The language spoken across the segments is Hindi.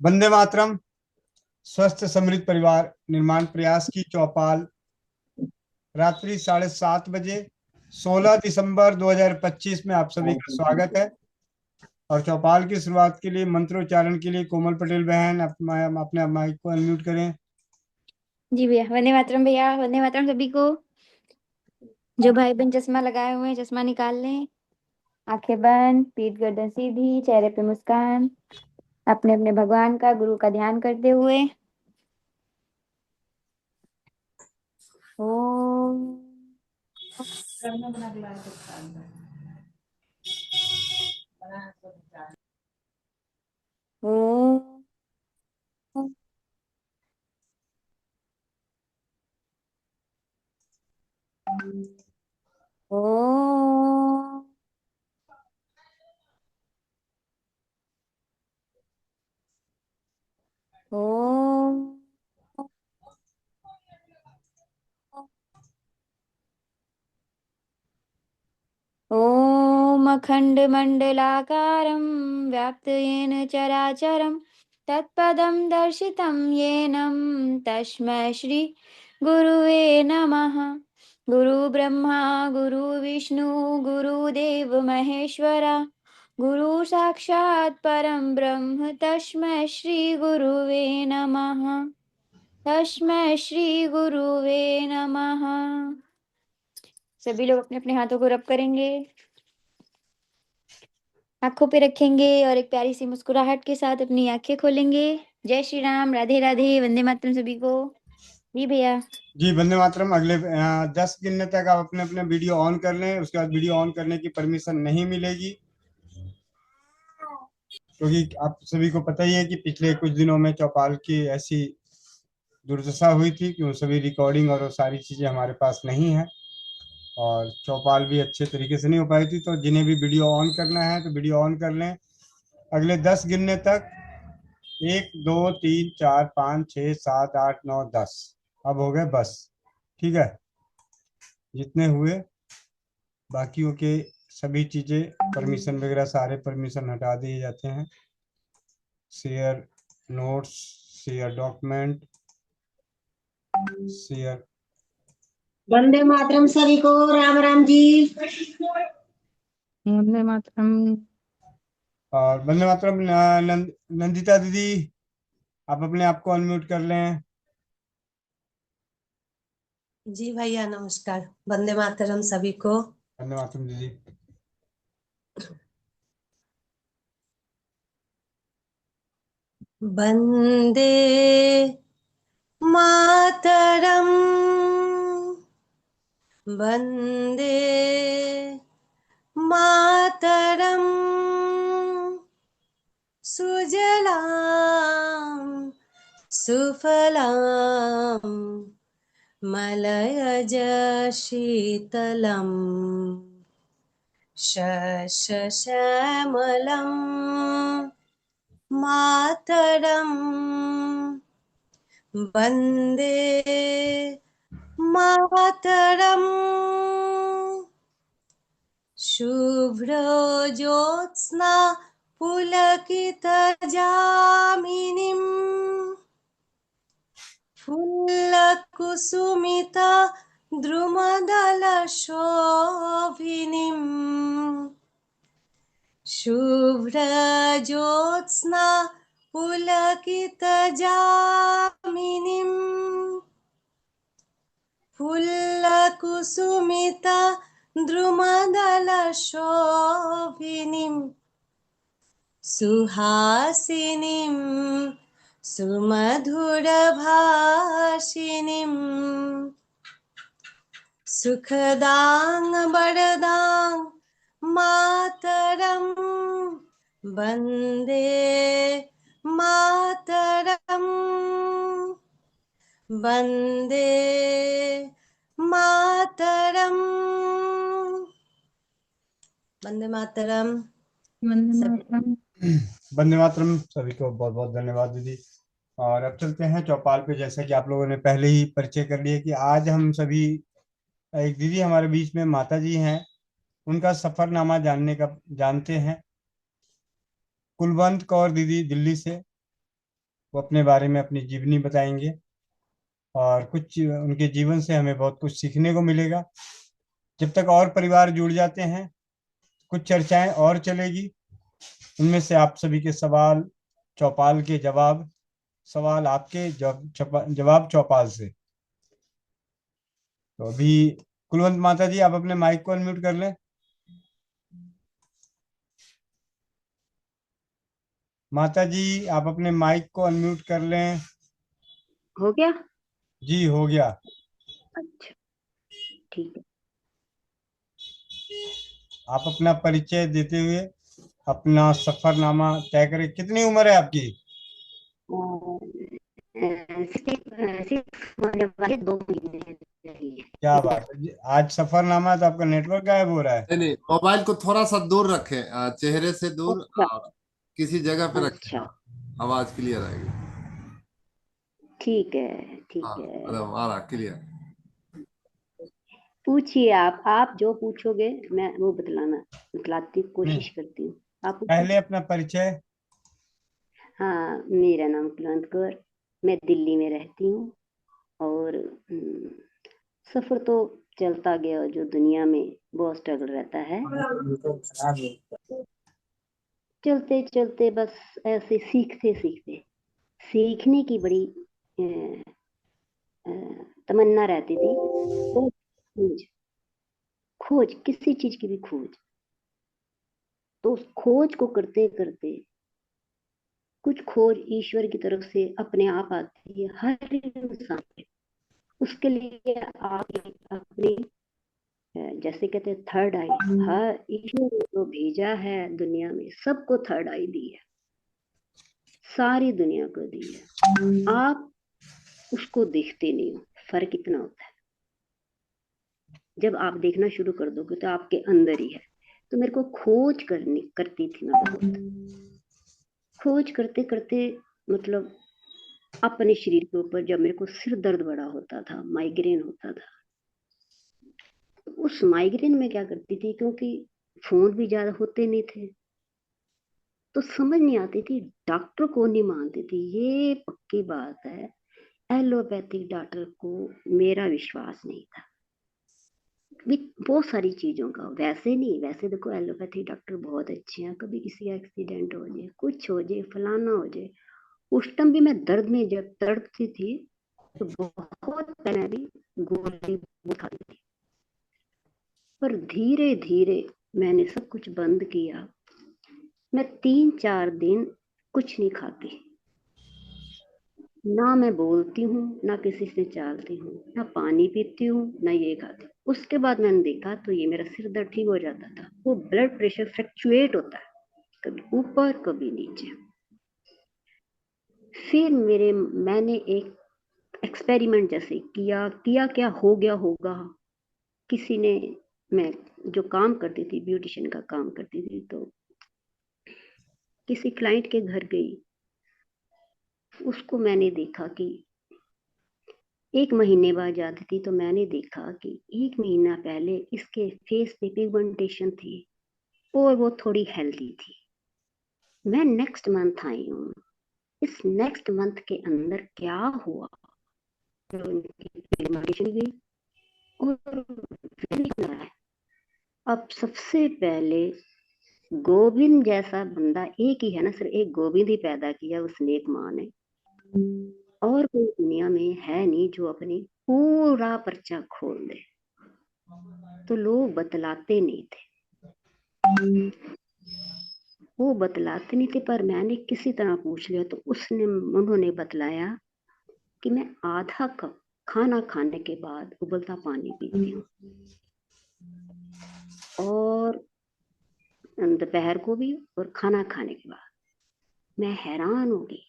वंदे मातरम। स्वस्थ समृद्ध परिवार निर्माण प्रयास की चौपाल रात्रि 7:30 बजे 16 दिसंबर 2025 में आप सभी का स्वागत है। और चौपाल की शुरुआत के लिए मंत्रोच्चारण के लिए कोमल पटेल बहन अपने माइक को अनम्यूट करें। जी भैया, वंदे मातरम भैया, वंदे मातरम सभी को। जो भाई बहन चश्मा लगाए हुए हैं चश्मा निकाल लें। आंखें बंद, पीठ गर्दन सीधी, चेहरे पे मुस्कान, अपने अपने भगवान का गुरु का ध्यान करते हुए। ओम ओम ओम ओम ओम अखण्डमण्डलाकारं व्याप्तं चराचरं तत्पदं दर्शितं येन तस्मै श्री गुरुवे नमः। गुरु ब्रह्मा गुरु विष्णु गुरुदेव महेश्वरा, गुरु साक्षात् परं ब्रह्म तस्मै श्री गुरुवे नमः। तस्मै श्री गुरुवे नमः। सभी लोग अपने अपने हाथों को रब करेंगे, आंखों पे रखेंगे और एक प्यारी सी मुस्कुराहट के साथ अपनी आंखें खोलेंगे। जय श्री राम, राधे राधे, वंदे मातरम सभी को। जी भैया। जी वंदे मातरम। अगले 10 गिनने तक आप अपने अपने वीडियो ऑन कर लें। उसके बाद वीडियो ऑन करने की परमिशन नहीं मिलेगी, क्योंकि आप सभी को पता ही है कि पिछले कुछ दिनों में चौपाल की ऐसी दुर्दशा हुई थी कि वो सभी रिकॉर्डिंग और वो सारी चीज़ें हमारे पास नहीं है, और चौपाल भी अच्छे तरीके से नहीं हो पाई थी। तो जिन्हें भी वीडियो ऑन करना है तो वीडियो ऑन कर लें अगले 10 गिनने तक। 1 2 3 4 5 6 7 8 9 10। अब हो गए बस। ठीक है, जितने हुए बाकियों के सभी चीज़ें परमिशन वगैरह सारे परमिशन हटा दिए जाते हैं। Share notes, share document, share. Vande Mataram सभी को। राम राम जी। वंदे मातरम। और वंदे मातरम। नंदिता दीदी, आप अपने आप को अनम्यूट कर लें। जी भैया नमस्कार। वंदे मातरम सभी को। वंदे मातरम दीदी। वंदे मातरम, वंदे मातरम, सुजलाम सुफलाम मलयज शीतलम शश्यामलम मातरम। वंदे मातरम। शुभ्रज्योत्स्ना पुलकितयामिनीं फुल्लकुसुमिता द्रुमदलशोभिनीं। शुभ्रज्योत्स्ना पुलकितयामिनीं फुल्लकुसुमिता द्रुमदलशोभिनीं सुहासिनीं सुमधुरभाषिणीं सुखदां वरदां मातरं। वन्दे मातरं, वन्दे मातरम। वंदे मातरम। वंदे सभी मातरम। वंदे मातरम सभी को बहुत बहुत धन्यवाद दीदी। और अब चलते हैं चौपाल पे। जैसा कि आप लोगों ने पहले ही परिचय कर लिया कि आज हम सभी, एक दीदी हमारे बीच में माता जी हैं, उनका सफरनामा जानने का जानते हैं। कुलवंत कौर दीदी दिल्ली से। वो अपने बारे में अपनी जीवनी बताएंगे और कुछ उनके जीवन से हमें बहुत कुछ सीखने को मिलेगा। जब तक और परिवार जुड़ जाते हैं कुछ चर्चाएं और चलेगी। उनमें से आप सभी के सवाल चौपाल के जवाब, सवाल आपके जवाब चौपाल से। तो अभी कुलवंत माता जी आप अपने माइक को अनम्यूट कर लें। माता जी आप अपने माइक को अनम्यूट कर लें। हो गया। जी हो गया। अच्छा, ठीक है। आप अपना परिचय देते हुए अपना सफरनामा तय करें। कितनी उम्र है आपकी? सिर्फ होने वाले 2 महीने रही है। क्या बात है जी। आज सफरनामा है तो आपका नेटवर्क गायब हो रहा है। नहीं नहीं, मोबाइल को थोड़ा सा दूर रखें, चेहरे से दूर, अच्छा किसी जगह पे रखें। अच्छा, हाँ, आवाज क्लियर आएगी। ठीक है ठीक हाँ, है। मतलब आ रहा क्लियर। पूछिए, आप जो पूछोगे मैं वो बतलाती नहीं, कोशिश करती हूँ। आप पूछो। पहले अपना परिचय। हाँ, मेरा नाम कुलवंत कौर, मैं दिल्ली में रहती हूँ। और सफर तो चलता गया, जो दुनिया में बहुत स्ट्रगल रहता है। चलते चलते बस ऐसे सीखते सीखते, सीखने की बड़ी अ, अ, तमन्ना रहती थी। तो खोज खोज किसी चीज की भी खोज, तो उस खोज को करते करते कुछ खोज ईश्वर की तरफ से अपने आप आती है हर इंसान पे। उसके लिए आप अपनी जैसे कहते हैं थर्ड आई, हर ईश्वर ने जो भेजा है दुनिया में सबको थर्ड आई दी है, सारी दुनिया को दी है। आप उसको देखते नहीं हो। फर्क इतना होता है, जब आप देखना शुरू कर दोगे तो आपके अंदर ही है। तो मेरे को खोज करती थी मैं बहुत। खोज करते करते मतलब अपने शरीर के ऊपर, जब मेरे को सिर दर्द बड़ा होता था, माइग्रेन होता था, तो उस माइग्रेन में क्या करती थी, क्योंकि फोन भी ज्यादा होते नहीं थे, तो समझ नहीं आती थी। डॉक्टर को नहीं मानती थी, ये पक्की बात है। एलोपैथिक डॉक्टर को मेरा विश्वास नहीं था। भी बहुत सारी चीजों का, वैसे नहीं, वैसे देखो एलोपैथी डॉक्टर बहुत अच्छे हैं। कभी किसी का एक्सीडेंट हो जाए, कुछ हो जाए, फलाना हो जाए, उस टाइम भी मैं दर्द में जब तड़पती थी तो बहुत पहले भी गोली खाती थी। पर धीरे धीरे मैंने सब कुछ बंद किया। मैं 3-4 दिन कुछ नहीं खाती, ना मैं बोलती हूँ, ना किसी से चालती हूँ, ना पानी पीती हूँ, ना ये खाती हूँ। उसके बाद मैंने देखा तो ये मेरा सिर दर्द ठीक हो जाता था। वो ब्लड प्रेशर फ्लक्चुएट होता है, कभी ऊपर कभी नीचे। फिर मैंने एक एक्सपेरिमेंट जैसे किया किया क्या हो गया होगा। किसी ने, मैं जो काम करती थी, ब्यूटिशियन का काम करती थी, तो किसी क्लाइंट के घर गई। उसको मैंने देखा कि 1 महीने बाद जाती थी, तो मैंने देखा कि 1 महीना पहले इसके फेस पे पिगमेंटेशन थी और वो थोड़ी हेल्दी थी। मैं नेक्स्ट मंथ आई हूँ, इस नेक्स्ट मंथ के अंदर क्या हुआ, तो उनकी पिगमेंटेशन गई और फिर निकला है। अब सबसे पहले गोविंद जैसा बंदा एक ही है ना, सिर्फ एक गोविंद ही पैदा किया उस नेक माँ ने, और कोई दुनिया में है नहीं जो अपनी पूरा पर्चा खोल दे। तो लोग बतलाते नहीं थे, वो बतलाते नहीं थे, पर मैंने किसी तरह पूछ लिया तो उन्होंने बतलाया कि मैं आधा कप खाना खाने के बाद उबलता पानी पीती हूँ, और दोपहर को भी, और खाना खाने के बाद। मैं हैरान हो गई,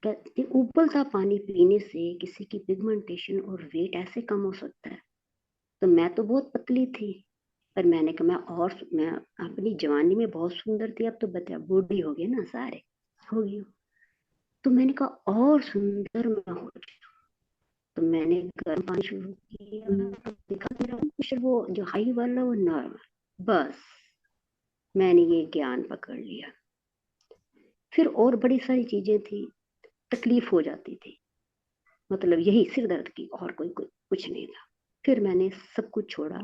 कहते उबलता पानी पीने से किसी की पिगमेंटेशन और वेट ऐसे कम हो सकता है। तो मैं तो बहुत पतली थी, पर मैंने कहा मैं अपनी जवानी में बहुत सुंदर थी, अब तो बता बूढ़ी हो गई ना, सारे हो गई हूँ। तो मैंने कहा और सुंदर मैं हो जाऊं। तो मैंने गर्म पानी शुरू किया, देखा मेरा प्रेशर वो जो हाई वाला वो नॉर्मल। बस मैंने ये ज्ञान पकड़ लिया। फिर और बड़ी सारी चीजें थी, तकलीफ हो जाती थी, मतलब यही सिर दर्द की, और कोई कुछ नहीं था। फिर मैंने सब कुछ छोड़ा,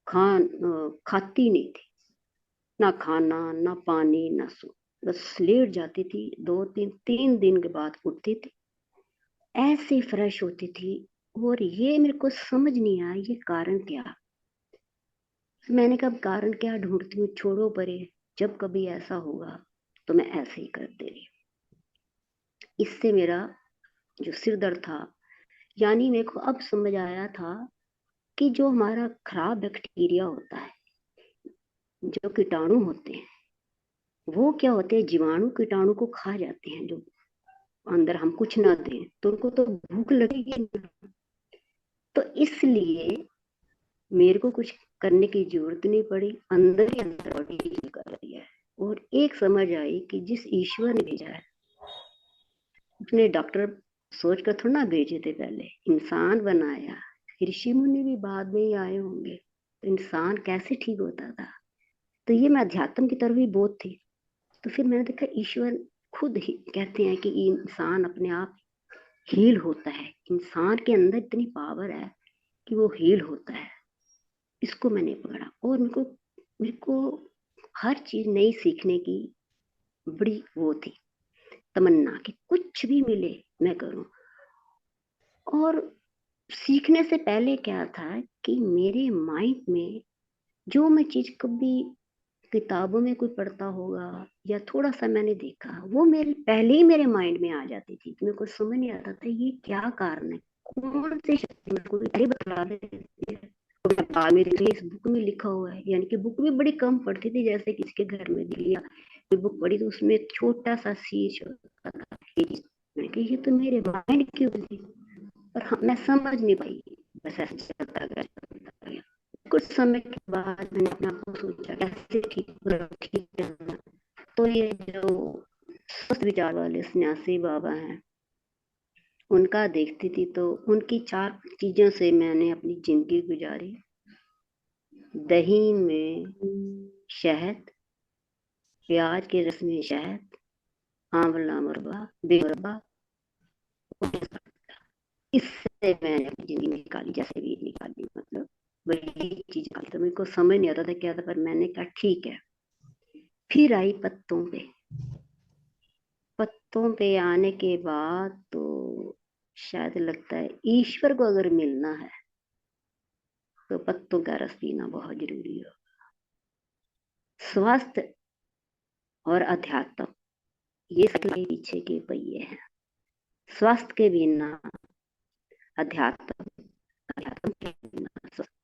खाती नहीं थी, ना खाना ना पानी ना सो, बस लेट जाती थी, 2 3 दिन के बाद उठती थी, ऐसे फ्रेश होती थी। और ये मेरे को समझ नहीं आया ये कारण क्या। मैंने कहा कारण क्या ढूंढती हूँ, छोड़ो परे, जब कभी ऐसा होगा तो मैं ऐसे ही करती रही। इससे मेरा जो सिर दर्द था, यानी मेरे को अब समझ आया था कि जो हमारा खराब बैक्टीरिया होता है, जो कीटाणु होते हैं, वो क्या होते हैं, जीवाणु कीटाणु को खा जाते हैं। जो अंदर हम कुछ ना दें तो उनको तो भूख लगेगी ना। तो इसलिए मेरे को कुछ करने की जरूरत नहीं पड़ी, अंदर ही अंदर बॉडी हील कर रही है। और एक समझ आई कि जिस ईश्वर ने भेजा है, उसने डॉक्टर सोच कर थोड़ा ना भेजे थे, पहले इंसान बनाया। ऋषि मुनि भी बाद में ही आए होंगे, तो इंसान कैसे ठीक होता था। तो ये मैं अध्यात्म की तरफ भी बहुत थी। तो फिर मैंने देखा ईश्वर खुद ही कहते हैं कि इंसान अपने आप हील होता है, इंसान के अंदर इतनी पावर है कि वो हील होता है। इसको मैंने पकड़ा, और मेरे को हर चीज नई सीखने की बड़ी वो थी, तमन्ना कि कुछ भी मिले मैं करूं। और सीखने से पहले क्या था कि मेरे माइंड में जो मैं चीज कभी किताबों में कोई पढ़ता होगा या थोड़ा सा मैंने देखा, वो मेरे पहले ही मेरे माइंड में आ जाती थी। मेरे को समझ नहीं आता था ये क्या कारण है, कौन सी शक्ति मेरे को पहले बता देती है। तो मैं बाद में देखी इस बुक में लिखा हुआ है, यानी कि बुक भी बड़ी कम पढ़ती थी, जैसे किसी के घर में दिया कोई बुक पढ़ी तो उसमें छोटा सा शीश होता था। मैंने कहा ये तो मेरे माइंड की होती, पर हाँ, मैं समझ नहीं पाई। बस ऐसे चलता गया। कुछ समय के बाद मैंने अपने आप को सोचा कैसे ठीक करना। तो ये जो स्वस्थ विचार वाले सन्यासी बाबा हैं, उनका देखती थी, तो उनकी 4 चीजों से मैंने अपनी जिंदगी गुजारी। दही में शहद, प्याज के रस में शहद, आंवला मुरब्बा, बेमुरब्बा, इससे मैंने अपनी जिंदगी निकाली, जैसे भी निकाली, मतलब वही चीज निकाली। तो मेरे को समझ नहीं आता था क्या था, पर मैंने कहा ठीक है। फिर आई पत्तों पे। पत्तों पे आने के बाद तो शायद लगता है ईश्वर को अगर मिलना है तो पत्तों का रस पीना बहुत जरूरी हो। स्वास्थ्य और अध्यात्म, ये सबके पीछे के पहिए हैं। स्वास्थ्य के बिना अध्यात्म, अध्यात्म के बिना स्वास्थ्य।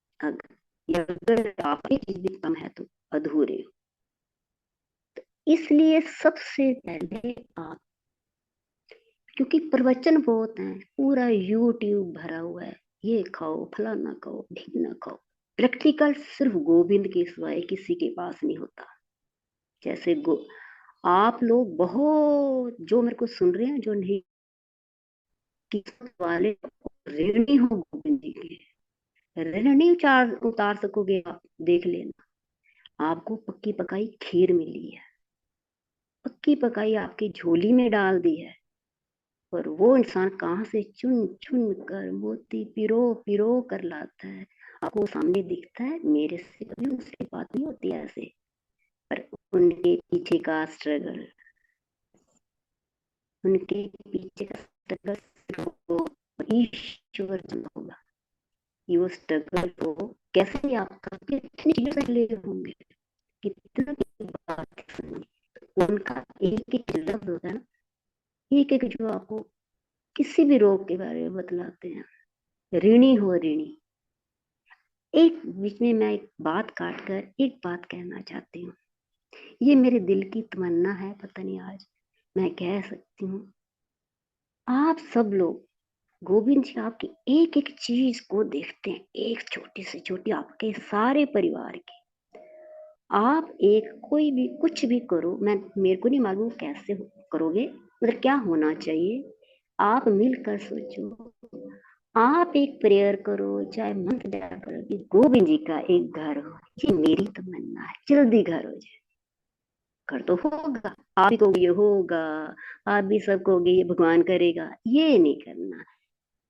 अगर आपकी चीज भी कम है तो अधूरे हो। तो इसलिए सबसे पहले आप, क्योंकि प्रवचन बहुत हैं, पूरा यूट्यूब भरा हुआ है, ये खाओ फलाना खाओ ढीना खाओ, प्रैक्टिकल सिर्फ गोविंद के सिवाय किसी के पास नहीं होता। जैसे आप लोग बहुत जो मेरे को सुन रहे हैं, जो नहीं किस्मत वाले, ऋणी हो गोविंद जी के, ऋण नहीं उतार सकोगे आप। देख लेना, आपको पक्की पकाई खीर मिली है, पक्की पकाई आपकी झोली में डाल दी है, और वो इंसान कहाँ से चुन चुन कर मोती पिरो पिरो कर लाता है, आपको सामने दिखता है। मेरे से कभी उसकी बात नहीं होती ऐसे, पर उनके पीछे का स्ट्रगल, उनके पीछे का स्ट्रगल ईश्वर जानता होगा। ये वो स्ट्रगल को कैसे आप कितनी चीजों से ले होंगे, कितना बात सुनी, उनका एक एक लफ्ज होता है ना, एक एक जो आपको किसी भी रोग के बारे में बतलाते हैं। ऋणी हो ऋणी। एक बीच में मैं एक बात काट कर एक बात कहना चाहती हूँ, ये मेरे दिल की तमन्ना है, पता नहीं आज मैं कह सकती हूँ। आप सब लोग, गोविंद जी आपकी एक एक चीज को देखते हैं, एक छोटी से छोटी, आपके सारे परिवार की। आप एक कोई भी कुछ भी करो, मैं मेरे को नहीं मालूम कैसे करोगे, मतलब क्या होना चाहिए, आप मिलकर सोचो। आप एक प्रेयर करो, चाहे मंत्र जाप करो कि गोविंद जी का एक घर हो। ये मेरी तमन्ना है, जल्दी घर हो जाए। कर तो होगा, आप भी कहोगे ये होगा, आप भी सब कहोगे ये भगवान करेगा, ये नहीं करना।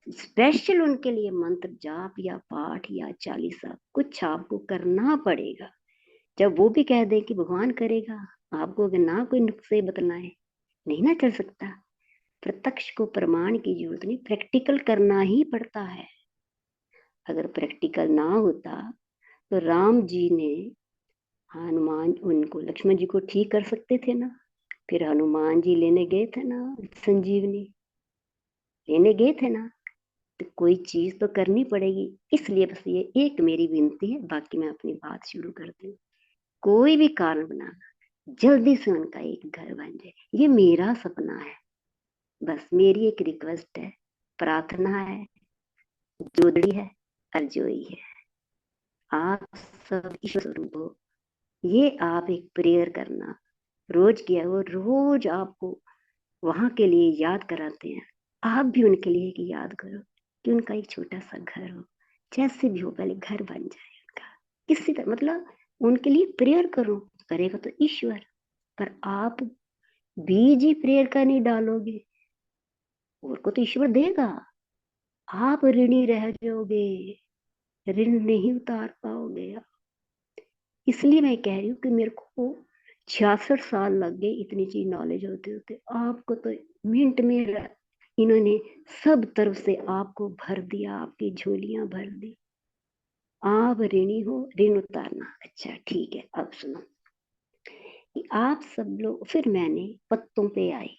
स्पेशल उनके लिए मंत्र जाप या पाठ या चालीसा कुछ आपको करना पड़ेगा। जब वो भी कह दें कि भगवान करेगा, आपको अगर ना कोई नुस्खे बतलाए, नहीं ना चल सकता। प्रत्यक्ष को प्रमाण की जरूरत नहीं, प्रैक्टिकल करना ही पड़ता है। अगर प्रैक्टिकल ना होता तो राम जी ने हनुमान उनको लक्ष्मण जी को ठीक कर सकते थे ना। फिर हनुमान जी लेने गए थे ना, संजीवनी लेने गए थे ना। तो कोई चीज तो करनी पड़ेगी। इसलिए बस ये एक मेरी विनती है, बाकी मैं अपनी बात शुरू करती हूँ। कोई भी कारण बनाना, जल्दी से उनका एक घर बन जाए, ये मेरा सपना है। बस मेरी एक रिक्वेस्ट है, प्रार्थना है, जोदड़ी है, अर्जोई है। आप सब ईश्वर स्वरूप हो, ये आप एक प्रेयर करना, रोज किया वो रोज आपको वहां के लिए याद कराते हैं। आप भी उनके लिए एक याद करो कि उनका एक छोटा सा घर हो, जैसे भी हो, पहले घर बन जाए उनका। किसी तरह मतलब उनके लिए प्रेयर करो, करेगा तो ईश्वर। पर आप बीज ही प्रेयर का नहीं डालोगे, और को तो ईश्वर देगा। आप ऋणी रह जाओगे, ऋण नहीं उतार पाओगे आप। इसलिए मैं कह रही हूँ कि मेरे को 66 साल लग गए इतनी चीज नॉलेज होते होते। आपको तो मिनट में इन्होंने सब तरफ से आपको भर दिया, आपकी झोलियां भर दी। आप ऋणी हो, ऋण उतारना। अच्छा ठीक है, अब सुनो कि आप सब लोग, फिर मैंने पत्तों पे आई।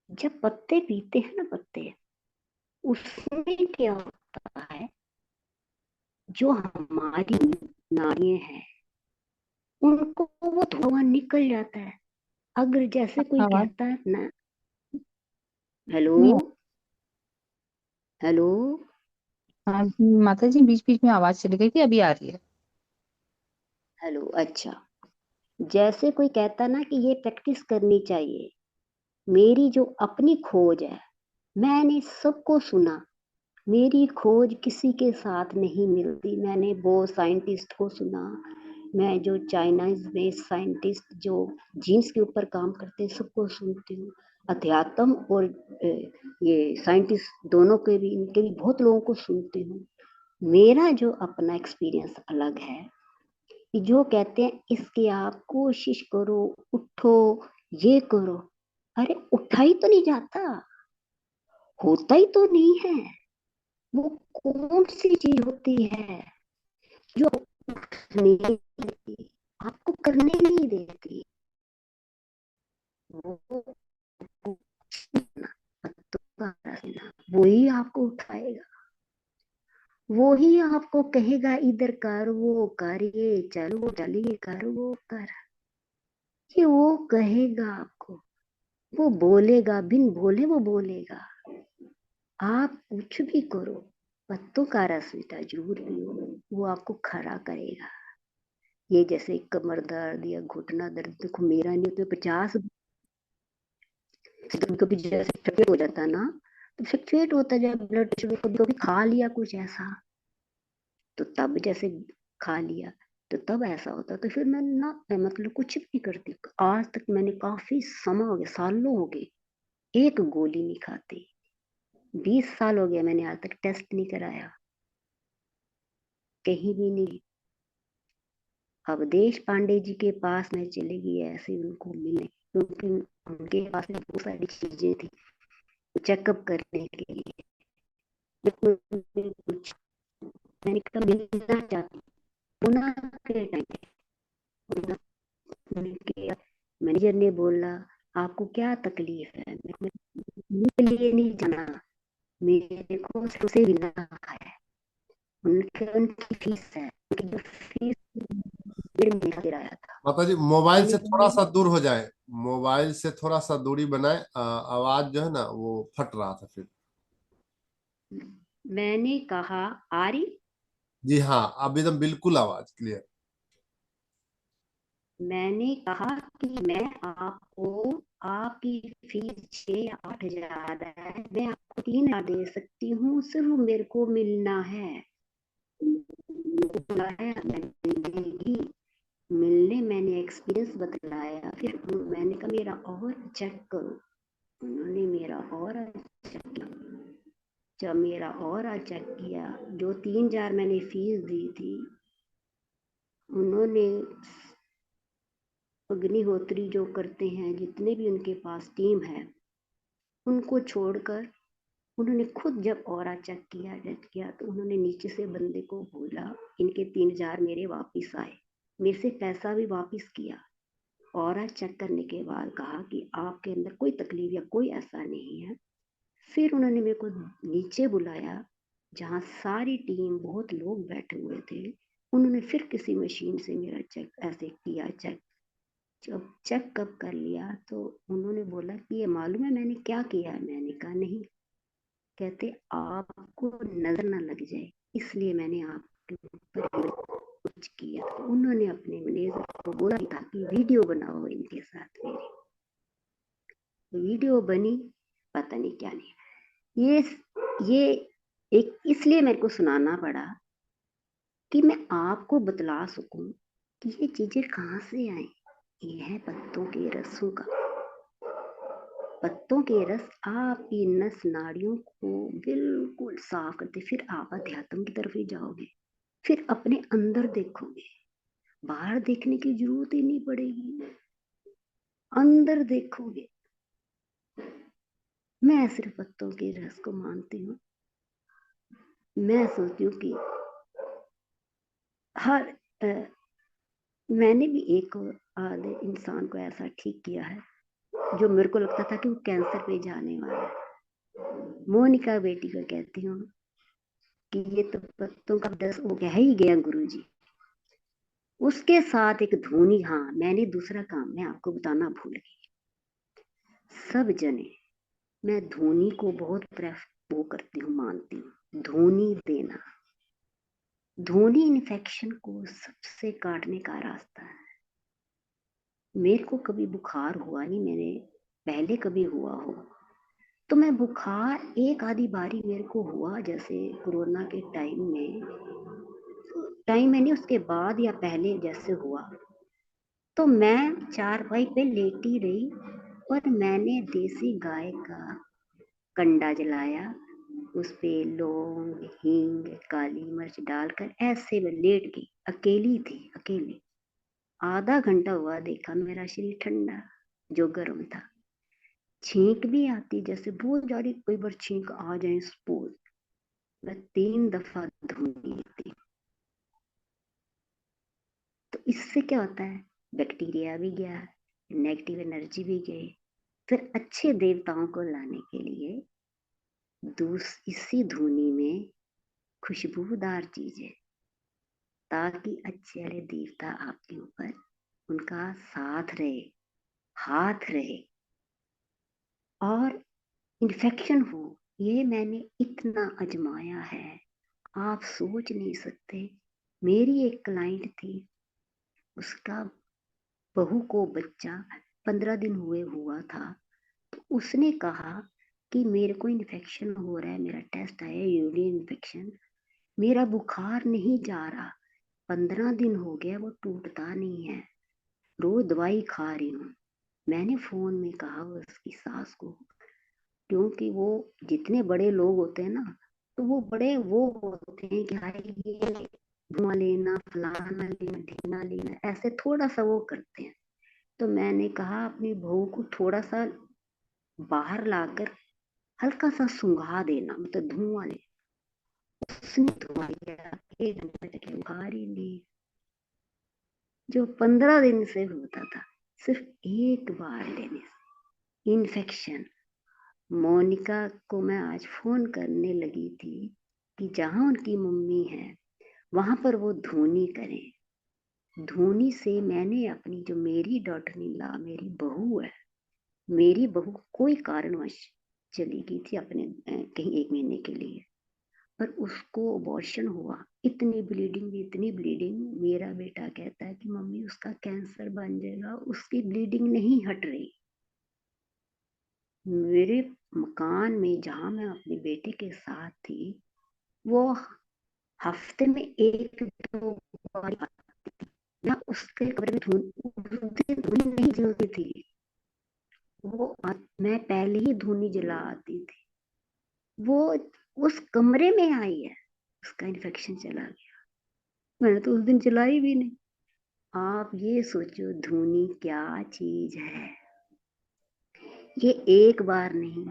जब पत्ते पीते हैं ना पत्ते, उसमें क्या होता है, जो हमारी नाड़ियां हैं उनको वो धुआं निकल जाता है। अगर जैसे कोई आवाज कहता है ना, हेलो नहीं आ हेलो, हाँ, माता जी बीच बीच में आवाज चली गई थी, अभी आ रही है। हेलो, अच्छा। जैसे कोई कहता ना कि ये प्रैक्टिस करनी चाहिए, मेरी जो अपनी खोज है, मैंने सबको सुना। मेरी खोज किसी के साथ नहीं मिलती। मैंने वो साइंटिस्ट को सुना, मैं जो चाइनाइज में साइंटिस्ट जो जीन्स के ऊपर काम करते हैं सबको सुनती हूँ। अध्यात्म और ये साइंटिस्ट दोनों के भी, इनके भी बहुत लोगों को सुनती हूँ। मेरा जो अपना एक्सपीरियंस अलग है कि जो कहते हैं इसकी आप कोशिश करो, उठो, ये करो। अरे उठा ही तो नहीं जाता, होता ही तो नहीं है। वो कौन सी चीज होती है जो नहीं देती, आपको करने नहीं देती? वो वही आपको उठाएगा, वो ही आपको कहेगा इधर कर, वो कर, ये चल, वो चल, ये कर, वो कर। ये वो कहेगा आपको, वो बोलेगा, बिन बोले वो बोलेगा। आप कुछ भी करो, पत्तों का रस मीठा जरूर पियो, वो आपको खड़ा करेगा। ये जैसे कमर दर्द या घुटना दर्द, देखो मेरा नहीं होता, 50 कभी जैसे फ्लक्चुएट हो जाता ना, तो फ्लक्चुएट होता है जब ब्लड प्रेशर, कभी कभी खा लिया कुछ ऐसा, तो तब जैसे खा लिया तो तब ऐसा होता। तो फिर मैं ना मतलब कुछ भी नहीं करती। आज तक मैंने काफी समय हो गया, सालों हो गए, एक गोली नहीं खाती। 20 साल हो गया मैंने आज तक टेस्ट नहीं कराया, कहीं भी नहीं। अवधेश पांडे जी के पास मैं चली गई ऐसे उनको मिलने, क्योंकि उनके पास में बहुत सारी चीजें थी चेकअप करने के लिए। कुछ मैंने कहा मिलना चाहती कोरोना के टाइम पे। उनके मैनेजर ने बोला आपको क्या तकलीफ है? के लिए नहीं जाना, मेरे को सबसे मिलना है। उनकी फीस है, उनकी जो फीस 1.5 महीना किराया था। माता जी मोबाइल से थोड़ा सा मैंने दूर हो जाए, मोबाइल से थोड़ा सा दूरी बनाए, आवाज जो है ना वो फट रहा था फिर। मैंने कहा आरी, जी हाँ, अब एकदम बिल्कुल आवाज क्लियर। मैंने कहा कि मैं आपको, आपकी फीस 6 या 8 हजार है, मैं आपको 3 हजार दे सकती हूँ, सिर्फ मेरे को मिलना है। मैं देगी, मिलने मैंने एक्सपीरियंस बतलाया, फिर मैंने कहा मेरा और चेक करो। उन्होंने मेरा और चेक किया। जब मेरा और चेक किया, जो 3,000 मैंने फीस दी थी, उन्होंने अग्निहोत्री जो करते हैं, जितने भी उनके पास टीम है, उनको छोड़कर उन्होंने खुद जब और चेक किया तो उन्होंने नीचे से बंदे को बोला, इनके 3,000 मेरे वापिस आए, मेरे से पैसा भी वापिस किया। और चेक करने के बाद कहा कि आपके अंदर कोई तकलीफ या कोई ऐसा नहीं है। फिर उन्होंने मेरे को नीचे बुलाया, जहाँ सारी टीम, बहुत लोग बैठे हुए थे। उन्होंने फिर किसी मशीन से मेरा चेक ऐसे किया। जब चेकअप कर लिया तो उन्होंने बोला कि ये मालूम है मैंने क्या किया है? मैंने कहा नहीं। कहते आपको नजर ना लग जाए इसलिए मैंने आपके ऊपर कुछ किया। तो उन्होंने अपने मैनेजर को बोला था कि वीडियो बनाओ इनके साथ। मेरी वीडियो बनी, पता नहीं क्या नहीं। ये एक इसलिए मेरे को सुनाना पड़ा कि मैं आपको बतला सकूं कि ये चीजें कहाँ से आई। ये है पत्तों के रसों का। पत्तों के रस आपकी नस नाड़ियों को बिल्कुल साफ करते। फिर आप अध्यात्म की तरफ ही जाओगे, फिर अपने अंदर देखोगे, बाहर देखने की जरूरत ही नहीं पड़ेगी, अंदर देखोगे। मैं सिर्फ पत्तों के रस को मानती हूँ। मैं सोचती हूँ कि हर मैंने भी एक आधे इंसान को ऐसा ठीक किया है जो मेरे को लगता था कि वो कैंसर पे जाने वाला है। मोनिका बेटी को कहती हूँ कि ये तो पत्तों का रस हो गया ही गया गुरुजी। उसके साथ एक धुनी, हाँ मैंने दूसरा काम मैं आपको बताना भूल गई। सब जने मैं धुनी को बहुत वो करती हूँ, मानती हूँ। धुनी देना, धुनी इन्फेक्शन को सबसे काटने का रास्ता है। मेरे को कभी बुखार हुआ नहीं, मैंने पहले कभी हुआ हो तो मैं बुखार एक आधी बारी मेरे को हुआ, जैसे कोरोना के टाइम में नहीं, उसके बाद या पहले जैसे हुआ तो मैं चारपाई पे लेटी रही और मैंने देसी गाय का कंडा जलाया, उस पे लौंग, हींग, काली मिर्च डालकर ऐसे मैं लेट गई। अकेली थी, अकेली। आधा घंटा हुआ, देखा मेरा शरीर ठंडा जो गर्म था। छींक भी आती, जैसे बहुत ज्यादा कोई बार छींक आ जाए सपोज। मैं 3 दफा धुनी थी। तो इससे क्या होता है, बैक्टीरिया भी गया, नेगेटिव एनर्जी भी गई। फिर अच्छे देवताओं को लाने के लिए इसी धुनी में खुशबूदार चीजें, ताकि अच्छे वाले देवता आपके ऊपर, उनका साथ रहे, हाथ रहे और इन्फेक्शन हो। ये मैंने इतना आजमाया है, आप सोच नहीं सकते। मेरी एक क्लाइंट थी, उसका बहू को बच्चा 15 दिन हुआ था। तो उसने कहा कि मेरे को इन्फेक्शन हो रहा है, मेरा टेस्ट आया यूरिन इन्फेक्शन, मेरा बुखार नहीं जा रहा, 15 दिन हो गया, वो टूटता नहीं है, रोज दवाई खा रही हूँ। मैंने फोन में कहा उसकी सास को, क्योंकि वो जितने बड़े लोग होते हैं ना, तो वो बड़े वो होते हैं कि हाय ये धुआं लेना, फलाना लेना, ढीना लेना, ऐसे थोड़ा सा वो करते हैं। तो मैंने कहा अपनी बहू को थोड़ा सा बाहर लाकर हल्का सा सुंघा देना, मतलब धुआं ले। उसने धुआं लिया, 1 घंटे तक बुखार ही नहीं। जो 15 दिन से होता था, सिर्फ एक बार लेने से इन्फेक्शन। मोनिका को मैं आज फोन करने लगी थी कि जहां उनकी मम्मी है वहां पर वो धुनी करें। धुनी से मैंने अपनी, जो मेरी डॉटर इन लॉ, मेरी बहू है, मेरी बहू कोई कारणवश चली गई थी अपने कहीं 1 महीने के लिए, पर उसको अबॉर्शन हुआ। इतनी ब्लीडिंग। मेरा बेटा कहता है कि मम्मी उसका कैंसर बन जाएगा, उसकी ब्लीडिंग नहीं हट रही। मेरे मकान में जहां मैं अपने बेटे के साथ थी, वो हफ्ते में 1-2 बार आती थी। मैं उसके कमरे में धूनी नहीं जलती थी, मैं पहले ही धूनी जला आती थी। वो उस कमरे में आई है, उसका इन्फेक्शन चला गया, मैंने तो उस दिन जलाई भी नहीं। आप ये सोचो धूनी क्या चीज है। ये एक बार नहीं,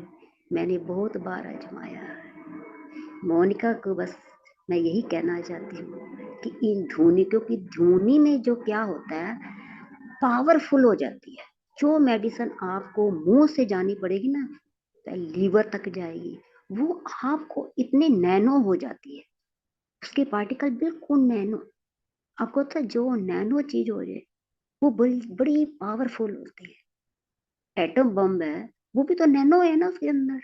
मैंने बहुत बार आजमाया है। मोनिका को बस मैं यही कहना चाहती हूँ कि इन धुनी, क्योंकि धुनी में जो क्या होता है, पावरफुल हो जाती है। जो मेडिसिन आपको मुंह से जानी पड़ेगी ना, लीवर तक जाएगी, वो आपको इतने नैनो हो जाती है, उसके पार्टिकल बिल्कुल नैनो। आपको तो जो नैनो चीज हो जाए वो बड़ी बड़ी पावरफुल होती है। एटम बम है, वो भी तो नैनो है ना उसके अंदर।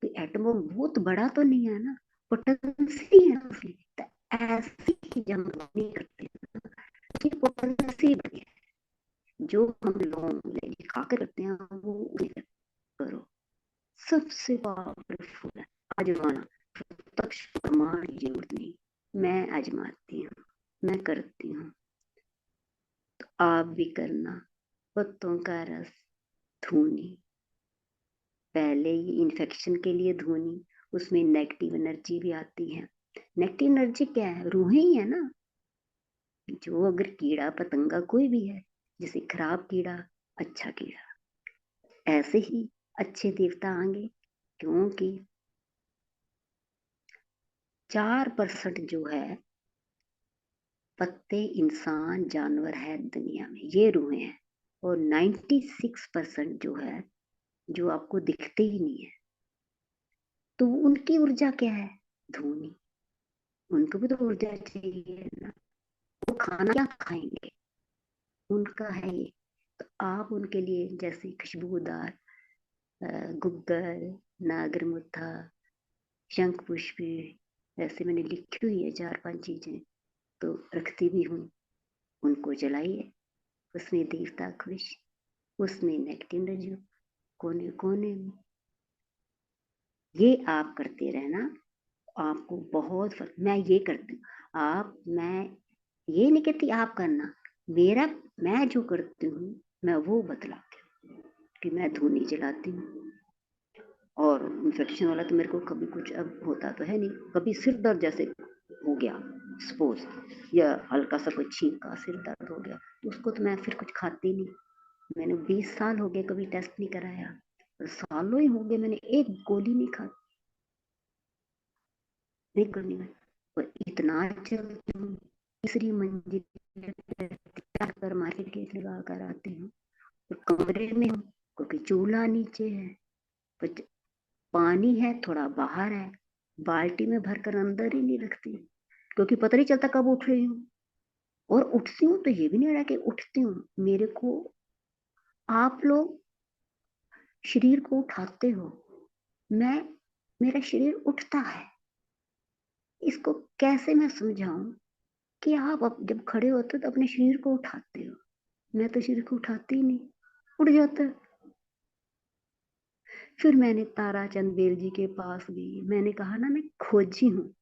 तो एटम बम बहुत बड़ा तो नहीं है ना, पोटेंसी है उसकी। तो ऐसी चीज हम लोग नहीं करते हैं, उसकी पोटेंसी बड़ी है। जो हम लोग खा कर करते हैं वो नहीं करो। सबसे पावरफुल है आजमाना, प्रत्यक्ष प्रमाण की जरूरत नहीं। मैं आजमाती हूँ, मैं करती हूँ, तो आप भी करना। पत्तों का रस, धूनी, पहले ये इन्फेक्शन के लिए धुनी, उसमें नेगेटिव एनर्जी भी आती है। नेगेटिव एनर्जी क्या है, रूहें ही है ना। जो अगर कीड़ा पतंगा कोई भी है, जैसे खराब कीड़ा, अच्छा कीड़ा, ऐसे ही अच्छे देवता आएंगे। क्योंकि 4% जो है पत्ते इंसान जानवर है दुनिया में, ये रूहें हैं। और 96% जो है, जो आपको दिखते ही नहीं है, तो उनकी ऊर्जा क्या है, धूनी। उनको भी तो ऊर्जा चाहिए ना, वो खाना क्या खाएंगे, उनका है ये। तो आप उनके लिए जैसे खुशबूदार गुग्गल, नागरमुथा, शंख पुष्पी, ऐसे मैंने लिखी हुई है 4-5 चीजें, तो रखती भी हूँ। उनको जलाइए, उसमें देवता खुश, उसमें नेगेटिव एनर्जी कोने कोने में। ये आप करते रहना, आपको बहुत फर्क। मैं ये करती हूँ, आप, मैं ये नहीं कहती आप करना, मेरा, मैं जो करती हूँ मैं वो बतलाती हूँ कि मैं धूनी जलाती हूँ। और इन्फेक्शन वाला तो मेरे को कभी कुछ अब होता तो है नहीं। कभी सिर दर्द जैसे हो गया सपोज, या हल्का सा कोई छींक का सिर दर्द हो गया, तो उसको तो मैं फिर कुछ खाती नहीं। मैंने 20 साल हो गए कभी टेस्ट नहीं कराया, और सालों ही हो गए मैंने एक गोली नहीं खा, नहीं करनी मैं। और इतना चलती हूँ, तीसरी मंजिल पर मार्केट गेट लगा कर आती हूँ, और कमरे में हूँ क्योंकि चूल्हा नीचे है, पानी है थोड़ा बाहर है, बाल्टी में भरकर अंदर ही नहीं रखती, क्योंकि पता नहीं चलता कब उठ रही हूँ। और उठती हूँ तो ये भी नहीं रहा कि उठती हूँ, मेरे को आप लोग शरीर को उठाते हो, मैं, मेरा शरीर उठता है। इसको कैसे मैं समझाऊं कि आप जब खड़े होते हो तो अपने शरीर को उठाते हो, मैं तो शरीर को उठाती ही नहीं, उठ जाता है। फिर मैंने ताराचंद बेल जी के पास गई, मैंने कहा ना मैं खोजी हूँ।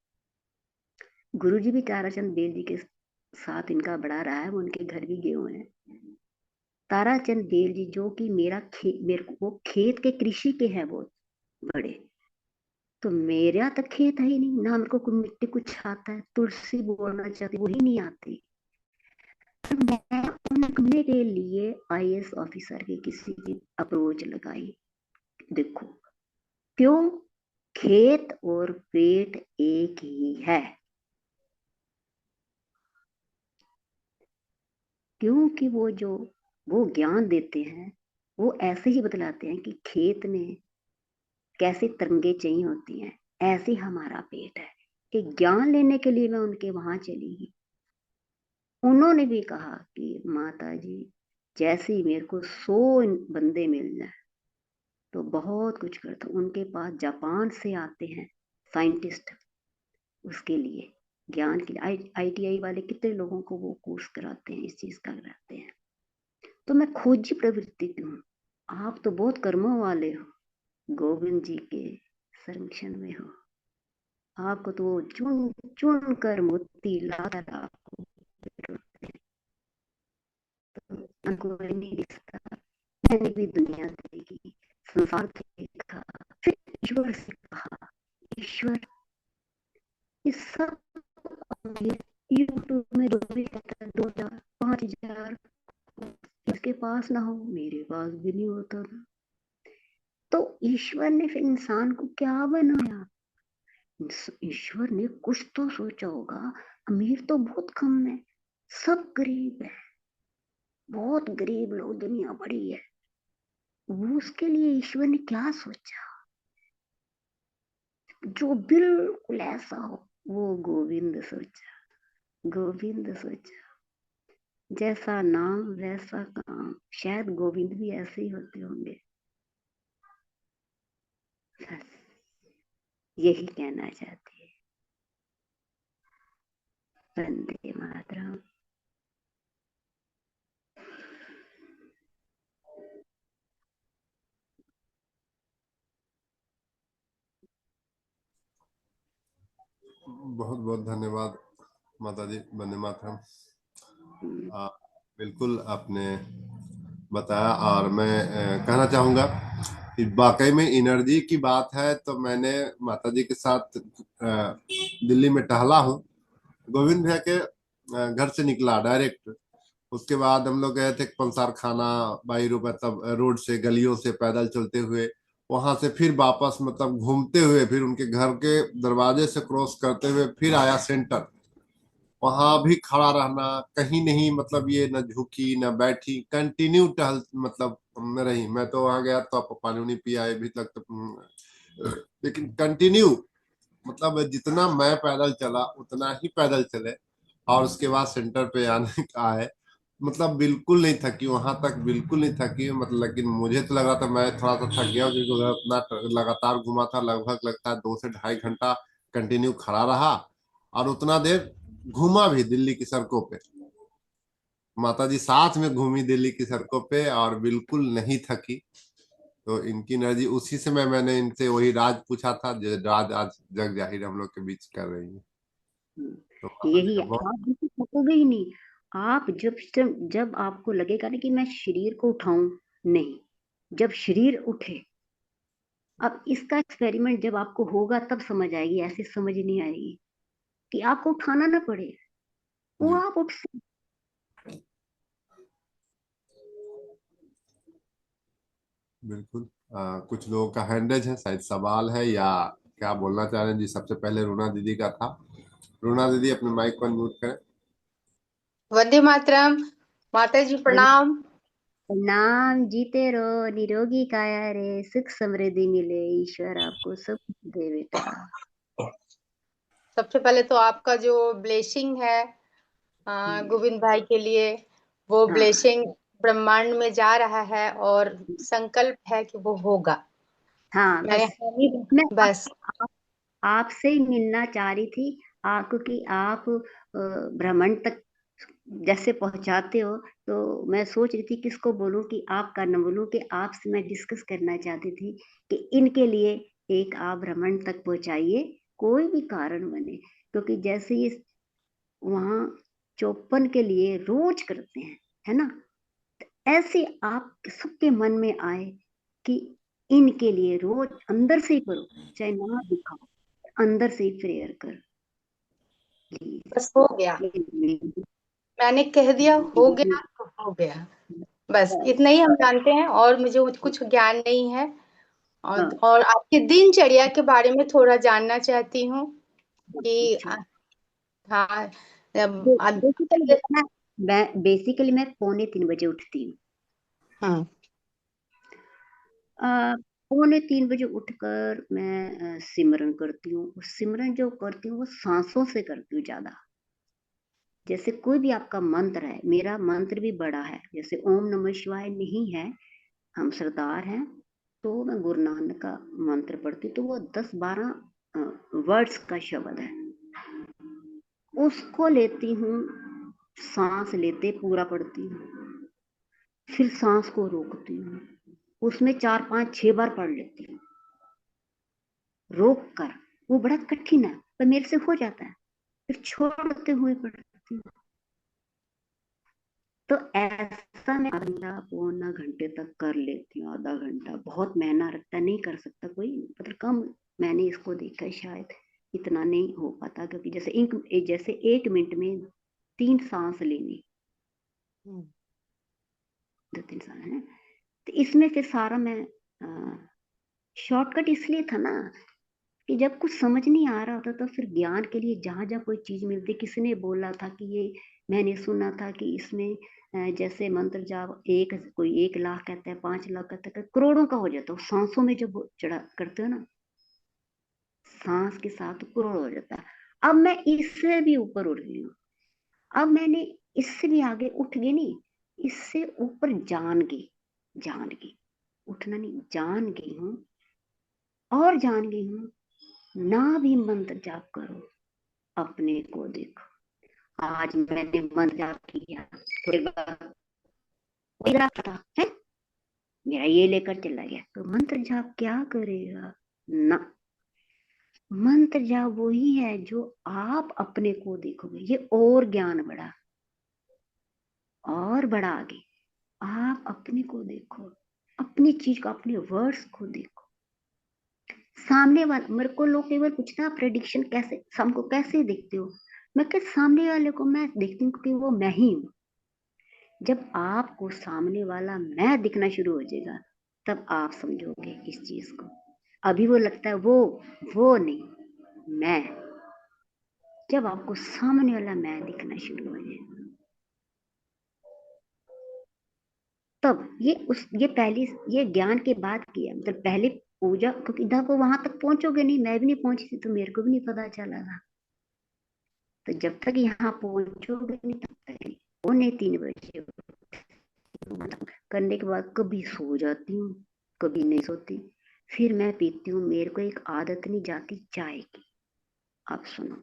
गुरु जी भी ताराचंद बेल जी के साथ इनका बड़ा रहा है, वो उनके घर भी गए हुए हैं। ताराचंद बेल जी जो कि मेरे को वो खेत के कृषि के हैं बहुत बड़े, तो मेरा तो खेत है ही नहीं ना, मेरे को मिट्टी कुछ आता है, तुलसी बोलना चाहती वही नहीं आती। तो मैं उनके के लिए आईएएस ऑफिसर की किसी की अप्रोच लगाई। देखो क्यों, खेत और पेट एक ही है। क्योंकि वो ज्ञान देते हैं, वो ऐसे ही बतलाते हैं कि खेत में कैसे तरंगे चाहिए होती हैं, ऐसे ही हमारा पेट है। एक ज्ञान लेने के लिए मैं उनके वहां चली गई। उन्होंने भी कहा कि माता जी, जैसे ही मेरे को 100 बंदे मिल जाए तो बहुत कुछ करता हूँ। उनके पास जापान से आते हैं साइंटिस्ट, उसके लिए ज्ञान के लिए आईटीआई वाले कितने लोगों को वो कोर्स कराते हैं, इस चीज का कराते हैं। तो मैं खोजी प्रवृत्ति की हूँ। आप तो बहुत कर्मों वाले हो, गोविंद जी के संरक्षण में हो। आपको तो चुन चुन कर मोती लाकर आपको, कोई नहीं दिखता, मैंने भी दुनिया देखी, संसार देखा, फिर ईश्वर से कहा, ईश्वर इस सब यूट्यूब में जो भी कहता है 2000 5000 इसके पास ना हो, मेरे पास भी नहीं होता था। तो ईश्वर ने फिर इंसान को क्या बनाया? ईश्वर ने कुछ तो सोचा होगा। अमीर तो बहुत कम है, सब गरीब है, बहुत गरीब लोग दुनिया बड़ी है। वो उसके लिए ईश्वर ने क्या सोचा? जो बिल्कुल ऐसा हो, वो गोविंद सोचा, गोविंद सोचा। जैसा नाम वैसा काम, शायद गोविंद भी ऐसे ही होते होंगे। बस यही कहना चाहती है। वंदे मातरम। बहुत बहुत धन्यवाद माता जी, वंदे मातरम। हम्म, बिल्कुल आपने बताया, और मैं कहना चाहूंगा कि वाकई में एनर्जी की बात है। तो मैंने माता जी के साथ दिल्ली में टहला हूँ, गोविंद भैया के घर से निकला डायरेक्ट। उसके बाद हम लोग गए थे पंसार खाना, बाई रुपए तब रोड से गलियों से पैदल चलते हुए, वहां से फिर वापस मतलब घूमते हुए, फिर उनके घर के दरवाजे से क्रॉस करते हुए फिर आया सेंटर। वहां भी खड़ा रहना, कहीं नहीं, मतलब ये न झुकी न बैठी, कंटिन्यू टहल मतलब रही। मैं तो वहां गया तो आप पानी नहीं पिया अभी तक तो, लेकिन कंटिन्यू मतलब जितना मैं पैदल चला उतना ही पैदल चले। और उसके बाद सेंटर पे आने का है, मतलब बिल्कुल नहीं थकी वहां तक, बिल्कुल नहीं थकी मतलब। लेकिन मुझे तो लग रहा था मैं थोड़ा सा थक गया, क्योंकि उधर उतना लगातार घुमा था, लगभग लगता है 2 से ढाई घंटा कंटिन्यू खड़ा रहा। और उतना देर घूमा भी दिल्ली की सड़कों पे, माता जी साथ में घूमी दिल्ली की सड़कों पे और बिल्कुल नहीं थकी। तो इनकी एनर्जी, उसी समय मैंने इनसे वही राज पूछा था जो राज आज जग जाहिर हम लोग के बीच कर रही है। तो माता जी यही का है। बहुत आप बिल्कुल थकोगे ही नहीं। आप जब आपको लगेगा ना कि मैं शरीर को उठाऊं, नहीं, जब शरीर उठे, अब इसका एक्सपेरिमेंट जब आपको होगा तब समझ आएगी, ऐसे समझ नहीं आएगी कि आपको उठाना ना पड़े, वो जी आप उठ सकते। बिल्कुल। कुछ लोगों का हैंडेज है, शायद सवाल है या क्या बोलना चाह रहे हैं जी। सबसे पहले रूना दीदी का था। रूना दीदी अपने माइक को अनम्यूट करें। वंदे मातरम। माता जी प्रणाम। नाम जीते रहो, निरोगी काया रे, सुख समृद्धि मिले, ईश्वर आपको सब दे बेटा। सबसे पहले तो आपका जो ब्लेसिंग है गोविंद भाई के लिए, वो हाँ ब्लेसिंग ब्रह्मांड में जा रहा है और संकल्प है कि वो होगा। हाँ, मैंने बस हामी मैं बस। आपसे ही मिलना चाह रही थी। क्योंकि आप ब्रह्मांड तक जैसे पहुंचाते हो, तो मैं सोच रही थी किसको बोलूं कि आपका न बोलूं, कि आपसे मैं डिस्कस करना चाहती थी कि इनके लिए एक आप ब्रह्मांड तक पहुंचाइए, कोई भी कारण बने। क्योंकि जैसे ये वहाँ 54 के लिए रोज करते हैं, है ना, ऐसे आप सबके मन में आए कि इनके लिए रोज अंदर से ही करो, चाहे ना दिखाओ, अंदर से ही प्रेयर कर प्लीज। बस हो गया, मैंने कह दिया हो गया तो हो गया। बस इतना ही हम जानते हैं, और मुझे कुछ ज्ञान नहीं है। हाँ, और आपकी दिनचर्या के बारे में थोड़ा जानना चाहती हूँ कि पूछो। हाँ, बेसिकली मैं 2:45 बजे उठती हूँ। हाँ, 2:45 बजे उठकर मैं सिमरन करती हूँ। सिमरन जो करती हूँ वो सांसों से करती हूँ ज्यादा। जैसे कोई भी आपका मंत्र है, मेरा मंत्र भी बड़ा है, जैसे ओम नमः शिवाय नहीं है, हम सरदार हैं, तो मैं गुरु नानक का मंत्र पढ़ती हूँ, तो वो 10-12 वर्ड्स का शब्द है, उसको लेती हूँ। सांस लेते पूरा पढ़ती हूँ, फिर सांस को रोकती हूँ, उसमें 4 5 6 बार पढ़ लेती हूँ रोक कर। वो बड़ा कठिन है पर मेरे से हो जाता है। फिर छोड़ते हुए पढ़ती हूँ, तो ऐसा मैं आधा घंटा पौना घंटे तक कर लेती हूँ। आधा घंटा बहुत महीना रखता, नहीं कर सकता कोई, मतलब कम मैंने इसको देखा है, शायद इतना नहीं हो पाता, क्योंकि जैसे 1 मिनट में 3 सांस लेनी, 2-3 सांस है। तो इसमें फिर सारा मैं शॉर्टकट इसलिए था ना कि जब कुछ समझ नहीं आ रहा होता तो फिर ज्ञान के लिए जहां जहां कोई चीज मिलती, किसी ने बोला था कि ये, मैंने सुना था कि इसमें जैसे मंत्र जाप कोई 1 लाख कहता है, 5 लाख कहता है, करोड़ों का हो जाता है सांसों में जब चढ़ा करते हो ना, सांस के साथ करोड़ हो जाता है। अब मैं इससे भी ऊपर उठ गई हूँ। अब मैंने इससे भी आगे उठ गई, नहीं, इससे ऊपर जान गई, उठना नहीं, जान गई हूँ। और जान गई हूँ, ना भी मंत्र जाप करो, अपने को देखो। आज मैंने मंत्र जाप किया, थोड़ी बार था है, मेरा ये लेकर चला गया, तो मंत्र जाप क्या करेगा ना। मंत्र जाप वही है जो आप अपने को देखोगे, ये और ज्ञान बढ़ा, और बढ़ा आगे। आप अपने को देखो, अपनी चीज को, अपने वर्ड्स को देखो। सामने वाला, मेरे को लोग कई बार पूछते हैं, प्रेडिक्शन कैसे, हमको कैसे देखते हो? मैं कह, सामने वाले को मैं देखती हूँ क्योंकि वो मैं ही हूँ। जब आपको सामने वाला मैं दिखना शुरू हो जाएगा, तब आप समझोगे इस चीज को। अभी वो लगता है वो नहीं, मैं। जब आपको सामने वाला मैं दिखना शुरू हो जाएगा, तब ये ज्ञान के बाद किया, मतलब पहले पूजा, क्योंकि इधर को वहां तक पहुंचोगे नहीं, मैं भी नहीं पहुंची थी तो मेरे को भी नहीं पता चला था। तो जब तक यहाँ पहुंचोगे नहीं तब तक नहीं। 2:45 करने के बाद कभी सो जाती हूँ, कभी नहीं सोती। फिर मैं पीती हूँ, मेरे को एक आदत नहीं जाती चाय की। आप सुनो,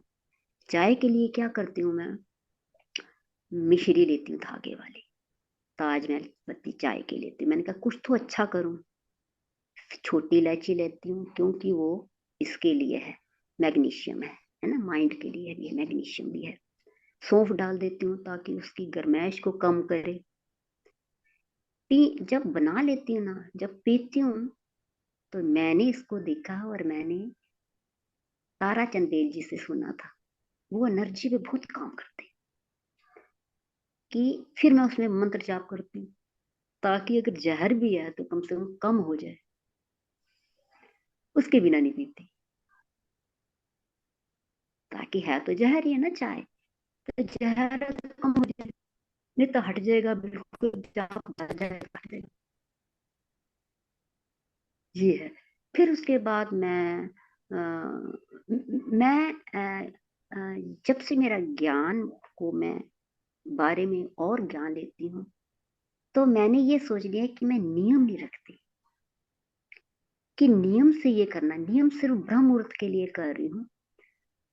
चाय के लिए क्या करती हूँ मैं, मिश्री लेती हूँ धागे वाली, ताजमहल पत्ती चाय के लेती हूँ। मैंने कहा कुछ तो अच्छा करूँ, छोटी इलायची लेती हूँ, क्योंकि वो इसके लिए है, मैग्नीशियम है ना, माइंड के लिए भी है, मैग्नीशियम भी है। सौंफ डाल देती हूँ ताकि उसकी गर्माइश को कम करे। टी जब बना लेती हूँ ना, जब पीती हूँ, तो मैंने इसको देखा और मैंने ताराचंद देव जी से सुना था, वो एनर्जी पे बहुत काम करते हैं। कि फिर मैं उसमें मंत्र जाप करती हूँ ताकि अगर जहर भी है तो कम से कम हो जाए, उसके बिना नहीं पीती। ताकि है तो जहर ही है ना चाय, तो जहर है तो कम हो जाए, नहीं तो हट जाएगा बिल्कुल, जाप हट जाएगा। ये है। फिर उसके बाद मैं जब से मेरा ज्ञान को मैं बारे में और ज्ञान लेती हूँ, तो मैंने ये सोच लिया कि मैं नियम नहीं रखती कि नियम से ये करना, नियम सिर्फ ब्रह्म मुहूर्त के लिए कर रही हूँ।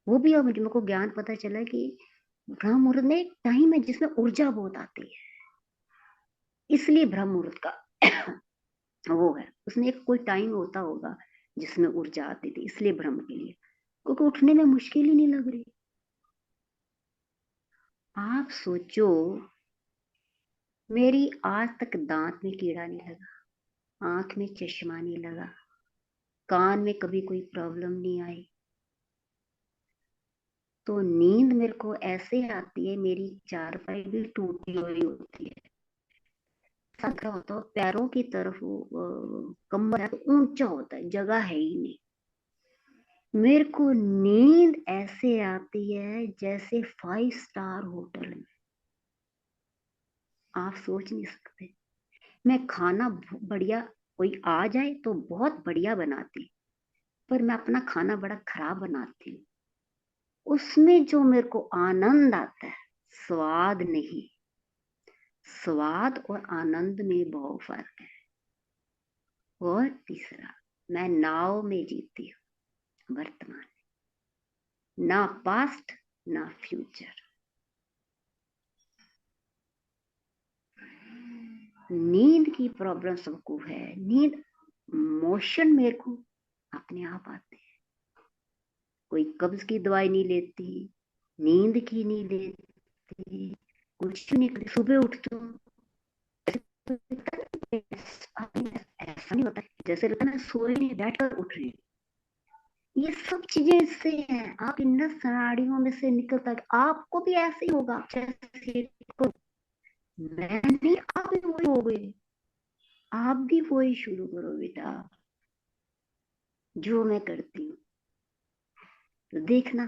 वो भी अब मुझे को ज्ञान पता चला कि ब्रह्म मुहूर्त में एक टाइम है जिसमें ऊर्जा बहुत आती है, इसलिए ब्रह्म मुहूर्त का वो है, उसमें एक कोई टाइम होता होगा जिसमें ऊर्जा आती थी, इसलिए ब्रह्म के लिए, क्योंकि उठने में मुश्किल ही नहीं लग रही। आप सोचो, मेरी आज तक दांत में कीड़ा नहीं लगा, आंख में चश्मा नहीं लगा, कान में कभी कोई प्रॉब्लम नहीं आई। तो नींद मेरे को ऐसे आती है, मेरी चारपाई भी टूटी हुई होती है, क्या होता है पैरों की तरफ कमर है तो ऊंचा होता है, जगह है ही नहीं। मेरे को नींद ऐसे आती है जैसे 5 स्टार होटल में, आप सोच नहीं सकते। मैं खाना बढ़िया, कोई आ जाए तो बहुत बढ़िया बनाती, पर मैं अपना खाना बड़ा खराब बनाती हूँ। उसमें जो मेरे को आनंद आता है, स्वाद नहीं, स्वाद और आनंद में बहुत फर्क है। और तीसरा, मैं नाव में जीती हूँ वर्तमान, ना पास्ट ना फ्यूचर। नींद की प्रॉब्लम सबको है, नींद मोशन मेरे को अपने आप आते हैं। कोई कब्ज की दवाई नहीं लेती, नींद की नहीं लेती, कुछ नहीं करती, सुबह उठती हूँ, ऐसा नहीं होता, जैसे लगता है ना सोए नहीं बैठ कर उठ रही हूँ। ये सब चीजें इससे हैं, आप इन सनाड़ियों में से निकलता है, आपको भी ऐसे ही होगा जैसे मैं नहीं, आप भी वही हो गए, आप भी वही शुरू करो बेटा जो मैं करती हूँ। तो देखना,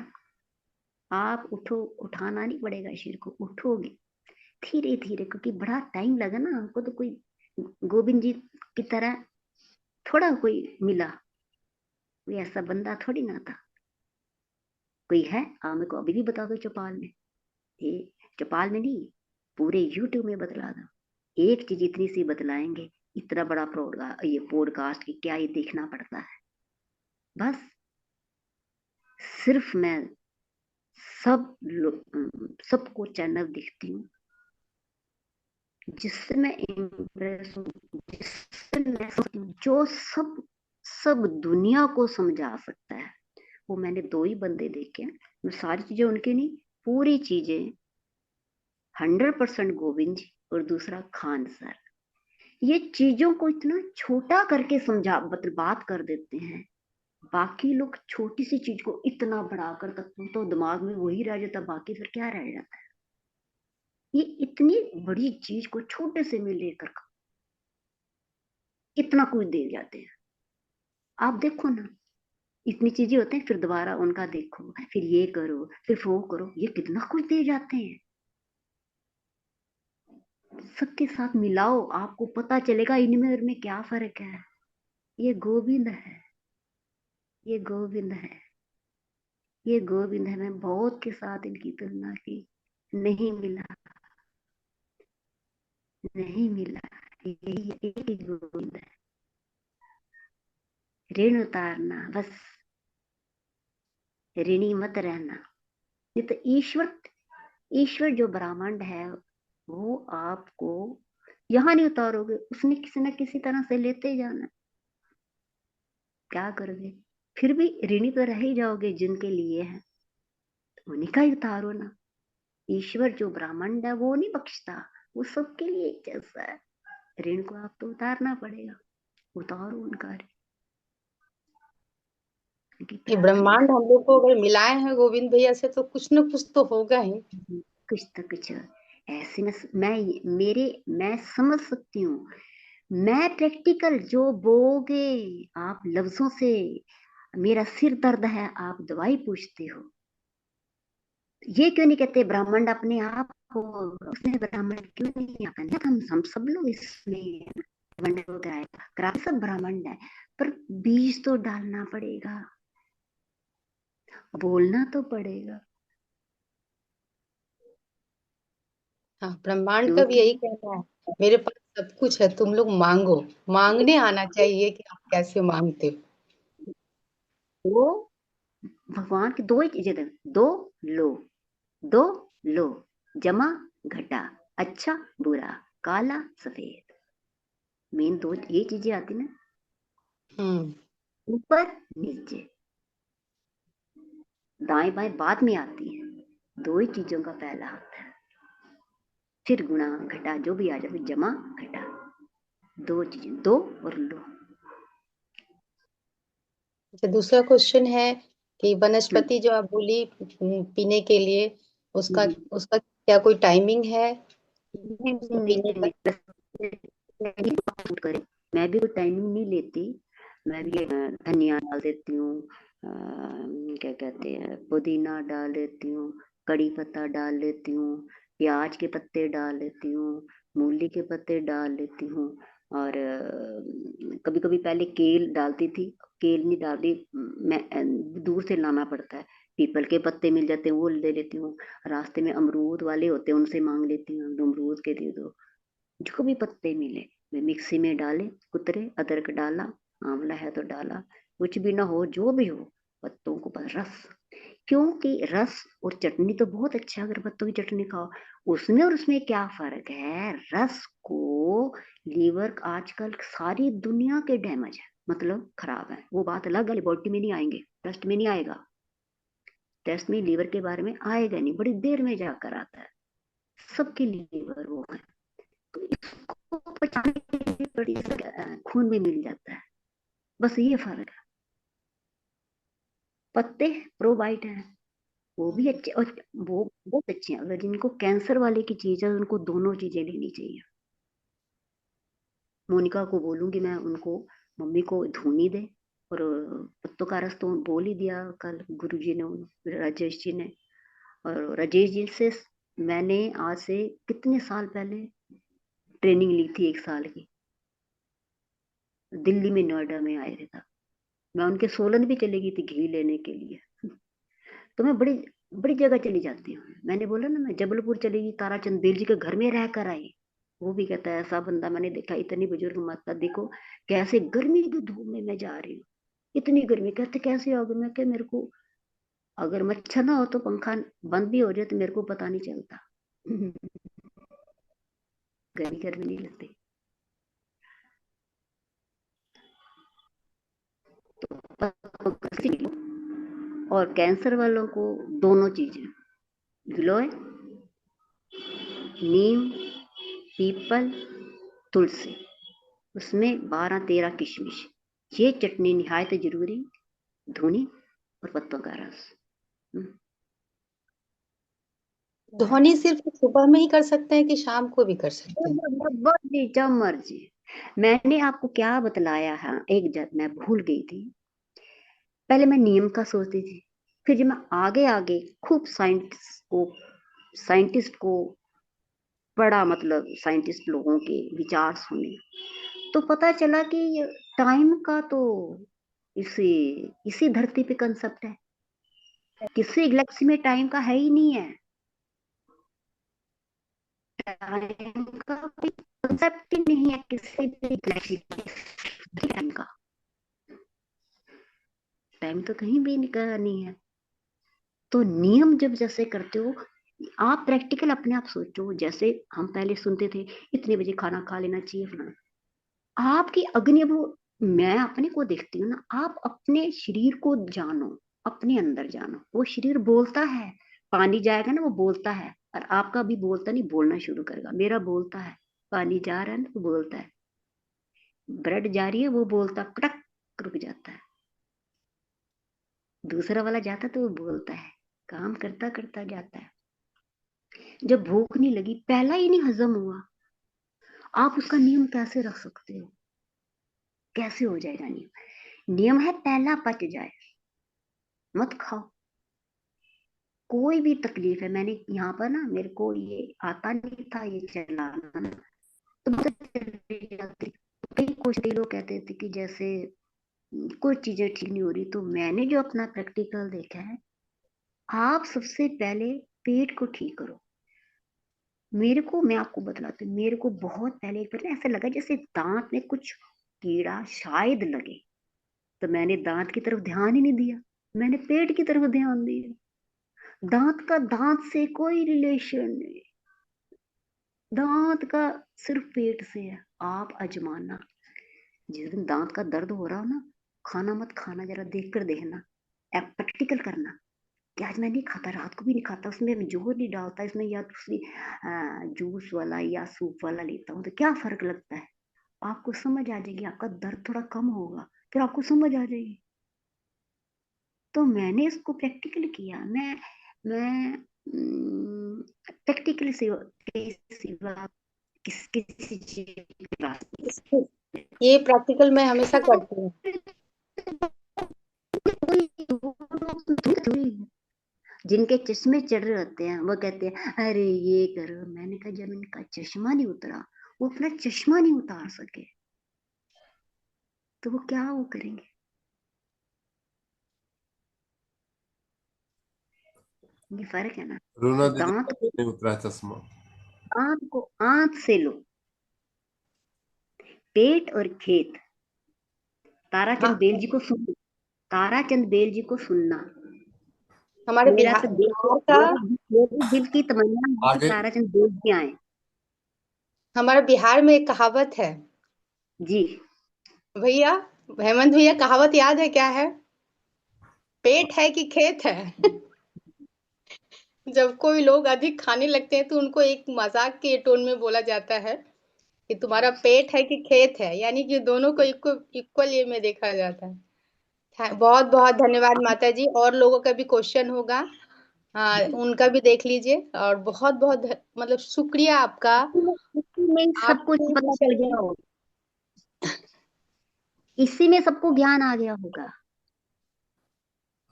आप उठो, उठाना नहीं पड़ेगा शरीर को, उठोगे धीरे धीरे, क्योंकि बड़ा टाइम लगा ना हमको, तो कोई गोविंद जी की तरह थोड़ा कोई मिला, कोई ऐसा बंदा थोड़ी ना था। कोई है आप मेरे को अभी भी बता दो चौपाल में, ये चौपाल में नहीं, पूरे यूट्यूब में बतला दो, एक चीज इतनी सी बतलाएंगे, इतना बड़ा ये पॉडकास्ट की क्या ये देखना पड़ता है। बस सिर्फ मैं सबको चैनल देखती हूँ जिससे मैं इम्प्रेस हूँ, जिससे मैं सोचती हूँ, जो सब सब दुनिया को समझा सकता है, वो मैंने 2 ही बंदे देखे हैं। मैं सारी चीजें उनकी नहीं, पूरी चीजें 100% गोविंद जी और दूसरा खान सर। ये चीजों को इतना छोटा करके समझा बात कर देते हैं, बाकी लोग छोटी सी चीज को इतना बड़ा कर सकते हैं, तो दिमाग में वही रह जाता, बाकी फिर क्या रह जाता है। ये इतनी बड़ी चीज को छोटे से में लेकर इतना कुछ दे जाते हैं। आप देखो ना, इतनी चीजें होते हैं, फिर दोबारा उनका देखो, फिर ये करो, फिर वो करो, ये कितना कुछ दे जाते हैं। सबके साथ मिलाओ, आपको पता चलेगा इनमें और में क्या फर्क है। ये गोविंद है, ये गोविंद है, ये गोविंद है। मैं बहुत के साथ इनकी तुलना की, नहीं मिला, नहीं मिला, यही एक ही गोविंद है। ऋण उतारना, बस ऋणी मत रहना। ये तो ईश्वर जो ब्रह्मांड है वो आपको यहाँ नहीं उतारोगे, उसने किसी न किसी तरह से लेते जाना। क्या करोगे, फिर भी ऋणी तो रह ही जाओगे, जिनके लिए है तो उन्हीं का ही उतारो ना। ईश्वर जो ब्रह्मांड है वो नहीं बख्शता, वो सबके लिए एक जैसा है। ऋण को आप तो उतारना पड़ेगा, उतारो उनका ऋण। ये ब्रह्मांड हम लोग को अगर मिलाए हैं गोविंद भैया से तो कुछ न कुछ तो होगा ही। कुछ तो कुछ ऐसे में मैं समझ सकती हूँ। मैं प्रैक्टिकल जो बोगे आप लफ्जों से, मेरा सिर दर्द है आप दवाई पूछते हो, ये क्यों नहीं कहते ब्राह्मण अपने आप हो, उसने ब्राह्मण क्यों नहीं आता ना, हम सब लोग इसमें कराए सब ब्राह्मण है, पर बीज तो डालना पड़ेगा, बोलना तो पड़ेगा। हाँ, ब्रह्मांड का भी क्योंकि यही कहना है, मेरे पास सब कुछ है, तुम लोग मांगो। मांगने आना चाहिए कि आप कैसे मांगते हो। वो भगवान की 2 ही चीजें थे, दो लो, दो लो, जमा घटा, अच्छा बुरा, काला सफेद, मेन 2 ये चीजें आती ना, ऊपर नीचे, दाएं बाएं बाद में आती है, 2 ही चीजों का पहला होता है, फिर गुणा घटा जो भी आ जाए, जमा घटा, 2 चीजें, दो और लो। अच्छा, दूसरा क्वेश्चन है कि वनस्पति जो आप बोली पीने के लिए, उसका उसका क्या कोई टाइमिंग है उसको पीने का? मैं भी कोई टाइमिंग नहीं लेती, मैं भी धनिया डाल देती हूँ, क्या कहते हैं, पुदीना डाल देती हूँ, कड़ी पत्ता डाल लेती हूँ, प्याज के पत्ते डाल लेती हूँ, मूली के पत्ते डाल लेती हूँ, और कभी कभी पहले केल डालती थी, केल नहीं डालती मैं, दूर से लाना पड़ता है, पीपल के पत्ते मिल जाते हैं वो ले लेती हूँ, रास्ते में अमरूद वाले होते हैं उनसे मांग लेती हूँ, अमरूद के दे दो, जो भी पत्ते मिले वे मिक्सी में डाले, कुतरे, अदरक डाला, आंवला है तो डाला, कुछ भी ना हो जो भी हो, पत्तों को बस रस, क्योंकि रस और चटनी तो बहुत अच्छा है, अगर पत्तों की चटनी खाओ, उसमें और उसमें क्या फर्क है। रस को लीवर आजकल सारी दुनिया के डैमेज है, मतलब खराब है, वो बात अलग है, बॉडी में नहीं आएंगे, टेस्ट में नहीं आएगा, टेस्ट में लीवर के बारे में आएगा नहीं, बड़ी देर में जाकर आता है, सबके लीवर वो है, तो इसको पचाने के लिए बड़ी खून में मिल जाता है, बस ये फर्क है। पत्ते प्रोबाइट है, वो भी अच्छे, और वो बहुत अच्छे हैं। अगर जिनको कैंसर वाले की चीज है उनको दोनों चीजें लेनी चाहिए। मोनिका को बोलूंगी मैं, उनको मम्मी को धुनी दे, और पत्तों का रस तो बोल ही दिया कल गुरुजी ने, राजेश जी ने। और राजेश जी से मैंने आज से कितने साल पहले ट्रेनिंग ली थी, 1 साल की, दिल्ली में, नोएडा में आए थे तब। मैं उनके सोलन भी चली गई थी घी लेने के लिए। तो मैं बड़ी बड़ी जगह चली जाती हूँ। मैंने बोला ना, मैं जबलपुर चली गई, ताराचंद बेल जी के घर में रह कर आई। वो भी कहता है ऐसा बंदा मैंने देखा, इतनी बुजुर्ग माता देखो कैसे गर्मी की धूप में मैं जा रही हूँ, इतनी गर्मी। कहते कैसे आओगे? मैं क्या, मेरे को अगर मच्छर ना हो तो पंखा बंद भी हो जाए तो मेरे को पता नहीं चलता। गर्मी गर्मी नहीं लगती। तो और कैंसर वालों को दोनों चीजें, गिलोय, नीम, पीपल, तुलसी, उसमें 12-13 किशमिश, ये चटनी निहायत जरूरी, धुनी और पत्तों का रस। धोनी सिर्फ सुबह में ही कर सकते हैं कि शाम को भी कर सकते हैं? मर्जी, जब मर्जी। मैंने आपको क्या बतलाया है, एक जब मैं भूल गई थी, पहले मैं नियम का सोचती थी, फिर जब मैं आगे आगे खूब साइंटिस्ट को पढ़ा, मतलब साइंटिस्ट लोगों के विचार सुने, तो पता चला कि टाइम का तो इसी इसी धरती पे कंसेप्ट है, किसी गैलेक्सी में टाइम का है ही नहीं है। टाइम का कोई कंसेप्ट ही नहीं है किसी भी गैलेक्सी में। टाइम का, टाइम तो कहीं भी नहीं है। तो नियम जब जैसे करते हो आप, प्रैक्टिकल अपने आप सोचो। जैसे हम पहले सुनते थे इतने बजे खाना खा लेना चाहिए फलाना, आपकी अग्नि वो, मैं अपने को देखती हूँ ना, आप अपने शरीर को जानो, अपने अंदर जानो। वो शरीर बोलता है, पानी जाएगा ना वो बोलता है, और आपका भी बोलता नहीं, बोलना शुरू करेगा। मेरा बोलता है, पानी जा रहा है ना वो बोलता है, ब्रेड जा रही है वो बोलता, कटक रुक जाता है। दूसरा वाला जाता तो वो बोलता है, काम करता करता जाता है। जब भूख नहीं लगी, पहला ही नहीं हजम हुआ, आप उसका नियम कैसे रख सकते हो? कैसे हो जाएगा नियम? नियम है पहला पच जाए, मत खाओ। कोई भी तकलीफ है, मैंने यहाँ पर ना, मेरे को ये आता नहीं था ये चलाना ना, तो मैं चली जाती। कई कुछ लोग कहते थे कि जैसे कुछ चीजें ठीक नहीं हो रही, तो मैंने जो अपना प्रैक्टिकल देखा है, आप सबसे पहले पेट को ठीक करो। मेरे को, मैं आपको बतलाती हूँ, मेरे को बहुत पहले एक बार ना ऐसा लगा जैसे दांत में कुछ कीड़ा शायद लगे, तो मैंने दांत की तरफ ध्यान ही नहीं दिया, मैंने पेट की तरफ ध्यान दिया। दांत का दांत से कोई रिलेशन नहीं, दांत का सिर्फ पेट से है। आप अजमाना, जिस दिन दांत का दर्द हो रहा हो ना, खाना मत खाना, जरा देख कर देखना, प्रैक्टिकल करना कि आज मैं नहीं खाता, रात को भी नहीं खाता, उसमें मैं जोर नहीं डालता, इसमें या दूसरी जूस वाला या सूप वाला लेता हूँ, तो क्या फर्क लगता है? आपको समझ आ जाएगी, आपका दर्द थोड़ा कम होगा, फिर आपको समझ आ जाएगी। तो मैंने इसको प्रैक्टिकल किया। मैं प्रैक्टिकल से सिवा किसी चीज की क्लास ये प्रैक्टिकल मैं हमेशा करती हूँ। नहीं। जिनके चश्मे चढ़ रहे होते हैं वो कहते हैं अरे ये करो, मैंने कहा जब इनका चश्मा नहीं उतरा, वो अपना चश्मा नहीं उतार सके, तो वो क्या वो करेंगे? ये फर्क है ना। रोना तो दीदी का नहीं उतरा चश्मा। दांत को आंख से लो, पेट और खेत। ताराचंद हाँ, बेल जी को सुन, ताराचंद बेल जी को सुनना। हमारे मेरा तो दिल, बिहार का, मेरे दिल की तमन्ना है कि आगे ताराचंद बेल जी आए। हमारे बिहार में एक कहावत है जी। भैया, हेमंत भैया, कहावत याद है क्या है? पेट है कि खेत है? जब कोई लोग अधिक खाने लगते हैं तो उनको एक मजाक के टोन में बोला जाता है कि तुम्हारा पेट है कि खेत है, यानी कि दोनों को इक्वल इक्वल ये में देखा जाता है। बहुत बहुत धन्यवाद माता जी। और लोगों का भी क्वेश्चन होगा, उनका भी देख लीजिए। और बहुत बहुत मतलब शुक्रिया आपका। इसी में सब कुछ आपके पता विषय चल गया में होगा, इसी में सबको ज्ञान आ गया होगा।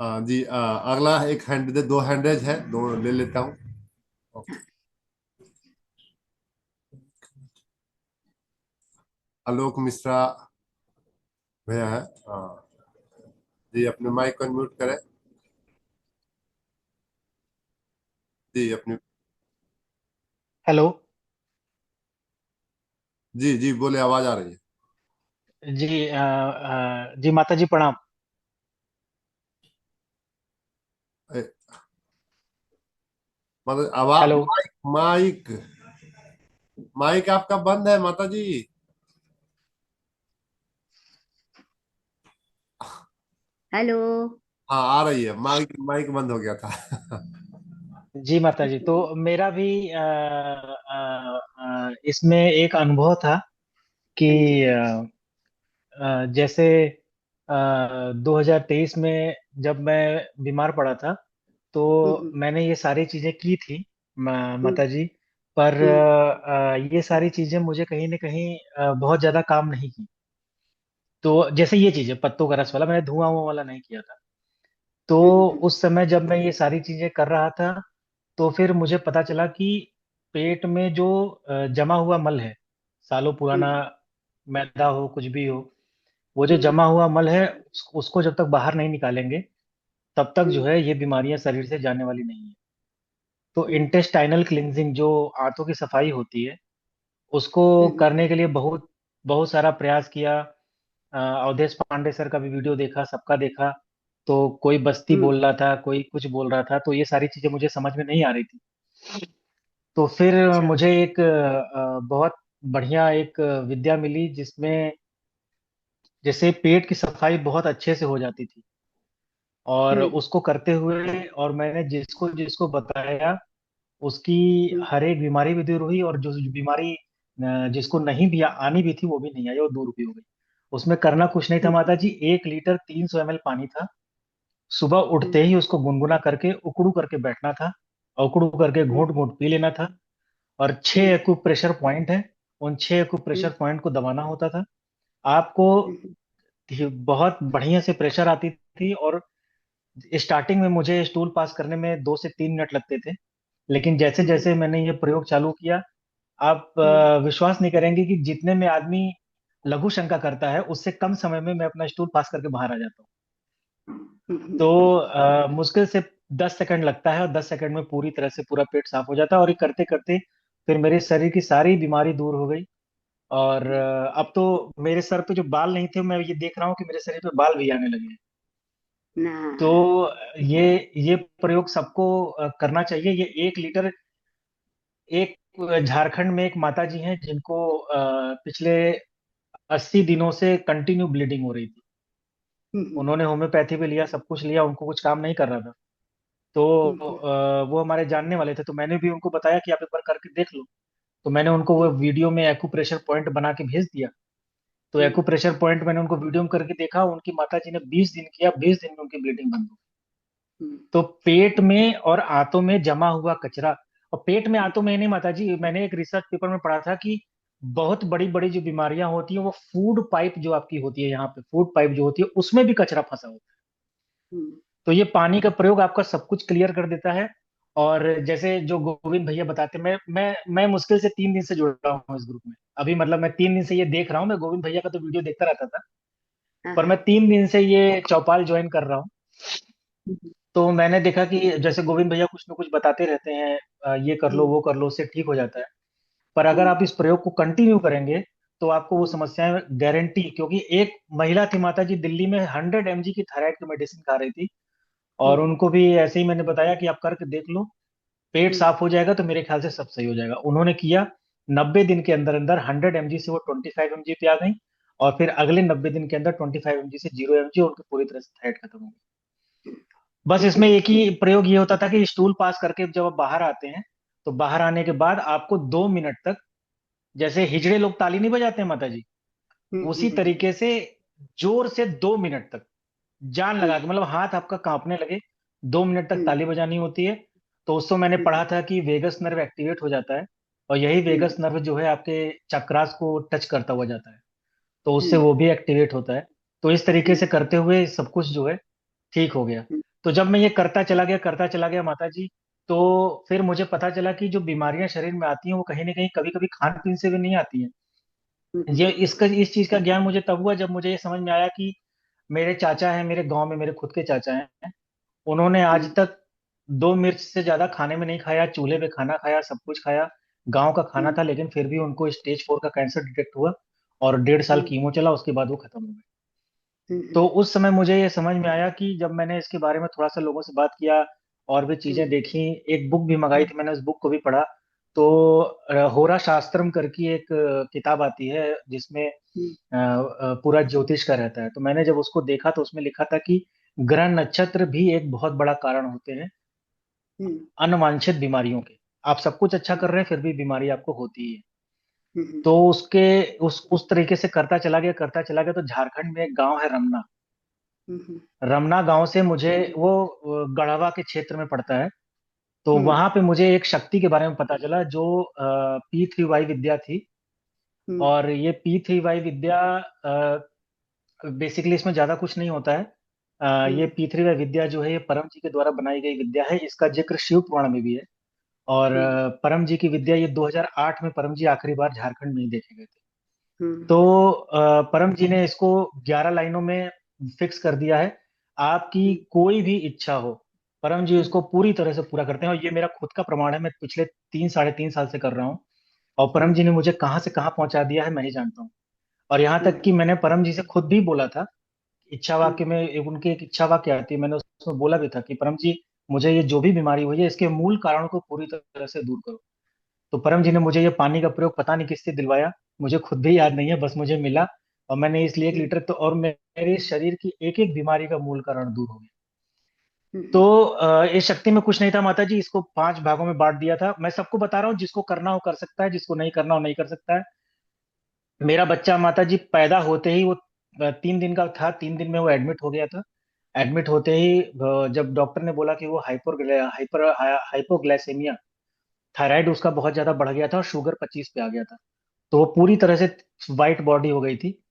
हाँ जी, अगला एक हैंड दे, 2 हैंडेज है, दो ले लेता हूँ। ओके। आलोक मिश्रा भैया है। हाँ जी, अपने माइक को अनम्यूट करें। जी अपनी। हेलो। जी जी बोले, आवाज आ रही है। जी माता जी प्रणाम। ए, मतलब आवाज, हेलो। माइक माइक माइक आपका बंद है माता जी। हेलो। हाँ आ रही है, माइक माइक बंद हो गया था। जी माता जी, तो मेरा भी इसमें एक अनुभव था कि हाँ जी। जैसे 2023 में जब मैं बीमार पड़ा था, तो हम्म। मैंने ये सारी चीजें की थी हम्म। माता जी। पर हम्म। ये सारी चीजें मुझे कहीं ना कहीं बहुत ज्यादा काम नहीं की। तो जैसे ये चीजें पत्तों का रस वाला, मैंने धुआं वुआं वाला नहीं किया था। तो हम्म। उस समय जब मैं ये सारी चीजें कर रहा था, तो फिर मुझे पता चला कि पेट में जो जमा हुआ मल है, सालों पुराना हम्म। मैदा हो कुछ भी हो, वो जो हम्म। जमा हुआ मल है उसको जब तक बाहर नहीं निकालेंगे, तब तक जो हम्म। है ये बीमारियां शरीर से जाने वाली नहीं है। तो हम्म। इंटेस्टाइनल क्लिनजिंग, जो आंतों की सफाई होती है, उसको हम्म। करने के लिए बहुत बहुत सारा प्रयास किया। अवधेश पांडे सर का भी वीडियो देखा, सबका देखा। तो कोई बस्ती हम्म। बोल रहा था, कोई कुछ बोल रहा था, तो ये सारी चीजें मुझे समझ में नहीं आ रही थी। तो फिर अच्छा। मुझे एक बहुत बढ़िया एक विद्या मिली, जिसमें जैसे पेट की सफाई बहुत अच्छे से हो जाती थी। और हम्म। उसको करते हुए, और मैंने जिसको जिसको बताया, उसकी हम्म। हर एक बीमारी भी दूर हुई, और जो बीमारी जिसको नहीं भी आनी भी थी वो भी नहीं आई, और दूर भी हो गई। उसमें करना कुछ नहीं था हम्म। माता जी, 1 लीटर 300 ml पानी था। सुबह हम्म। उठते ही उसको गुनगुना करके उकड़ू करके बैठना था, और उकड़ू करके हम्म। घूंट घूंट पी लेना था। और 6 एक्यूप्रेशर पॉइंट है, उन 6 एक्यूप्रेशर हम्म। पॉइंट को दबाना होता था आपको। हम्म। बहुत बढ़िया से प्रेशर आती थी। और स्टार्टिंग में मुझे स्टूल पास करने में 2 से 3 मिनट लगते थे, लेकिन जैसे हम्म। जैसे मैंने ये प्रयोग चालू किया, आप हम्म। विश्वास नहीं करेंगे कि जितने में आदमी लघु शंका करता है, उससे कम समय में मैं अपना स्टूल पास करके बाहर आ जाता हूँ। हम्म। तो मुश्किल से 10 सेकंड लगता है, और 10 सेकंड में पूरी तरह से पूरा पेट साफ हो जाता है। और ये करते करते फिर मेरे शरीर की सारी बीमारी दूर हो गई। और अब तो मेरे सर पे जो बाल नहीं थे, मैं ये देख रहा हूँ कि मेरे शरीर पे बाल भी आने लगे हैं। ना। तो ये ये प्रयोग सबको करना चाहिए। ये 1 लीटर, एक झारखंड में एक माता जी हैं जिनको पिछले 80 दिनों से कंटिन्यू ब्लीडिंग हो रही थी। हम्म। उन्होंने होम्योपैथी भी लिया, सब कुछ लिया, उनको कुछ काम नहीं कर रहा था। तो हम्म। वो हमारे जानने वाले थे, तो मैंने भी उनको बताया कि आप एक बार करके देख लो। तो मैंने उनको वो हम्म। वीडियो में एक्यूप्रेशर पॉइंट बना के भेज दिया। तो हम्म। एक्यूप्रेशर पॉइंट मैंने उनको वीडियो में करके देखा, उनकी माता जी ने 20 दिन किया, 20 दिन में उनकी ब्लीडिंग बंद हो गई। हम्म। तो पेट में और आंतों में जमा हुआ कचरा, और पेट में आंतों में नहीं माता जी, मैंने एक रिसर्च पेपर में पढ़ा था कि बहुत बड़ी बड़ी जो बीमारियां होती हैं, वो फूड पाइप जो आपकी होती है, यहाँ पे फूड पाइप जो होती है, उसमें भी कचरा फंसा होता है। हम्म। तो ये पानी का प्रयोग आपका सब कुछ क्लियर कर देता है। और जैसे जो गोविंद भैया बताते, मैं मुश्किल से 3 दिन से जुड़ रहा हूँ इस ग्रुप में। अभी मतलब मैं 3 दिन से ये देख रहा हूँ, मैं गोविंद भैया का तो वीडियो देखता रहता था, हाँ पर हाँ। मैं 3 दिन से ये चौपाल ज्वाइन कर रहा हूँ। हम्म। तो मैंने देखा कि जैसे गोविंद भैया कुछ ना कुछ बताते रहते हैं, ये कर लो हम्म। वो कर लो, उससे ठीक हो जाता है। पर अगर हम्म। आप इस प्रयोग को कंटिन्यू करेंगे, तो आपको वो हम्म। समस्याएं गारंटी, क्योंकि एक महिला थी माता जी, दिल्ली में 100 mg की थायराइड की मेडिसिन खा रही थी, और हम्म। उनको भी ऐसे ही मैंने बताया कि आप करके देख लो, पेट हम्म। साफ हो जाएगा, तो मेरे ख्याल से सब सही हो जाएगा। उन्होंने किया, 90 दिन के अंदर अंदर 100 mg से वो 25 mg पे आ गई, और फिर अगले 90 दिन के अंदर 25 mg से 0 mg, उनकी पूरी तरह से थायराइड खत्म हो गई। बस इसमें एक ही प्रयोग ये होता था कि स्टूल पास करके जब आप बाहर आते हैं तो बाहर आने के बाद आपको 2 मिनट तक, जैसे हिजड़े लोग ताली नहीं बजाते हैं माता जी, उसी तरीके से जोर से 2 मिनट तक जान लगा के, मतलब हाथ आपका कांपने लगे, 2 मिनट तक ताली बजानी होती है। तो उसको मैंने पढ़ा था कि वेगस नर्व एक्टिवेट हो जाता है, और यही वेगस नर्व जो है आपके चक्रास को टच करता हुआ जाता है, तो उससे वो भी एक्टिवेट होता है। तो इस तरीके से करते हुए सब कुछ जो है ठीक हो गया। तो जब मैं ये करता चला गया माता जी, तो फिर मुझे पता चला कि जो बीमारियां शरीर में आती हैं वो कहीं ना कहीं कभी कभी खान पीन से भी नहीं आती हैं। ये इस चीज का ज्ञान मुझे तब हुआ जब मुझे ये समझ में आया कि मेरे चाचा हैं, मेरे गांव में मेरे खुद के चाचा हैं, उन्होंने आज तक 2 मिर्च से ज्यादा खाने में नहीं खाया, चूल्हे पे खाना खाया, सब कुछ खाया, गांव का खाना था, लेकिन फिर भी उनको स्टेज 4 का कैंसर डिटेक्ट हुआ और 1.5 साल कीमो चला, उसके बाद वो खत्म हो गए। तो उस समय मुझे ये समझ में आया कि जब मैंने इसके बारे में थोड़ा सा लोगों से बात किया और भी चीजें देखी, एक बुक भी मंगाई थी, मैंने उस बुक को भी पढ़ा। तो होरा शास्त्रम करके एक किताब आती है जिसमें पूरा ज्योतिष का रहता है। तो मैंने जब उसको देखा तो उसमें लिखा था कि ग्रह नक्षत्र भी एक बहुत बड़ा कारण होते हैं अनवांछित बीमारियों के। आप सब कुछ अच्छा कर रहे हैं फिर भी बीमारी आपको होती ही है। तो उसके उस तरीके से करता चला गया तो झारखंड में एक गांव है रमना। रमना गांव से मुझे वो गढ़वा के क्षेत्र में पड़ता है। तो वहां पे मुझे एक शक्ति के बारे में पता चला जो P3Y विद्या थी। और ये P3Y विद्या बेसिकली इसमें ज्यादा कुछ नहीं होता है। ये P3Y विद्या जो है ये परम जी के द्वारा बनाई गई विद्या है, इसका जिक्र शिव पुराण में भी है। और परम जी की विद्या ये 2008 में परम जी आखिरी बार झारखंड में ही देखे गए थे। तो परम जी ने इसको 11 लाइनों में फिक्स कर दिया है। आपकी कोई भी इच्छा हो, परम जी उसको पूरी तरह से पूरा करते हैं। और ये मेरा खुद का प्रमाण है, मैं पिछले 3 साढ़े 3 साल से कर रहा हूँ। और परम जी ने मुझे कहाँ से कहाँ पहुंचा दिया है मैं ही जानता हूँ। और यहाँ तक कि मैंने परम जी से खुद भी बोला था, इच्छा वाक्य में उनकी एक इच्छा वाक्य आती है, मैंने उसमें बोला भी था कि परम जी मुझे ये जो भी बीमारी हुई है इसके मूल कारणों को पूरी तरह से दूर करो। तो परम जी ने मुझे ये पानी का प्रयोग पता नहीं किससे दिलवाया, मुझे खुद भी याद नहीं है, बस मुझे मिला और मैंने इसलिए 1 लीटर तो, और मेरे शरीर की एक एक बीमारी का मूल कारण दूर हो गया। तो इस शक्ति में कुछ नहीं था माता जी, इसको 5 भागों में बांट दिया था। मैं सबको बता रहा हूँ, जिसको करना हो कर सकता है, जिसको नहीं करना हो नहीं कर सकता है। मेरा बच्चा माता जी पैदा होते ही वो 3 दिन का था, 3 दिन में वो एडमिट हो गया था। एडमिट होते ही जब डॉक्टर ने बोला कि वो हाइपोग्लाइसेमिया, थायराइड उसका बहुत ज्यादा बढ़ गया था और शुगर 25 पे आ गया था, तो वो पूरी तरह से वाइट बॉडी हो गई थी।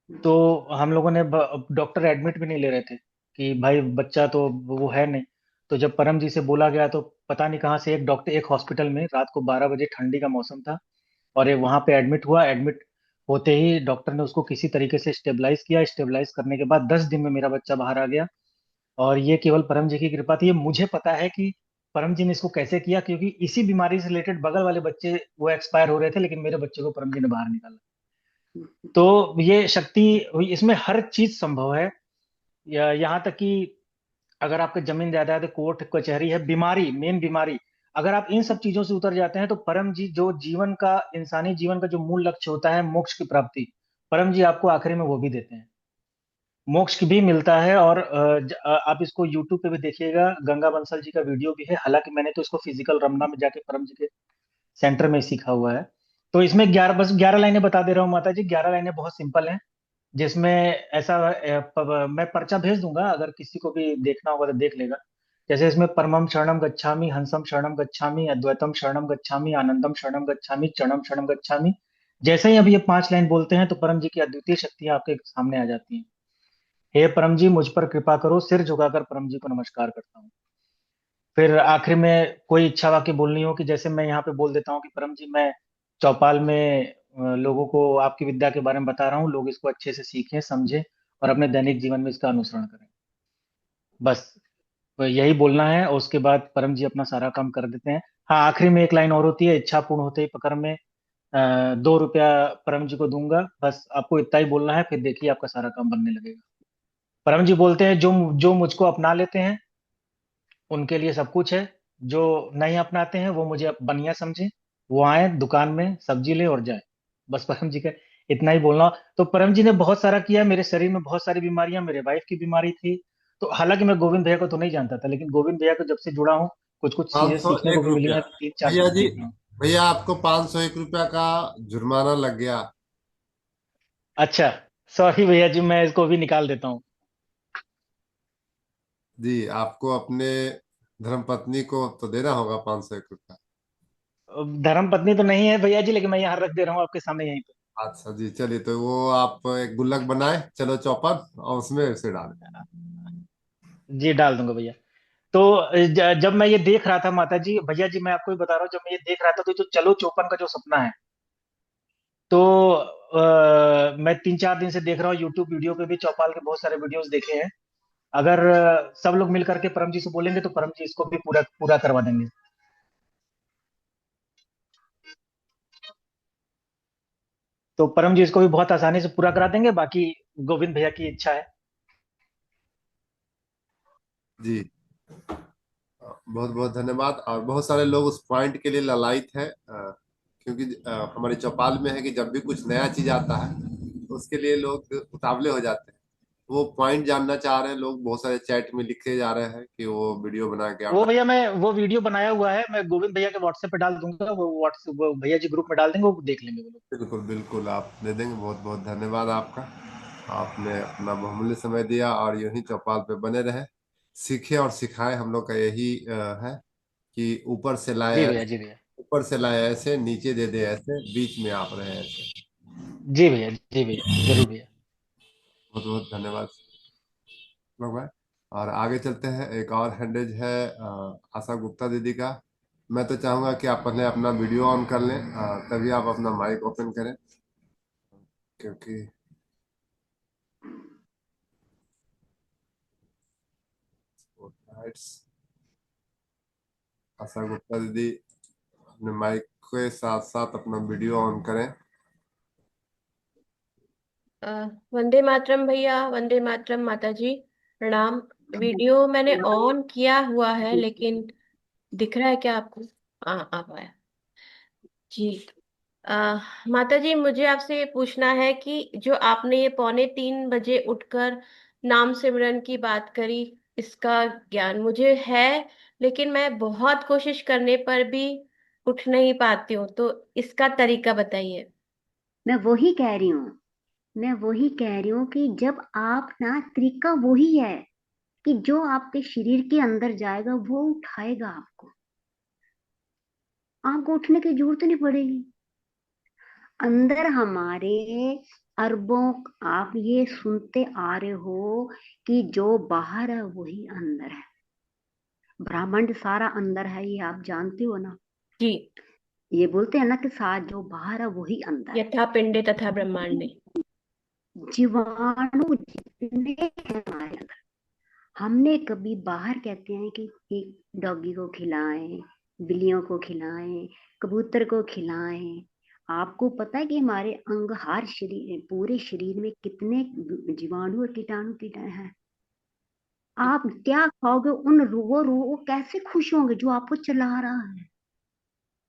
तो हम लोगों ने डॉक्टर एडमिट भी नहीं ले रहे थे कि भाई बच्चा तो वो है नहीं। तो जब परम जी से बोला गया तो पता नहीं कहाँ से एक डॉक्टर, एक हॉस्पिटल में रात को 12 बजे, ठंडी का मौसम था, और ये वहां पे एडमिट हुआ। एडमिट होते ही डॉक्टर ने उसको किसी तरीके से स्टेबलाइज किया। स्टेबलाइज करने के बाद 10 दिन में मेरा बच्चा बाहर आ गया। और ये केवल परम जी की कृपा थी। ये मुझे पता है कि परम जी ने इसको कैसे किया, क्योंकि इसी बीमारी से रिलेटेड बगल वाले बच्चे वो एक्सपायर हो रहे थे, लेकिन मेरे बच्चे को परम जी ने बाहर निकाला। तो ये शक्ति, इसमें हर चीज संभव है। यहाँ तक कि अगर आपके जमीन जायदाद है, कोर्ट कचहरी है, बीमारी, मेन बीमारी, अगर आप इन सब चीजों से उतर जाते हैं तो परम जी जो जीवन का, इंसानी जीवन का जो मूल लक्ष्य होता है मोक्ष की प्राप्ति, परम जी आपको आखिरी में वो भी देते हैं, मोक्ष भी मिलता है। और आप इसको यूट्यूब पे भी देखिएगा, गंगा बंसल जी का वीडियो भी है। हालांकि मैंने तो इसको फिजिकल रमना में जाके परम जी के सेंटर में ही सीखा हुआ है। तो इसमें 11 लाइनें बता दे रहा हूँ माता जी, 11 लाइनें बहुत सिंपल हैं, जिसमें ऐसा मैं पर्चा भेज दूंगा, अगर किसी को भी देखना होगा तो देख लेगा। जैसे इसमें परमम शरणम गच्छामि, हंसम शरणम गच्छामि, अद्वैतम शरणम गच्छामि, आनंदम शरणम गच्छामि, चरणम शरणम गच्छामि। जैसे ही अब ये 5 लाइन बोलते हैं तो परम जी की अद्वितीय शक्तियां आपके सामने आ जाती हैं। हे परम जी मुझ पर कृपा करो, सिर झुकाकर परम जी को नमस्कार करता हूँ। फिर आखिर में कोई इच्छा वाक्य बोलनी हो, कि जैसे मैं यहाँ पे बोल देता हूँ कि परम जी मैं चौपाल में लोगों को आपकी विद्या के बारे में बता रहा हूँ, लोग इसको अच्छे से सीखें, समझें और अपने दैनिक जीवन में इसका अनुसरण करें। बस तो यही बोलना है, और उसके बाद परम जी अपना सारा काम कर देते हैं। हाँ, आखिरी में एक लाइन और होती है, इच्छा पूर्ण होते ही पकड़ में 2 रुपया परम जी को दूंगा। बस आपको इतना ही बोलना है, फिर देखिए आपका सारा काम बनने लगेगा। परम जी बोलते हैं जो जो मुझको अपना लेते हैं उनके लिए सब कुछ है, जो नहीं अपनाते हैं वो मुझे बनिया समझे, वो आए दुकान में सब्जी ले और जाए। बस परम जी का इतना ही बोलना। तो परम जी ने बहुत सारा किया, मेरे शरीर में बहुत सारी बीमारियां, मेरे वाइफ की बीमारी थी, तो हालांकि मैं गोविंद भैया को तो नहीं जानता था, लेकिन गोविंद भैया को जब से जुड़ा हूँ कुछ कुछ पाँच चीजें सौ सीखने को एक भी मिली रुपया हैं, 3-4 भैया चीजें जी, सीख रहा हूँ। भैया आपको 501 रुपया का जुर्माना लग गया। अच्छा, सॉरी भैया जी, मैं इसको भी निकाल देता हूँ। जी, आपको अपने धर्मपत्नी को तो देना होगा 501 रुपया। धर्म पत्नी तो नहीं है भैया जी, लेकिन मैं यहाँ रख दे रहा हूँ आपके सामने यहीं पे। अच्छा जी, चलिए तो वो आप एक गुल्लक बनाए, चलो चौपन, और उसमें उसे डालें। जी डाल दूंगा भैया। तो जब मैं ये देख रहा था माता जी, भैया जी मैं आपको भी बता रहा हूँ, जब मैं ये देख रहा था तो जो चलो चौपन का जो सपना है, तो मैं 3-4 दिन से देख रहा हूँ यूट्यूब वीडियो पे भी चौपाल के बहुत सारे वीडियोस देखे हैं। अगर सब लोग मिल करके परम जी से बोलेंगे तो परम जी इसको भी पूरा पूरा करवा देंगे। तो परम जी इसको भी बहुत आसानी से पूरा करा देंगे, बाकी गोविंद भैया की इच्छा है। जी, बहुत बहुत धन्यवाद। और बहुत सारे लोग उस पॉइंट के लिए ललायित है, क्योंकि हमारी चौपाल में है कि जब भी कुछ नया चीज आता है तो उसके लिए लोग उतावले हो जाते हैं। वो पॉइंट जानना चाह रहे हैं लोग, बहुत सारे चैट में लिखे जा रहे हैं कि वो वीडियो बना के आप वो भैया मैं वो वीडियो बनाया हुआ है, मैं गोविंद भैया के व्हाट्सएप पे डाल दूंगा, वो व्हाट्सएप वो भैया जी ग्रुप में डाल देंगे, वो देख लेंगे वो लोग। बिल्कुल बिल्कुल आप दे देंगे। बहुत बहुत धन्यवाद आपका, आपने अपना बहुमूल्य समय दिया, और यूं ही चौपाल पे बने रहे, सीखे और सिखाए। हम लोग का यही है कि जी भैया, जी भैया। ऊपर से लाए ऐसे, नीचे दे दे ऐसे, बीच में आप रहे ऐसे। जी भैया, जी भैया, जरूर भैया। बहुत बहुत धन्यवाद लोग भाई। और आगे चलते हैं, एक और हैंडेज है आशा गुप्ता दीदी का। मैं तो चाहूंगा कि आप पहले अपना वीडियो ऑन कर लें, तभी आप अपना माइक ओपन करें, क्योंकि आशा गुप्ता दीदी अपने माइक के साथ साथ अपना वीडियो ऑन करें। वंदे मातरम भैया, वंदे मातरम माता जी, प्रणाम। वीडियो मैंने ऑन किया हुआ है, लेकिन दिख रहा है क्या आपको? आ पाया जी। माता जी, मुझे आपसे ये पूछना है कि जो आपने ये 2:45 बजे उठकर नाम सिमरन की बात करी, इसका ज्ञान मुझे है, लेकिन मैं बहुत कोशिश करने पर भी उठ नहीं पाती हूँ, तो इसका तरीका बताइए। मैं वही कह रही हूँ, मैं वही कह रही हूँ कि जब आप ना, तरीका वही है कि जो आपके शरीर के अंदर जाएगा वो उठाएगा आपको। आपको उठने की जरूरत नहीं पड़ेगी। अंदर हमारे अरबों, आप ये सुनते आ रहे हो कि जो बाहर है वही अंदर है। ब्रह्मांड सारा अंदर है, ये आप जानते हो ना। जी। ये बोलते हैं ना कि साथ जो बाहर है वही अंदर है। यथा पिंडे तथा ब्रह्मांडे। जीवाणु जितने हैं हमारे अंदर, हमने कभी बाहर कहते हैं कि एक डॉगी को खिलाएं, बिल्लियों को खिलाएं, कबूतर को खिलाएं। आपको पता है कि हमारे अंग, हर शरीर, पूरे शरीर में कितने जीवाणु और कीटाणु हैं। आप क्या खाओगे, उन वो कैसे खुश होंगे जो आपको चला रहा है,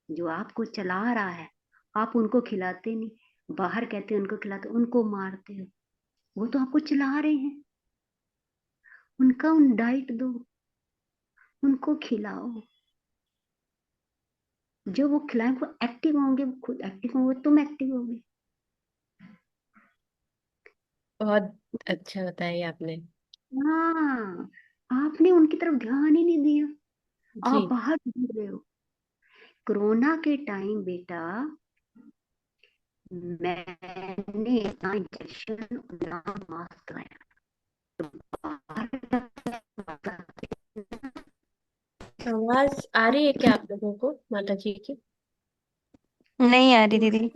जो आपको चला रहा है। आप उनको खिलाते नहीं, बाहर कहते हैं उनको खिलाते, उनको मारते हो। वो तो आपको चला रहे हैं। उनका उन डाइट दो, उनको खिलाओ। जो वो खिलाएं वो एक्टिव होंगे, वो खुद एक्टिव होंगे, तुम एक्टिव होगे। बहुत अच्छा बताया आपने। हाँ, आपने उनकी तरफ ध्यान ही नहीं दिया। जी। आप बाहर घूम रहे हो। कोरोना के टाइम बेटा, मैंने ना इंजेक्शन ना मास्क लगाया। आवाज आ रही है क्या आप लोगों को माता जी की? नहीं आ रही दीदी।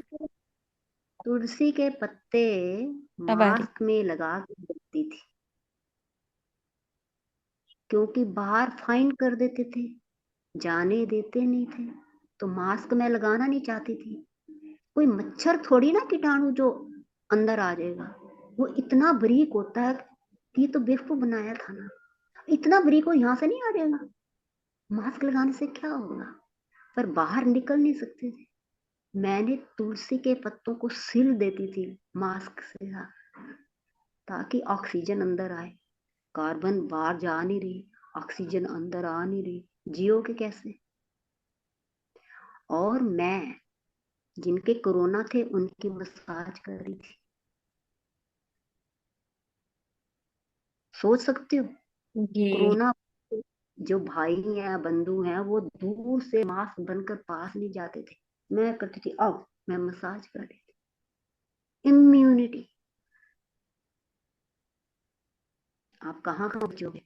तुलसी के पत्ते अब आ रही। मास्क में लगा के देती थी, क्योंकि बाहर फाइन कर देते थे, जाने देते नहीं थे। तो मास्क मैं लगाना नहीं चाहती थी। कोई मच्छर थोड़ी ना, कीटाणु जो अंदर आ जाएगा। वो इतना बारीक होता है कि ये तो बेवकूफ बनाया था ना। इतना बारीक हो, यहाँ से नहीं आ जाएगा। मास्क लगाने से क्या होगा? पर बाहर निकल नहीं सकते थे। मैंने तुलसी के पत्तों को सिल देती थी मास्क से, ताकि ऑक्सीजन अंदर आए। कार्बन बाहर जा नहीं रही, ऑक्सीजन अंदर आ नहीं रही, जियोगे कैसे? और मैं जिनके कोरोना थे उनकी मसाज कर रही थी। सोच सकते हो? जी कोरोना जो भाई हैं बंधु हैं वो दूर से मास्क बनकर पास नहीं जाते थे, मैं करती थी, अब मैं मसाज कर रही थी। इम्यूनिटी। आप कहाँ कहाँ बचोगे?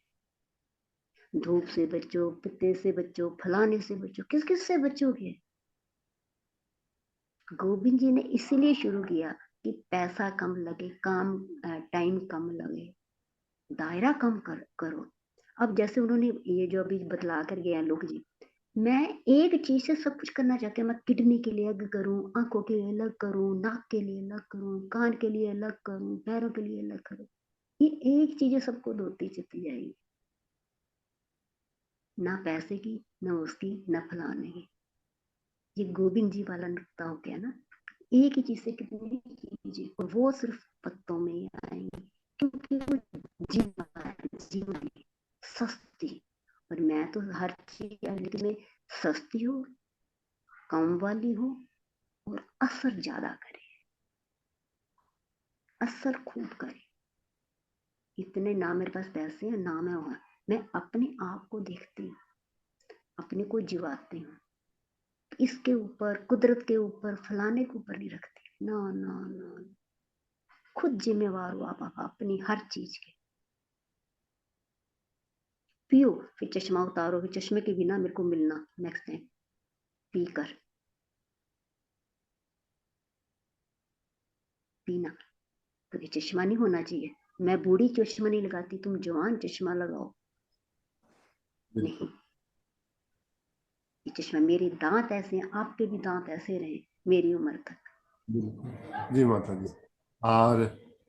धूप से बचो, पित्ते से बचो, फलाने से बचो, किस किस से बचोगे? गोविंद जी ने इसीलिए शुरू किया कि पैसा कम लगे, काम टाइम कम लगे, दायरा कम करो। अब जैसे उन्होंने ये जो अभी बतला कर गए हैं लोग जी, मैं एक चीज से सब कुछ करना चाहती हूँ। मैं किडनी के लिए अलग करूँ, आंखों के लिए अलग करूँ, नाक के लिए अलग करूँ, कान के लिए अलग करूँ, पैरों के लिए अलग करूँ। ये एक चीज सबको दोती चली जाएगी, ना पैसे की, ना उसकी, ना फलाने की। ये गोविंद जी वाला नुक्ता हो गया ना, एक ही चीज से कितनी चीजें, और वो सिर्फ पत्तों में ही आएंगी, क्योंकि वो जीवन है सस्ती। और मैं तो हर चीज में सस्ती हो, कम वाली हो, और असर ज्यादा करे, असर खूब करे। इतने ना मेरे पास पैसे हैं, ना मैं वहां, मैं अपने आप को देखती हूँ, अपने को जीवाती हूँ, इसके ऊपर, कुदरत के ऊपर, फलाने के ऊपर नहीं रखती। ना ना ना, खुद जिम्मेवार हो आप अपनी हर चीज के। पियो, फिर चश्मा उतारो, फिर चश्मे के बिना मेरे को मिलना नेक्स्ट टाइम, पी कर पीना। तो ये चश्मा नहीं होना चाहिए। मैं बूढ़ी चश्मा नहीं लगाती, तुम जवान चश्मा लगाओ। नहीं, ये चश्मा, मेरे दांत ऐसे हैं, आपके भी दांत ऐसे रहे मेरी उम्र तक। बिल्कुल जी माता जी। और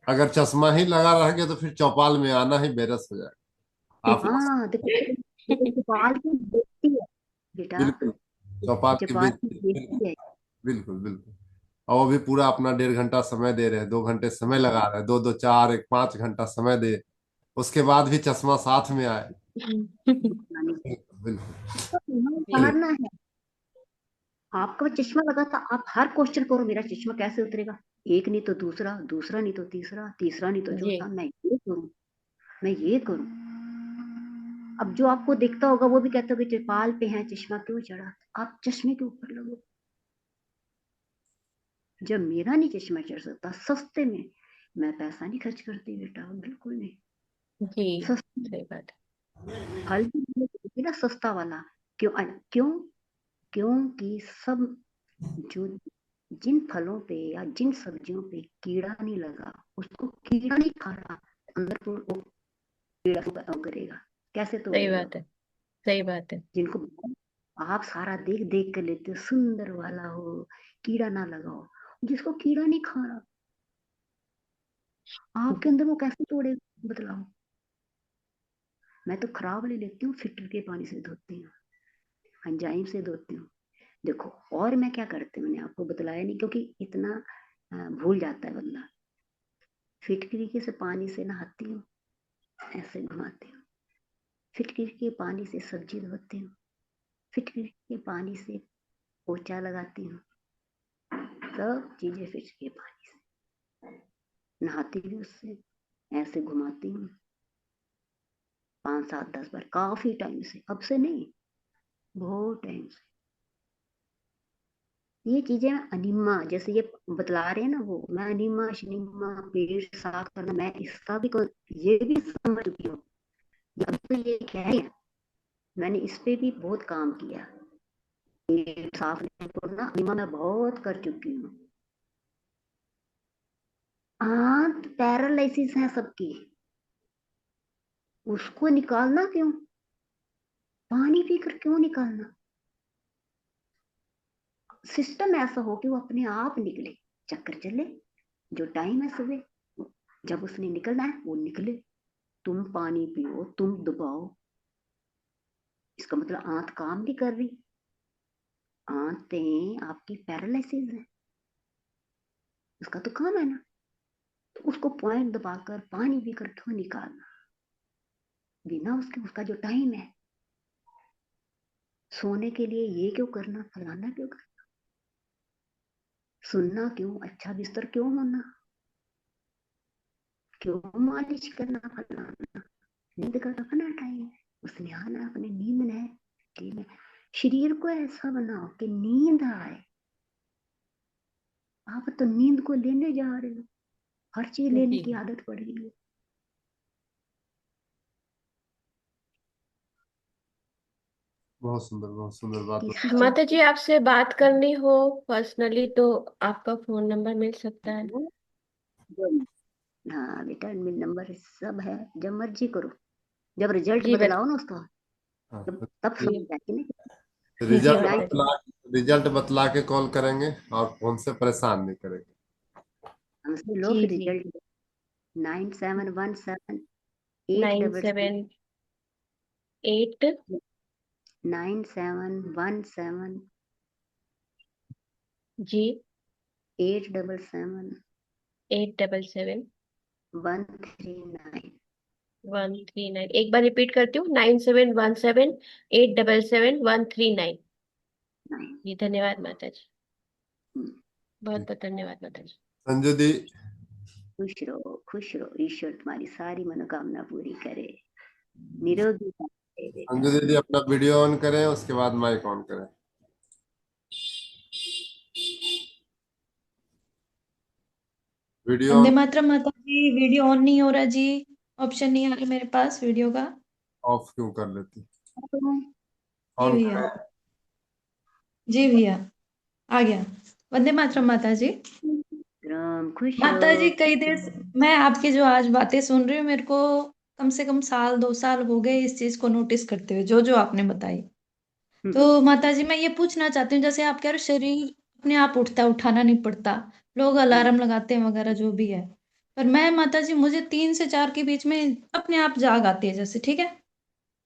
अगर चश्मा ही लगा रह गया तो फिर चौपाल में आना ही बेरस हो जाएगा। आप हाँ देखो, देखो जपाल की बेइज्जती है बेटा, बिल्कुल चौपाल की जपाल की बेइज्जती। बेइज्जती है। बिल्कुल बिल्कुल। और वो भी पूरा अपना 1.5 घंटा समय दे रहे हैं, 2 घंटे समय लगा रहे हैं, दो दो चार, एक 5 घंटा समय दे, उसके बाद भी चश्मा साथ में आए। बिल्कुल बिल्कुल। तो तुम्हें चलिए। उतारना है, आपका चश्मा लगा था, आप हर क्वेश्चन करो मेरा चश्मा कैसे उतरेगा, एक नहीं तो दूसरा, दूसरा नहीं तो तीसरा, तीसरा नहीं तो जी चौथा, मैं ये करूं, मैं ये करूं। अब जो आपको दिखता होगा वो भी कहता होगा कि त्रिपाल पे है चश्मा क्यों चढ़ा, आप चश्मे के ऊपर लगो। जब मेरा नहीं चश्मा चढ़ सकता सस्ते में, मैं पैसा नहीं खर्च करती बेटा, बिल्कुल नहीं। जी सस्ते सही बात फल भी मिले ना, सस्ता वाला। क्यों क्यों? क्योंकि सब जो, जिन फलों पे या जिन सब्जियों पे कीड़ा नहीं लगा, उसको कीड़ा नहीं खा रहा, अंदर तो वो कीड़ा करेगा, कैसे सही तोड़ेगा बात वो? है, सही बात है। जिनको आप सारा देख देख कर लेते हो, सुंदर वाला हो, कीड़ा ना लगाओ, जिसको कीड़ा नहीं खा रहा, आपके अंदर वो कैसे तोड़ेगा, बतलाओ। मैं तो खराब वाली लेती हूँ, फिल्टर के पानी से धोती हूँ, एंजाइम से धोती हूँ। देखो, और मैं क्या करती हूँ, मैंने आपको बतलाया नहीं, क्योंकि इतना भूल जाता है बंदा। फिटकरी के से पानी से नहाती हूँ, ऐसे घुमाती हूँ, फिटकरी के पानी से सब्जी धोती हूँ, फिटकरी के पानी से पोछा लगाती हूँ, सब चीजें फिटकरी के पानी से नहाती हूँ, उससे ऐसे घुमाती हूँ 5 7 10 बार, काफी टाइम से, अब से नहीं, बहुत टाइम से। ये चीजें अनिमा जैसे ये बतला रहे हैं ना वो, मैं अनिमा शनिमा पेट साफ करना, मैं इसका भी ये भी समझ चुकी हूँ। अब तो ये क्या है, मैंने इस पे भी बहुत काम किया, पेट साफ करना अनिमा मैं बहुत कर चुकी हूँ। आंत पैरालिसिस है सबकी, उसको निकालना क्यों, पानी पीकर क्यों निकालना? सिस्टम ऐसा हो कि वो अपने आप निकले, चक्कर चले, जो टाइम है सुबह, जब उसने निकलना है वो निकले, तुम पानी पियो, तुम दबाओ, इसका मतलब आंत काम नहीं कर रही, आंतें आपकी पैरालिसिस है, उसका तो काम है ना, तो उसको पॉइंट दबाकर पानी पीकर क्यों निकालना? बिना उसके, उसका जो टाइम है सोने के लिए, ये क्यों करना, फलाना क्यों करना, सुनना क्यों, अच्छा बिस्तर क्यों होना, क्यों मालिश करना, फलाना, नींद का अपना टाइम है, उसमें आना अपने नींद है कि मैं शरीर को ऐसा बनाओ कि नींद आए। आप तो नींद को लेने जा रहे हो, हर चीज लेने की आदत पड़ गई है। बहुत सुंदर बात किसी बताया। माता जी आपसे बात करनी हो पर्सनली तो आपका फोन नंबर मिल सकता है ना? हाँ बेटा, मेरा नंबर सब है, जब मर्जी करो, जब रिजल्ट जी बदलाओ ना उसका, हाँ, तब समझ आएगी ना। जी रिजल्ट माता जी। बतला रिजल्ट बतला के कॉल करेंगे और फोन से परेशान नहीं करेंगे। हमसे लो जी फिर जी। रिजल्ट। 9717 9718 9717 जी 877 877 139। 139। एक बार रिपीट करती हूँ, 9717 877 139। जी धन्यवाद माता जी, बहुत बहुत धन्यवाद माता जी। संजू दी, खुश रहो, ईश्वर तुम्हारी सारी मनोकामना पूरी करे, निरोगी रहे संजू बेटा। दीदी अपना वीडियो ऑन करें, उसके बाद माइक ऑन करें। वीडियो वंदे ऑन मातरम माता जी, वीडियो ऑन नहीं हो रहा जी। ऑप्शन नहीं आ रहा मेरे पास वीडियो का। ऑफ क्यों कर लेती, जी ऑन भैया, करें। जी भैया, आ गया। वंदे मातरम माता जी। राम, खुश माता जी रहो। कई देर से मैं आपकी जो आज बातें सुन रही हूँ, मेरे को कम से कम साल 2 साल हो गए इस चीज को नोटिस करते हुए, जो जो आपने बताई। तो माता जी मैं ये पूछना चाहती हूँ, जैसे आप कह रहे हो शरीर अपने आप उठता है, उठाना नहीं पड़ता, लोग अलार्म लगाते हैं वगैरह जो भी है, पर मैं माता जी मुझे 3 से 4 के बीच में अपने आप जाग आती है जैसे, ठीक है,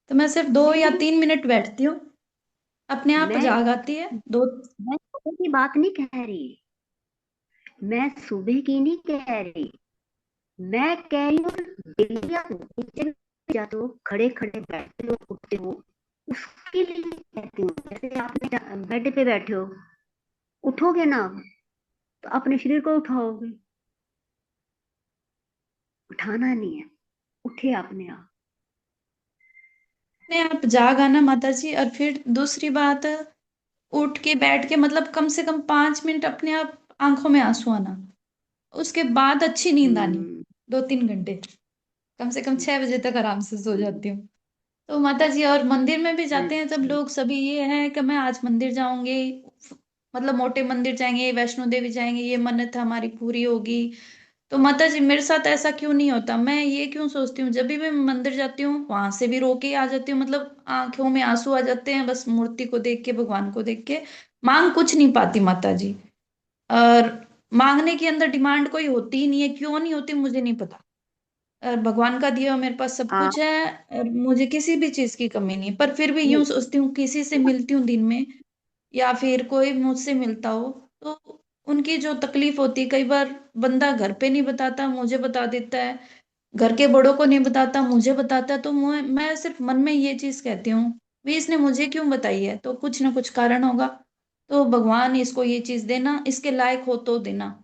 तो मैं सिर्फ 2 या 3 मिनट बैठती हूँ, अपने आप मैं जाग आती है दो। मैं सुबह की बात नहीं कह रही, मैं सुबह की नहीं कह रही, मैं कह रही हूँ डेली आप नीचे जाते हो, खड़े खड़े बैठते हो, उठते हो, उसके लिए कहती हूँ। जैसे आपने बेड पे बैठे हो, उठोगे ना तो अपने शरीर को उठाओगे, उठाना नहीं है, उठे अपने आप। अपने आप जाग आना माता जी, और फिर दूसरी बात, उठ के बैठ के मतलब कम से कम 5 मिनट अपने आप आंखों में आंसू आना, उसके बाद अच्छी नींद आनी, 2-3 घंटे, कम से कम 6 बजे तक आराम से सो जाती हूँ। तो माता जी और मंदिर में भी जाते हैं सब लोग, सभी ये है कि मैं आज मंदिर जाऊंगी, मतलब मोटे मंदिर जाएंगे, वैष्णो देवी जाएंगे, ये मन्नत हमारी पूरी होगी। तो माता जी मेरे साथ ऐसा क्यों नहीं होता, मैं ये क्यों सोचती हूँ जब भी मैं मंदिर जाती हूँ वहां से भी रो के आ जाती हूँ, मतलब आंखों में आंसू आ जाते हैं बस मूर्ति को देख के, भगवान को देख के, मांग कुछ नहीं पाती माता जी। और मांगने के अंदर डिमांड कोई होती ही नहीं है, क्यों नहीं होती मुझे नहीं पता। भगवान का दिया हुआ मेरे पास सब आप कुछ है, और मुझे किसी भी चीज की कमी नहीं है, पर फिर भी यूं सोचती हूँ किसी से मिलती हूँ दिन में, या फिर कोई मुझसे मिलता हो तो उनकी जो तकलीफ होती है, कई बार बंदा घर पे नहीं बताता, मुझे बता देता है, घर के बड़ों को नहीं बताता, मुझे बताता है, तो मैं सिर्फ मन में ये चीज कहती हूँ, भी इसने मुझे क्यों बताई है, तो कुछ ना कुछ कारण होगा, तो भगवान इसको ये चीज देना, इसके लायक हो तो देना।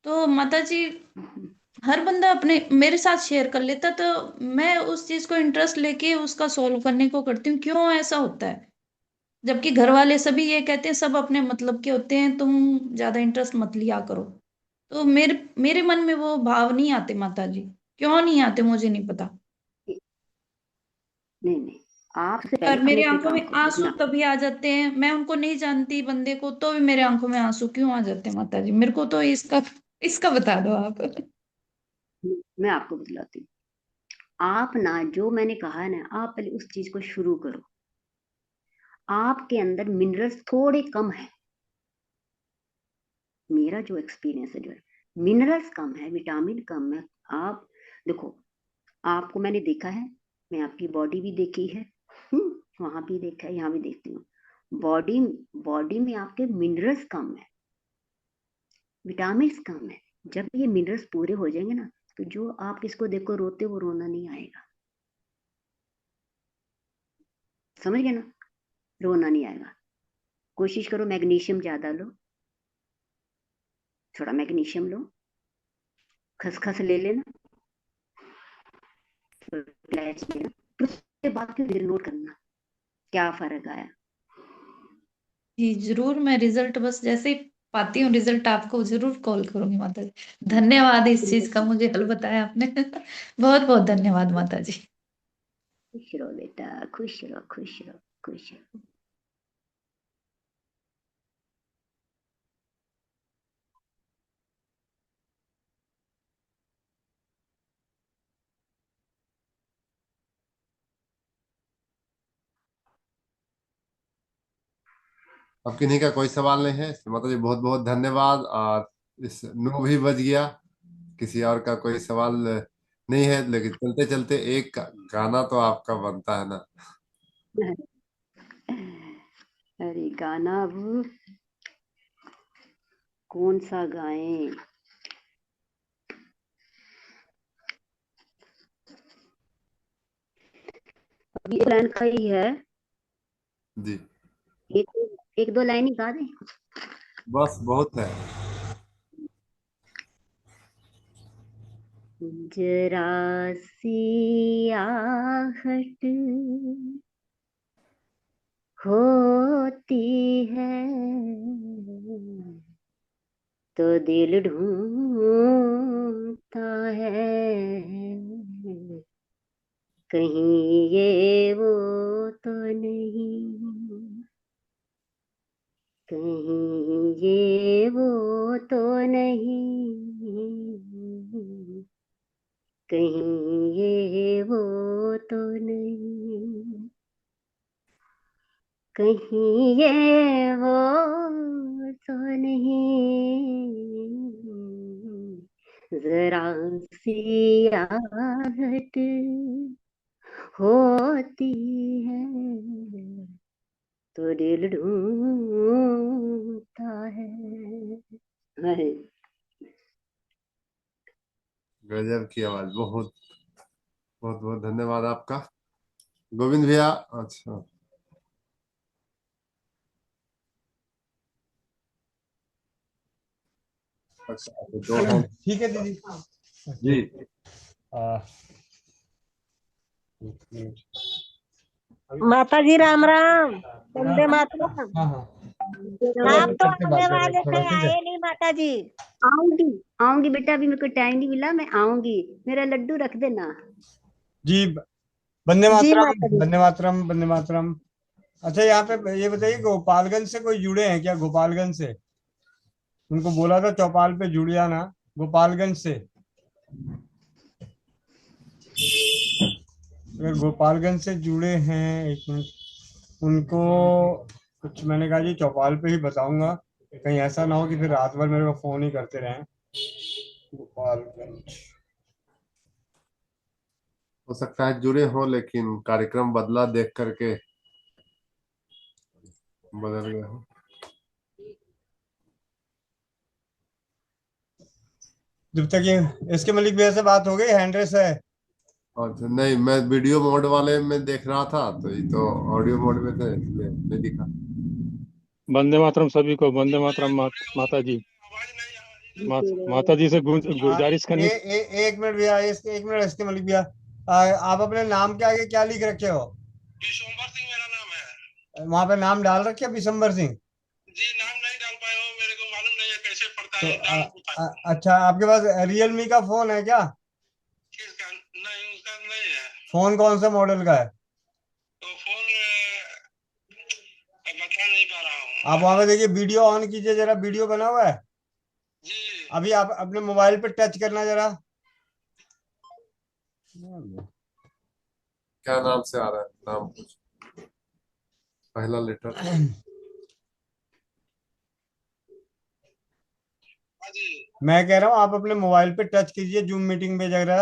तो माता जी हर बंदा अपने मेरे साथ शेयर कर लेता, तो मैं उस चीज को इंटरेस्ट लेके उसका सॉल्व करने को करती हूँ, क्यों ऐसा होता है, जबकि घर वाले सभी ये कहते हैं सब अपने मतलब के होते हैं, तुम ज्यादा इंटरेस्ट मत लिया करो। तो मेरे मेरे मन में वो भाव नहीं आते माता जी, क्यों नहीं आते मुझे नहीं पता। नहीं नहीं, आपसे पहले और अपने मेरी पे आंखों काम में करो आंसू अपना। तभी आ जाते हैं, मैं उनको नहीं जानती बंदे को, तो भी मेरे आंखों में आंसू क्यों आ जाते हैं माता जी, मेरे को तो इसका इसका बता दो आप। मैं आपको बतलाती हूँ। आप ना, जो मैंने कहा है ना, आप पहले उस चीज को शुरू करो। आपके अंदर मिनरल्स थोड़े कम है, मेरा जो एक्सपीरियंस है जो है, मिनरल्स कम है, विटामिन कम है। आप देखो, आपको मैंने देखा है, मैं आपकी बॉडी भी देखी है, वहां भी देखा है, यहाँ भी देखती हूँ। बॉडी बॉडी में आपके मिनरल्स कम है, विटामिन कम है। जब ये मिनरल्स पूरे हो जाएंगे ना, तो जो आप किसको देखो रोते, वो रोना नहीं आएगा। समझ गए ना, रोना नहीं आएगा। कोशिश करो मैग्नीशियम ज्यादा लो, थोड़ा मैग्नीशियम लो, खसखस ले लेना, इलायची लेना, फिर उसके बाद फिर नोट करना क्या फर्क आया। जी जरूर, मैं रिजल्ट बस जैसे ही पाती हूँ रिजल्ट आपको जरूर कॉल करूंगी माता जी। धन्यवाद इस चीज का मुझे हल बताया आपने। बहुत बहुत धन्यवाद माता जी। खुश रहो बेटा, खुश रहो, खुश रहो, खुश रहो। अब किन्हीं का कोई सवाल नहीं है? माता जी बहुत बहुत धन्यवाद। और इस 9 भी बज गया, किसी और का कोई सवाल नहीं है, लेकिन चलते चलते एक गाना तो आपका बनता है ना। अरे गाना वो कौन सा गाएं? अभी एक लाइन का ही है, जी एक दो लाइन ही गा दें। बस बहुत है। जरा सी आहट होती है तो दिल ढूंढता है, कहीं ये वो तो नहीं, कहीं ये वो तो नहीं, कहीं ये वो तो नहीं, कहीं ये वो तो नहीं, जरा सी आहट होती है तो दिल ढूंढता है। अरे गजब की आवाज, बहुत बहुत बहुत धन्यवाद आपका गोविंद भैया। अच्छा अच्छा, तो दो हैं ठीक है दीदी। जी। आ, माता जी राम राम, वंदे मातरम। हाँ हाँ चलो आप अभी तो करके आने बात कर रहे वाले हैं थोड़ा, थे, ठीक है। आए नहीं माता जी। आऊंगी, आऊंगी बेटा, अभी मेरे को टाइम नहीं मिला, मैं आऊंगी, मेरा लड्डू रख देना। जी वंदे जी मातरम, माता जी। वंदे मातरम, वंदे मातरम। अच्छा यहाँ पे ये बताइए, गोपालगंज से कोई जुड़े हैं क्या? गोपालगंज से उनको बोला था चौपाल पे जुड़ जाना, गोपालगंज से। अगर गोपालगंज से जुड़े हैं, एक मिनट, उनको कुछ मैंने कहा जी चौपाल पे ही बताऊंगा, कहीं ऐसा ना हो कि फिर रात भर मेरे को फोन ही करते रहें। गोपालगंज हो सकता है जुड़े हो, लेकिन कार्यक्रम बदला देख करके बदल गए हो। जब तक ये इसके मलिक भैया से बात हो गई, हैंड्रेस है। अच्छा नहीं, मैं वीडियो मोड वाले में देख रहा था, तो ये तो ऑडियो मोड में थे इसलिए नहीं दिखा। वंदे मातरम सभी को, वंदे मातरम माता जी। माता जी से गुजारिश करनी। एक मिनट भैया, एक मिनट इसके मलिक भैया, आप अपने नाम के आगे क्या लिख रखे हो? विशंबर सिंह मेरा नाम है। वहां पे नाम डाल रखे विशंबर सिंह? जी नाम नहीं डाल पाए हो, मेरे को मालूम नहीं है कैसे पड़ता है। अच्छा, आपके पास रियलमी का फोन है क्या? किसका? नहीं उसका नहीं है। फोन कौन सा मॉडल का है? तो फोन बता नहीं पा रहा हूँ। आप वहां पे देखिए, वीडियो ऑन कीजिए जरा, वीडियो बना हुआ है जी। अभी आप अपने मोबाइल पे टच करना जरा। क्या नाम से आ रहा है? नाम कुछ पहला लेटर। मैं कह रहा हूँ आप अपने मोबाइल पे टच कीजिए, जूम मीटिंग पे जरा।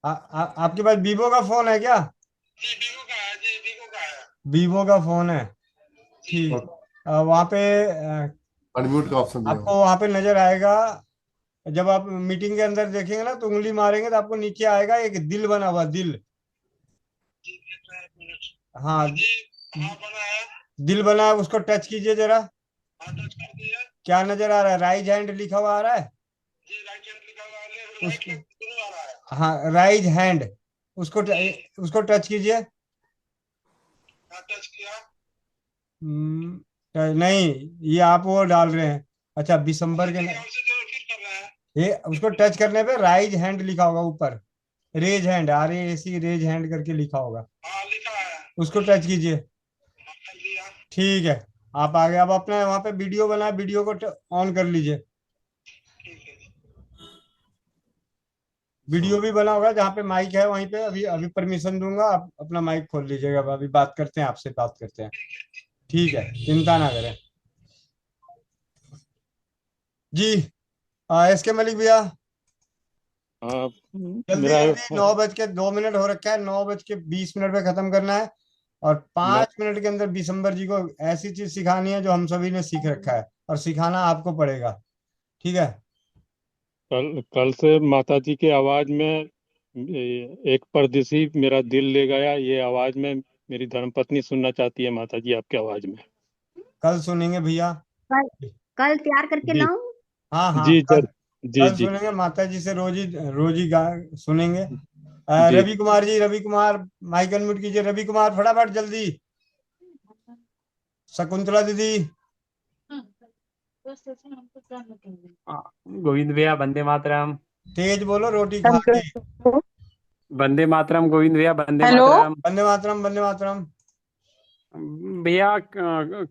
आपके पास वीवो का फोन है क्या? जी वीवो का है, जी वीवो का है। वीवो का फोन है, ठीक। वहाँ पे अनम्यूट का ऑप्शन दिया आपको वहाँ पे नजर आएगा, जब आप मीटिंग के अंदर देखेंगे ना तो उंगली मारेंगे तो आपको नीचे आएगा एक दिल बना हुआ, दिल। हाँ, दिल बना है, उसको टच कीजिए जरा। क्या नजर आ रहा है? राइज हैंड लिखा हुआ आ रहा है उसको? हाँ, राइज हैंड, उसको टच कीजिए। नहीं, ये आप वो डाल रहे हैं। अच्छा, दिसंबर के ये उसको टच करने पे राइज हैंड लिखा होगा ऊपर, raise hand, RAC raise hand करके लिखा होगा, उसको टच कीजिए। ठीक है, आप आ गए। अब अपना वहां पे वीडियो बना, वीडियो को ऑन कर लीजिए। वीडियो भी बना होगा, जहाँ पे माइक है वहीं पे अभी अभी परमिशन दूंगा, आप अपना माइक खोल लीजिएगा। अभी बात करते हैं, आपसे बात करते हैं। ठीक है, चिंता ना करें जी। SK मलिक भैया, हाँ, जल्दी मेरा जल्दी, 9:02 हो रखा है, 9:20 पे खत्म करना है। और 5 मिनट के अंदर दिसंबर जी को ऐसी चीज सिखानी है जो हम सभी ने सीख रखा है, और सिखाना आपको पड़ेगा। ठीक है? कल कल से माता जी की आवाज में एक परदेसी मेरा दिल ले गया, ये आवाज में मेरी धर्मपत्नी सुनना चाहती है माता जी आपकी आवाज में। कल सुनेंगे भैया। कल कल तैयार करके जी लाऊं? हाँ हाँ, जी कल जी कल जी सुनेंगे माता जी से, रोज ही रोज ही गा सुनेंगे। जी। रवि कुमार जी, रवि कुमार, माइक अनम्यूट कीजिए। रवि कुमार, फटाफट जल्दी। शकुंतला दीदी, गोविंद भैया वंदे मातरम। तेज बोलो, रोटी खा के। वंदे मातरम गोविंद भैया, वंदे हेलो। मातरम। वंदे मातरम, वंदे मातरम। भैया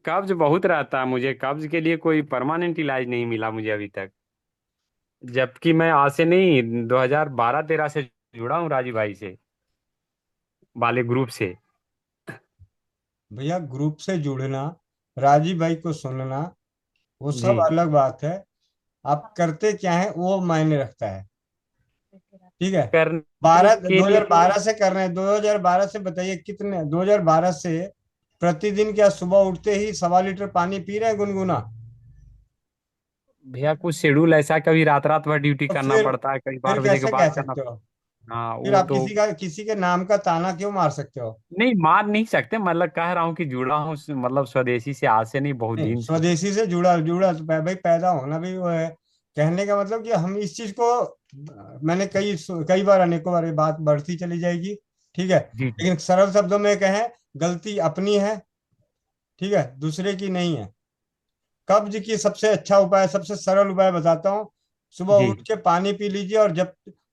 कब्ज बहुत रहता है मुझे, कब्ज के लिए कोई परमानेंट इलाज नहीं मिला मुझे अभी तक, जबकि मैं आज से नहीं 2012-13 से जुड़ा हूँ राजू भाई से, वाले ग्रुप से। भैया, ग्रुप से जुड़ना, राजीव भाई को सुनना, वो सब जी अलग बात है। आप करते क्या है वो मायने रखता है। ठीक है? करने के दो लिए हजार बारह से कर रहे हैं, 2012 से बताइए कितने, 2012 से प्रतिदिन क्या सुबह उठते ही 1.25 लीटर पानी पी रहे हैं गुनगुना? भैया कुछ शेड्यूल ऐसा, कभी रात रात भर ड्यूटी तो करना फिर पड़ता है, कभी फिर 12 बजे के कैसे बाद कह करना। सकते हो? हाँ फिर वो आप तो किसी के नाम का ताना क्यों मार सकते हो? नहीं मार नहीं सकते, मतलब कह रहा हूँ कि जुड़ा हूँ मतलब स्वदेशी से आज से नहीं, बहुत नहीं, दिन से। स्वदेशी से जुड़ा जुड़ा तो भाई पैदा होना भी वो है। कहने का मतलब कि हम इस चीज को, मैंने कई बार, अनेकों बार, ये बात बढ़ती चली जाएगी। ठीक है? जी जी लेकिन सरल शब्दों में कहें, गलती अपनी है, ठीक है, दूसरे की नहीं है। कब्ज की सबसे अच्छा उपाय, सबसे सरल उपाय बताता हूँ। सुबह जी। उठ के पानी पी लीजिए,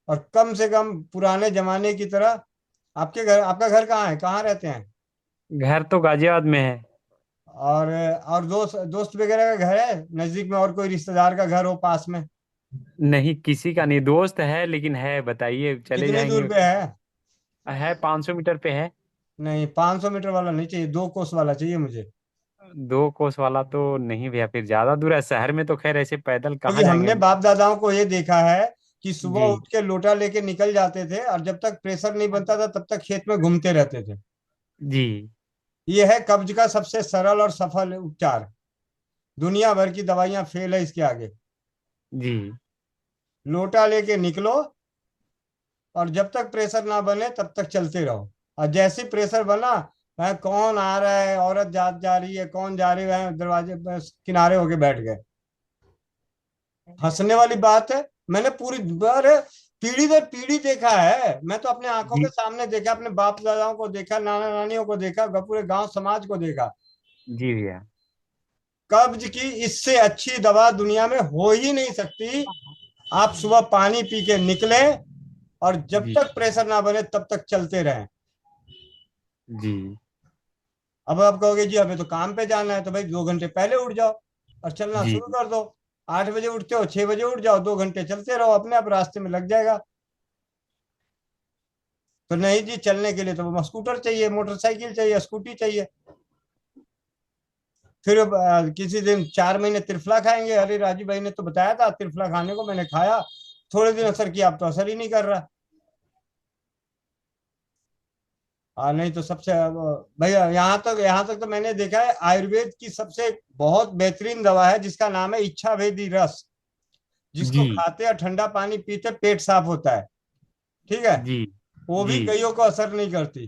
और कम से कम पुराने जमाने की तरह, आपका घर कहाँ है, कहाँ रहते हैं? घर तो गाजियाबाद में है। और दोस्त दोस्त वगैरह का घर है नजदीक में, और कोई रिश्तेदार का घर हो पास में? नहीं किसी का नहीं, दोस्त है लेकिन है, बताइए चले कितनी दूर जाएंगे। पे है? है 500 मीटर पे है। नहीं, 500 मीटर वाला नहीं चाहिए, 2 कोस वाला चाहिए मुझे। 2 कोस वाला तो नहीं भैया, फिर ज्यादा दूर है, शहर में तो खैर ऐसे पैदल क्योंकि कहाँ जाएंगे हमने हम। बाप दादाओं को ये देखा है कि सुबह जी उठ के लोटा लेके निकल जाते थे, और जब तक प्रेशर नहीं बनता था तब तक खेत में घूमते रहते थे। जी ये है कब्ज का सबसे सरल और सफल उपचार। दुनिया भर की दवाइयां फेल है इसके आगे। जी लोटा लेके निकलो, और जब तक प्रेशर ना बने तब तक चलते रहो। और जैसे प्रेशर बना, कौन आ रहा है, औरत जा रही है, कौन जा रही है, दरवाजे पर किनारे होके बैठ गए। हंसने वाली बात है, मैंने पूरी अरे पीढ़ी दर पीढ़ी देखा है। मैं तो अपने आंखों के जी सामने देखा, अपने बाप दादाओं को देखा, नाना नानियों को देखा, पूरे गांव समाज को देखा। जी भैया। कब्ज की इससे अच्छी दवा दुनिया में हो ही नहीं सकती। आप सुबह पानी पी के निकले, और जब जी तक प्रेशर ना बने तब तक चलते रहें। जी अब आप कहोगे जी हमें तो काम पे जाना है, तो भाई 2 घंटे पहले उठ जाओ और चलना जी शुरू कर दो। 8 बजे उठते हो, 6 बजे उठ जाओ, 2 घंटे चलते रहो, अपने आप रास्ते में लग जाएगा। तो नहीं जी, चलने के लिए तो स्कूटर चाहिए, मोटरसाइकिल चाहिए, स्कूटी चाहिए। फिर किसी दिन 4 महीने त्रिफला खाएंगे। अरे राजू भाई ने तो बताया था त्रिफला खाने को, मैंने खाया, थोड़े दिन असर किया, अब तो असर ही नहीं कर रहा। नहीं तो सबसे भैया, यहाँ तक तो मैंने देखा है, आयुर्वेद की सबसे बहुत बेहतरीन दवा है जिसका नाम है इच्छा भेदी रस। जिसको जी खाते और ठंडा पानी पीते पेट साफ होता है। ठीक है? जी वो भी जी कईयों को असर नहीं करती।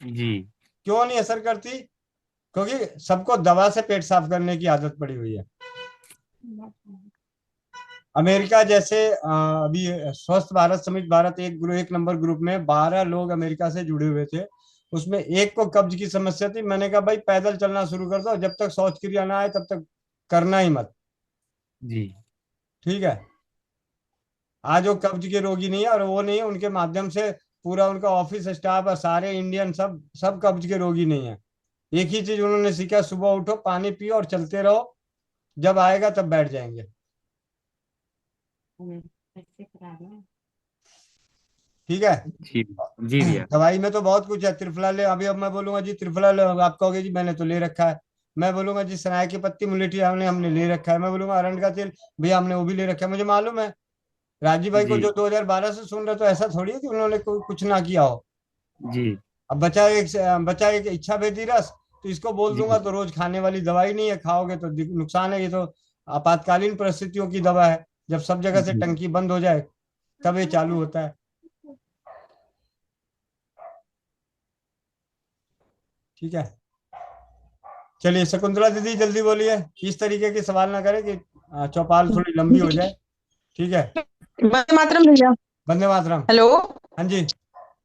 जी क्यों नहीं असर करती? क्योंकि सबको दवा से पेट साफ करने की आदत पड़ी हुई है। अमेरिका जैसे अभी स्वस्थ भारत समिट भारत एक नंबर ग्रुप में 12 लोग अमेरिका से जुड़े हुए थे। उसमें एक को कब्ज की समस्या थी। मैंने कहा भाई पैदल चलना शुरू कर दो, जब तक शौच क्रिया ना आए तब तक करना ही मत। जी ठीक है। आज वो कब्ज के रोगी नहीं है, और वो नहीं है, उनके माध्यम से पूरा उनका ऑफिस स्टाफ और सारे इंडियन सब सब कब्ज के रोगी नहीं है। एक ही चीज उन्होंने सीखा, सुबह उठो, पानी पियो और चलते रहो, जब आएगा तब बैठ जाएंगे। ठीक है। जी जी भैया। दवाई में तो बहुत कुछ है। त्रिफला ले, अभी अब मैं बोलूंगा जी त्रिफला ले, आप कहोगे जी मैंने तो ले रखा है। मैं बोलूंगा जी सराय की पत्ती मुलेठी हमने हमने ले रखा है। मैं बोलूंगा अरंड का तेल, भैया हमने वो भी ले रखा है। मुझे मालूम है राजीव भाई को जी जो 2012 से सुन रहे, तो ऐसा थोड़ी है कि उन्होंने कुछ ना किया हो। जी अब बचा एक इच्छा भेदी रस, तो इसको बोल दूंगा जी तो रोज खाने वाली दवाई नहीं है, खाओगे तो नुकसान है। ये तो आपातकालीन परिस्थितियों की दवा है। जब सब जगह से जी टंकी बंद हो जाए तब ये चालू होता है। ठीक है। चलिए शकुंतला दीदी जल्दी बोलिए, इस तरीके के सवाल ना करें कि चौपाल थोड़ी लंबी हो जाए। ठीक है। वंदे मातरम भैया। वंदे मातरम। हेलो। हाँ जी।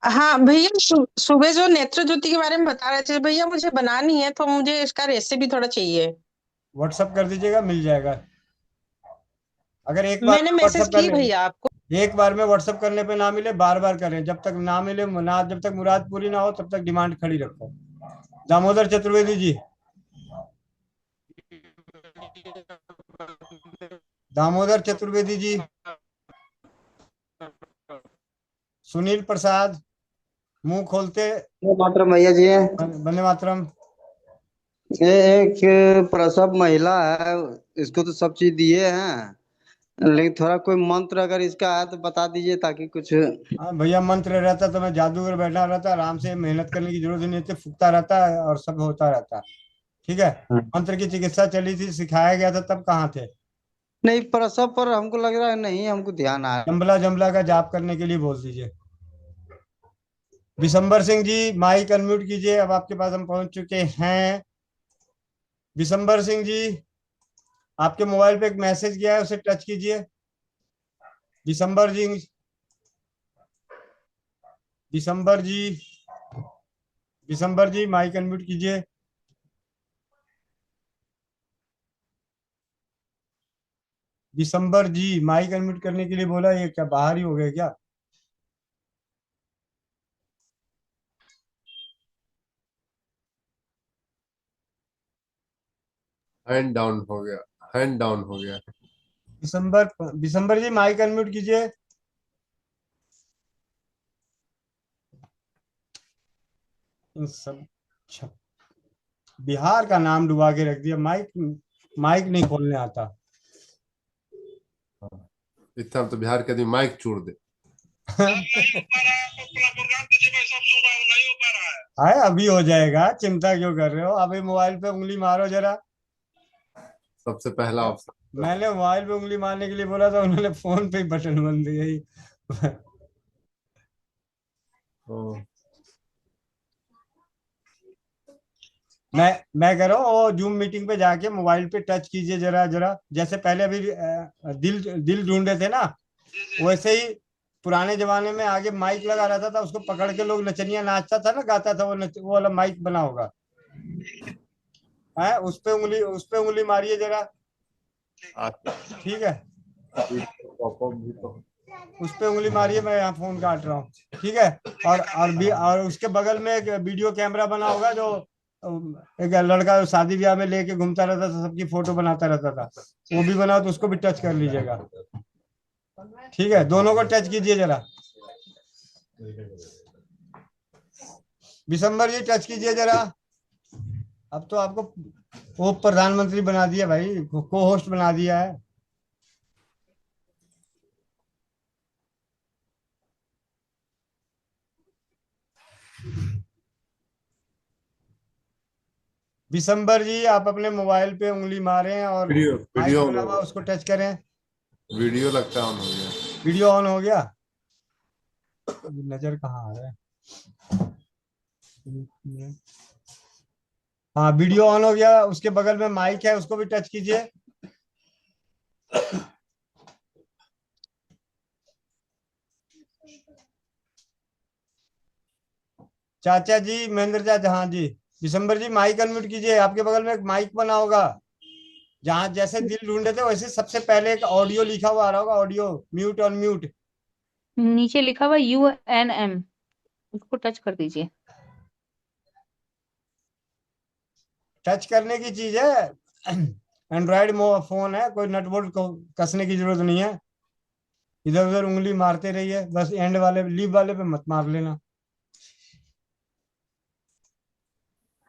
हाँ भैया, सुबह जो नेत्र ज्योति के बारे में बता रहे थे भैया, मुझे बनानी है तो मुझे इसका रेसिपी थोड़ा चाहिए। व्हाट्सअप कर दीजिएगा, मिल जाएगा। अगर एक बार मैंने में मैसेज व्हाट्सअप की करने भैया आपको। एक बार में व्हाट्सअप करने पे ना मिले, बार बार करें। जब तक ना मिले ना, जब तक मुराद पूरी ना हो तब तक डिमांड खड़ी रखो। दामोदर चतुर्वेदी जी। दामोदर चतुर्वेदी जी। सुनील प्रसाद, मुंह खोलते। मातरम भैया जी, वंदे मातरम। ये एक प्रसव महिला है, इसको तो सब चीज दिए हैं, लेकिन थोड़ा कोई मंत्र अगर इसका है तो बता दीजिए ताकि कुछ। हाँ भैया, मंत्र रहता तो मैं जादूगर बैठा रहता, आराम से मेहनत करने की जरूरत नहीं होती, फूकता रहता है और सब होता रहता। ठीक है। मंत्र की चिकित्सा चली थी, सिखाया गया था, तब कहाँ थे? नहीं, प्रसव पर हमको लग रहा है नहीं, हमको ध्यान आया। जमला जमला का जाप करने के लिए बोल दीजिए। विशंबर सिंह जी माइक अनम्यूट कीजिए, अब आपके पास हम पहुंच चुके हैं। विशंबर सिंह जी, आपके मोबाइल पे एक मैसेज गया है, उसे टच कीजिए। विशंबर जी। विशंबर जी। विशंबर जी माइक अनम्यूट कीजिए। विशंबर जी माइक अनम्यूट करने के लिए बोला, ये क्या बाहर ही हो गए क्या? हैंड डाउन हो गया, हैंड डाउन हो गया। विशंबर जी माइक अनम्यूट कीजिए। इन सब बिहार का नाम डुबा के रख दिया। माइक माइक नहीं खोलने आता। इतना तो बिहार के आदमी माइक छोड़ दे। आए अभी हो जाएगा, चिंता क्यों कर रहे हो? अभी मोबाइल पे उंगली मारो जरा। सबसे पहला ऑप्शन। मैंने मोबाइल पे उंगली मारने के लिए बोला था, उन्होंने फोन पे ही बटन बंद यही। मैं कह रहा हूँ, वो जूम मीटिंग पे जाके मोबाइल पे टच कीजिए जरा जरा, जैसे पहले अभी दिल दिल ढूंढे थे ना, वैसे ही पुराने जमाने में आगे माइक लगा रहता था, उसको पकड़ के लोग नचनिया नाचता था ना, गाता था, वो वाला माइक बना होगा है। उस पे उंगली मारिए जरा। ठीक है। उस पे उंगली मारिए, मैं यहाँ फोन काट रहा हूँ। ठीक है। और उसके बगल में एक वीडियो कैमरा बना होगा, जो एक लड़का शादी ब्याह में लेके घूमता रहता था, सबकी फोटो बनाता रहता था, वो भी बनाओ, तो उसको भी टच कर लीजिएगा। ठीक है, दोनों को टच कीजिए जरा। विशंबर जी टच कीजिए जरा। अब तो आपको वो प्रधानमंत्री बना दिया भाई, को होस्ट बना दिया है। विशंबर जी, आप अपने मोबाइल पे उंगली मारें और माइक खुला हुआ उसको टच करें। वीडियो लगता ऑन हो गया। वीडियो ऑन हो गया। नजर कहाँ आ रहा है? हाँ, वीडियो ऑन हो गया। उसके बगल में माइक है, उसको भी टच कीजिए। चाचा जी, महेंद्र चाचा, हाँ जी। दिसंबर जी, माइक अनम्यूट कीजिए। आपके बगल में एक माइक बना होगा, जहां जैसे दिल ढूंढे थे वैसे सबसे पहले एक ऑडियो लिखा हुआ आ रहा होगा, ऑडियो म्यूट ऑन म्यूट। नीचे लिखा हुआ UNM, उसको टच कर दीजिए। टच करने की चीज है। एंड्रॉयड फोन है, कोई नट बोल्ट को कसने की जरूरत नहीं है। इधर उधर उंगली मारते रहिए, बस एंड वाले लीव वाले पे मत मार लेना।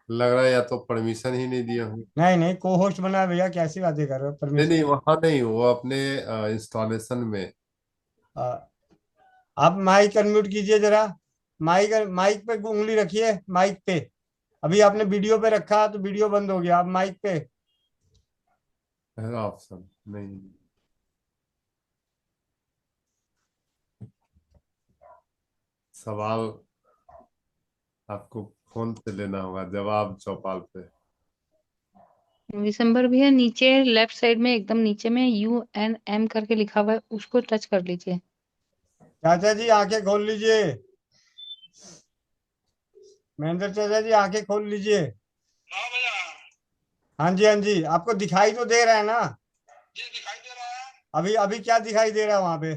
लग रहा है या तो परमिशन ही नहीं दिया हूँ। नहीं नहीं, को होस्ट बना है भैया, कैसी बातें कर रहे हो, नहीं नहीं, परमिशन। वहां नहीं, वो अपने इंस्टॉलेशन में। आप माइक अनम्यूट कीजिए जरा। माइक माइक पे उंगली रखिए, माइक पे। अभी आपने वीडियो पे रखा तो वीडियो बंद हो गया, आप माइक पे। ऑप्शन नहीं। सवाल आपको फोन पे लेना होगा, जवाब चौपाल पे। दिसंबर भैया, नीचे लेफ्ट साइड में एकदम नीचे में UNM करके लिखा हुआ है, उसको टच कर लीजिए। चाचा जी आंखें खोल लीजिए। महेंद्र चाचा जी आंखें खोल लीजिए। हाँ जी हाँ जी, आपको दिखाई तो दे रहा है ना? अभी अभी क्या दिखाई दे रहा है वहां पे?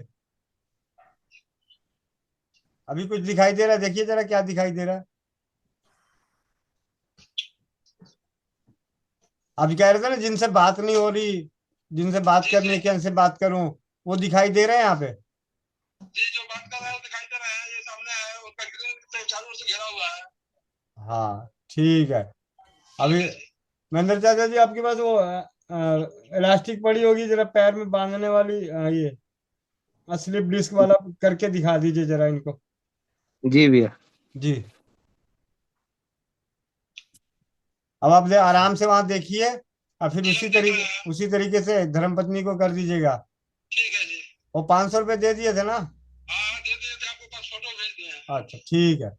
अभी कुछ दिखाई दे रहा है? देखिए जरा क्या दिखाई दे रहा है। अभी कह रहे थे ना, जिनसे बात नहीं हो रही, जिनसे बात करनी है, किन से बात करूं, वो दिखाई दे रहे हैं यहाँ पे। हाँ ठीक है। अभी महेंद्र चाचा जी, आपके पास वो इलास्टिक पड़ी होगी, जरा पैर में बांधने वाली, ये स्लिप डिस्क वाला करके दिखा दीजिए जरा इनको। जी भैया। जी। अब आप आराम से वहां देखिए, और फिर उसी तरीके से धर्मपत्नी को कर दीजिएगा। वो 500 रुपये दे दिए थे ना? अच्छा ठीक है।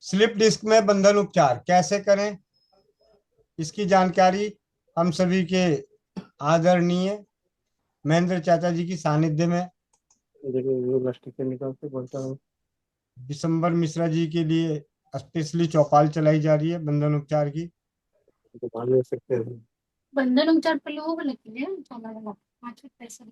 स्लिप डिस्क में बंधन उपचार कैसे करें, इसकी जानकारी हम सभी के आदरणीय महेंद्र चाचा जी की सानिध्य में देखिए प्लास्टिक से निकाल के बोलता हूँ। दिसंबर मिश्रा जी के लिए स्पेशली चौपाल चलाई जा रही है बंधन उपचार की। दुकान ले सकते हैं। बंधन उपचार पे लोग लेते हैं, चला लगा 5 पैसे।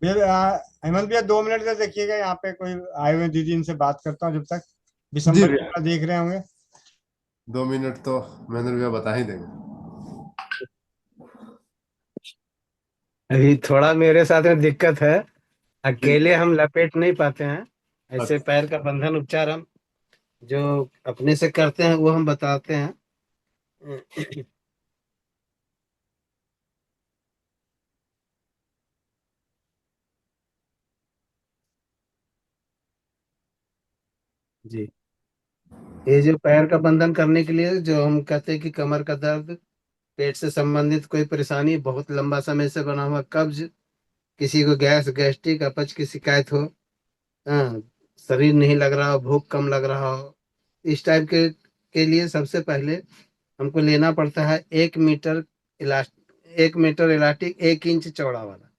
हेमंत भैया 2 मिनट से देखिएगा, यहाँ पे कोई आए हुए दीदी, इनसे बात करता हूँ जब तक जी दिसंबर भैया, देख रहे होंगे। 2 मिनट तो महेंद्र भैया बता ही देंगे। अभी थोड़ा मेरे साथ में दिक्कत है, अकेले हम लपेट नहीं पाते हैं। ऐसे अच्छा। पैर का बंधन उपचार हम जो अपने से करते हैं वो हम बताते हैं। जी, ये जो पैर का बंधन करने के लिए जो हम कहते हैं कि कमर का दर्द, पेट से संबंधित कोई परेशानी, बहुत लंबा समय से बना हुआ कब्ज, किसी को गैस गैस्ट्रिक अपच की शिकायत हो, हाँ, शरीर नहीं लग रहा हो, भूख कम लग रहा हो, इस टाइप के लिए सबसे पहले हमको लेना पड़ता है 1 मीटर इलास्टिक 1 इंच चौड़ा वाला।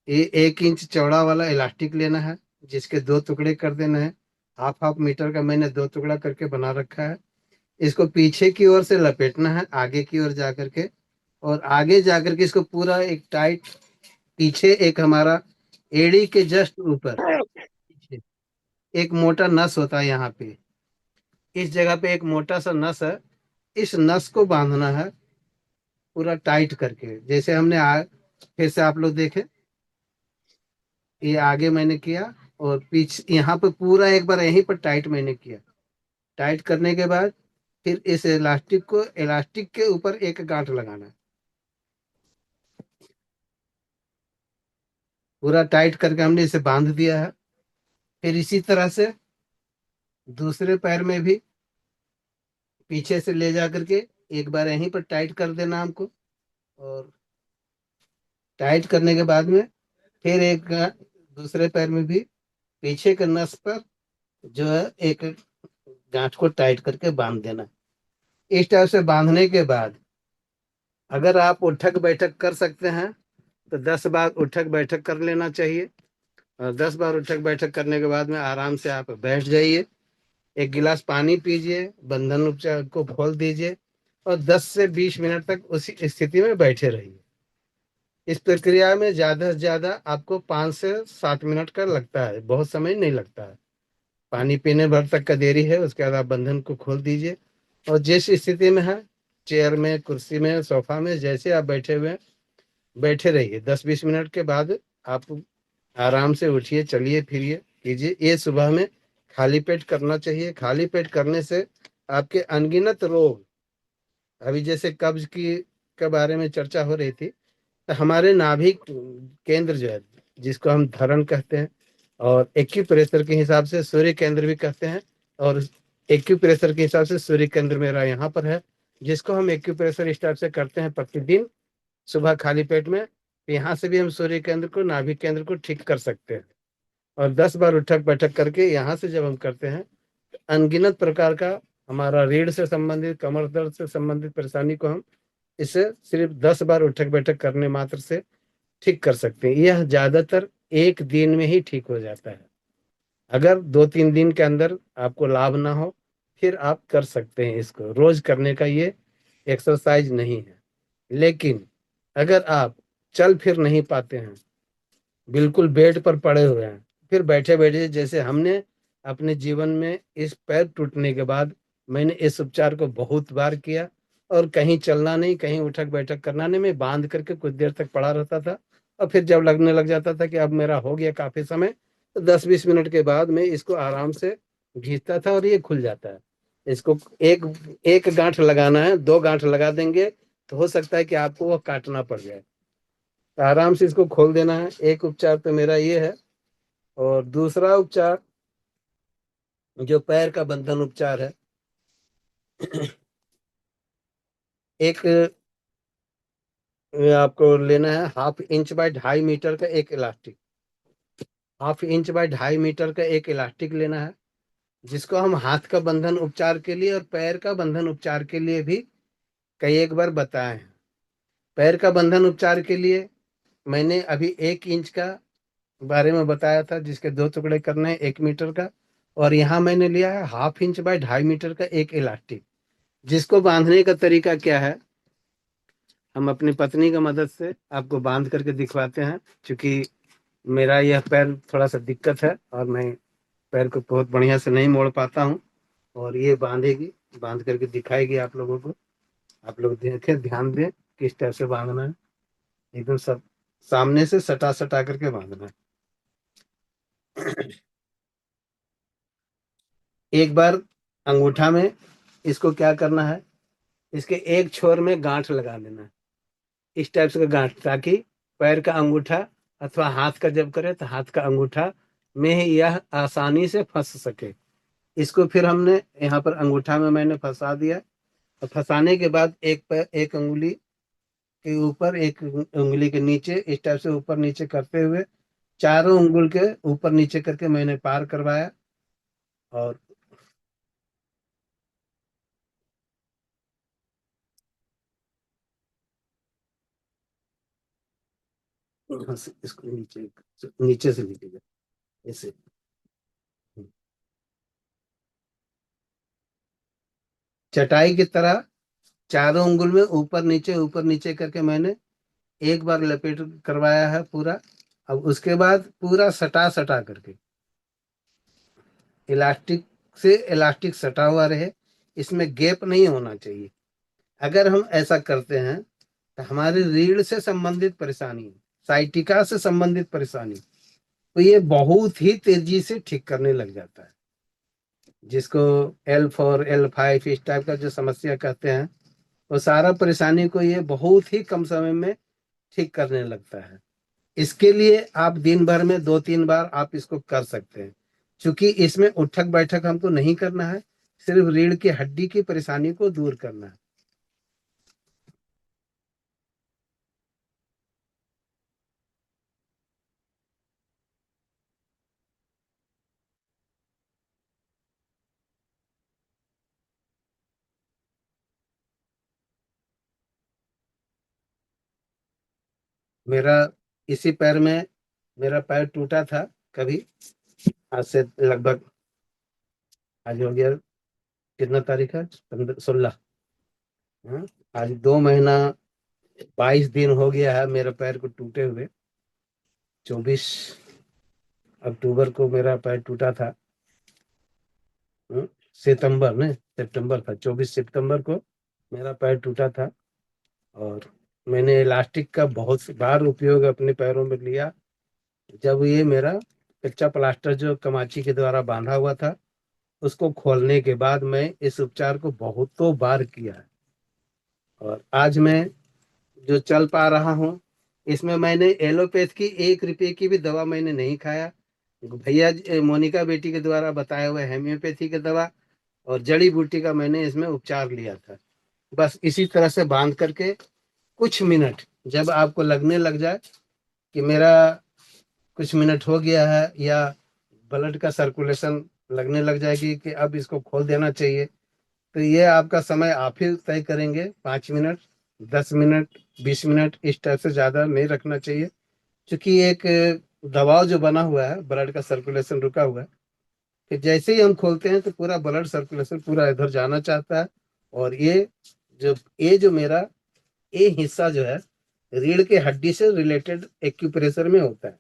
ये 1 इंच चौड़ा वाला इलास्टिक लेना है, जिसके 2 टुकड़े कर देना है। हाफ हाफ मीटर का मैंने 2 टुकड़ा करके बना रखा है। इसको पीछे की ओर से लपेटना है, आगे की ओर जा करके, और आगे जा करके इसको पूरा एक टाइट, पीछे एक हमारा एड़ी के जस्ट ऊपर पीछे एक मोटा नस होता है यहाँ पे, इस जगह पे एक मोटा सा नस है। इस नस को बांधना है पूरा टाइट करके, जैसे हमने फिर से आप लोग देखें, ये आगे मैंने किया और पीछे यहाँ पे पूरा एक बार यहीं पर टाइट मैंने किया। टाइट करने के बाद फिर इस इलास्टिक के ऊपर एक गांठ लगाना है। पूरा टाइट करके हमने इसे बांध दिया है। फिर इसी तरह से दूसरे पैर में भी पीछे से ले जा करके एक बार यहीं पर टाइट कर देना हमको, और टाइट करने के बाद में फिर एक दूसरे पैर में भी पीछे के नस पर जो है एक गांठ को टाइट करके बांध देना। इस टाइप से बांधने के बाद अगर आप उठक बैठक कर सकते हैं तो 10 बार उठक बैठक कर लेना चाहिए, और 10 बार उठक बैठक करने के बाद में आराम से आप बैठ जाइए, एक गिलास पानी पीजिए, बंधन उपचार को खोल दीजिए और 10 से 20 मिनट तक उसी स्थिति में बैठे रहिए। इस प्रक्रिया में ज्यादा से ज्यादा आपको 5 से 7 मिनट का लगता है, बहुत समय नहीं लगता है। पानी पीने भर तक का देरी है, उसके बाद आप बंधन को खोल दीजिए और जिस स्थिति में है, चेयर में, कुर्सी में, सोफा में, जैसे आप बैठे हुए हैं बैठे रहिए। 10-20 मिनट के बाद आप आराम से उठिए, चलिए फिरिए कीजिए। ये सुबह में खाली पेट करना चाहिए। खाली पेट करने से आपके अनगिनत रोग, अभी जैसे कब्ज की के बारे में चर्चा हो रही थी, तो हमारे नाभि केंद्र जो है, जिसको हम धरण कहते हैं और एक्यूप्रेशर के हिसाब से सूर्य केंद्र भी कहते हैं, और एक्यूप्रेशर के हिसाब से सूर्य केंद्र मेरा यहाँ पर है, जिसको हम एक्यूप्रेशर इस टाइप से करते हैं प्रतिदिन सुबह खाली पेट में। यहाँ से भी हम सूर्य केंद्र को, नाभि केंद्र को ठीक कर सकते हैं। और 10 बार उठक बैठक करके यहाँ से जब हम करते हैं तो अनगिनत प्रकार का हमारा रीढ़ से संबंधित, कमर दर्द से संबंधित परेशानी को हम इसे सिर्फ 10 बार उठक बैठक करने मात्र से ठीक कर सकते हैं। यह ज्यादातर एक दिन में ही ठीक हो जाता है। अगर 2-3 दिन के अंदर आपको लाभ ना हो, फिर आप कर सकते हैं। इसको रोज करने का ये एक्सरसाइज नहीं है। लेकिन अगर आप चल फिर नहीं पाते हैं, बिल्कुल बेड पर पड़े हुए हैं, फिर बैठे बैठे, जैसे हमने अपने जीवन में इस पैर टूटने के बाद मैंने इस उपचार को बहुत बार किया, और कहीं चलना नहीं, कहीं उठक बैठक करना नहीं, मैं बांध करके कुछ देर तक पड़ा रहता था, और फिर जब लगने लग जाता था कि अब मेरा हो गया काफी समय, तो 10-20 मिनट के बाद मैं इसको आराम से घींचता था और ये खुल जाता है। इसको एक एक गांठ लगाना है, 2 गांठ लगा देंगे तो हो सकता है कि आपको वो काटना पड़ जाए। तो आराम से इसको खोल देना है। एक उपचार तो मेरा ये है। और दूसरा उपचार जो पैर का बंधन उपचार है, एक आपको लेना है 1/2 इंच बाय 2.5 मीटर का एक इलास्टिक। 1/2 इंच बाय 2.5 मीटर का एक इलास्टिक लेना है, जिसको हम हाथ का बंधन उपचार के लिए और पैर का बंधन उपचार के लिए भी कई एक बार बताए हैं। पैर का बंधन उपचार के लिए मैंने अभी 1 इंच का बारे में बताया था, जिसके 2 टुकड़े करने हैं 1 मीटर का, और यहाँ मैंने लिया है 1/2 इंच बाय 2.5 मीटर का एक इलास्टिक। जिसको बांधने का तरीका क्या है, हम अपनी पत्नी का मदद से आपको बांध करके दिखवाते हैं, क्योंकि मेरा यह पैर थोड़ा सा दिक्कत है और मैं पैर को बहुत बढ़िया से नहीं मोड़ पाता हूँ, और ये बांधेगी, बांध करके दिखाएगी आप लोगों को। आप लोग देखें, ध्यान दें किस टाइप से बांधना है। एकदम सब सामने से सटा सटा करके बांधना है। एक बार अंगूठा में इसको क्या करना है, इसके एक छोर में गांठ लगा देना है, इस टाइप से गांठ, ताकि पैर का अंगूठा अथवा हाथ का जब करे तो हाथ का अंगूठा में ही यह आसानी से फंस सके। इसको फिर हमने यहाँ पर अंगूठा में मैंने फंसा दिया, और फंसाने के बाद एक अंगुली के ऊपर, एक उंगली के नीचे, इस टाइप से ऊपर नीचे करते हुए चारों उंगल के ऊपर नीचे करके मैंने पार करवाया। और यहाँ से इसको नीचे नीचे से लीजिएगा ऐसे। चटाई की तरह चारों उंगल में ऊपर नीचे करके मैंने एक बार लपेट करवाया है पूरा। अब उसके बाद पूरा सटा सटा करके, इलास्टिक से इलास्टिक सटा हुआ रहे, इसमें गैप नहीं होना चाहिए। अगर हम ऐसा करते हैं तो हमारी रीढ़ से संबंधित परेशानी, साइटिका से संबंधित परेशानी, तो ये बहुत ही तेजी से ठीक करने लग जाता है। जिसको L4 L5 इस टाइप का जो समस्या कहते हैं, वो सारा परेशानी को ये बहुत ही कम समय में ठीक करने लगता है। इसके लिए आप दिन भर में 2-3 बार आप इसको कर सकते हैं। क्योंकि इसमें उठक बैठक हमको नहीं करना है, सिर्फ रीढ़ की हड्डी की परेशानी को दूर करना है। मेरा इसी पैर में मेरा पैर टूटा था कभी, आज से लगभग, आज हो गया कितना तारीख है, 16, आज 2 महीना 22 दिन हो गया है मेरे पैर को टूटे हुए। 24 अक्टूबर को मेरा पैर टूटा था, सितंबर था, 24 सितंबर को मेरा पैर टूटा था। और मैंने इलास्टिक का बहुत बार उपयोग अपने पैरों में लिया। जब ये मेरा कच्चा प्लास्टर जो कमाची के द्वारा बांधा हुआ था, उसको खोलने के बाद मैं इस उपचार को बहुतों बार किया है। और आज मैं जो चल पा रहा हूँ, इसमें मैंने एलोपैथ की 1 रुपए की भी दवा मैंने नहीं खाया। भैया मोनिका बेटी के द्वारा बताया हुआ हेम्योपैथी की दवा और जड़ी बूटी का मैंने इसमें उपचार लिया था। बस इसी तरह से बांध करके कुछ मिनट, जब आपको लगने लग जाए कि मेरा कुछ मिनट हो गया है या ब्लड का सर्कुलेशन लगने लग जाएगी कि अब इसको खोल देना चाहिए, तो ये आपका समय आप ही तय करेंगे। 5 मिनट, 10 मिनट, 20 मिनट, इस टाइप से ज़्यादा नहीं रखना चाहिए, क्योंकि एक दबाव जो बना हुआ है, ब्लड का सर्कुलेशन रुका हुआ है, कि जैसे ही हम खोलते हैं तो पूरा ब्लड सर्कुलेशन पूरा इधर जाना चाहता है। और ये जो मेरा ये हिस्सा जो है रीढ़ के हड्डी से रिलेटेड एक्यूप्रेशर में होता है।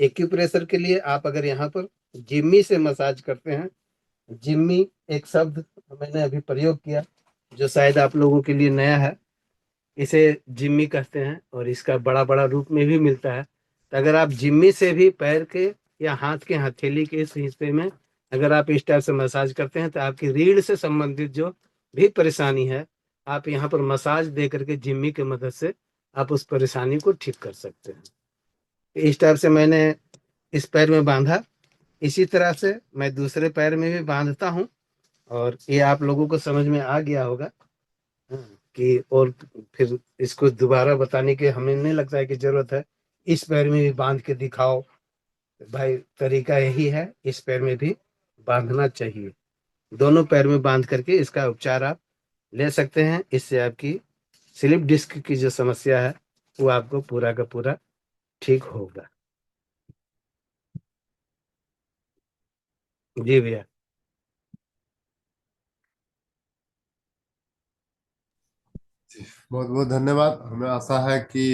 एक्यूप्रेशर के लिए आप अगर यहाँ पर जिम्मी से मसाज करते हैं, जिम्मी एक शब्द मैंने अभी प्रयोग किया जो शायद आप लोगों के लिए नया है, इसे जिम्मी कहते हैं और इसका बड़ा बड़ा रूप में भी मिलता है। तो अगर आप जिम्मी से भी पैर के या हाथ के हथेली के इस हिस्से में अगर आप इस टाइप से मसाज करते हैं, तो आपकी रीढ़ से संबंधित जो भी परेशानी है, आप यहाँ पर मसाज दे करके जिम्मी की मदद से आप उस परेशानी को ठीक कर सकते हैं। इस टाइप से मैंने इस पैर में बांधा, इसी तरह से मैं दूसरे पैर में भी बांधता हूँ। और ये आप लोगों को समझ में आ गया होगा कि, और फिर इसको दोबारा बताने की हमें नहीं लगता है कि जरूरत है। इस पैर में भी बांध के दिखाओ भाई, तरीका यही है, इस पैर में भी बांधना चाहिए। दोनों पैर में बांध करके इसका उपचार आप ले सकते हैं। इससे आपकी स्लिप डिस्क की जो समस्या है वो आपको पूरा का पूरा ठीक होगा। जी भैया। बहुत बहुत धन्यवाद। हमें आशा है कि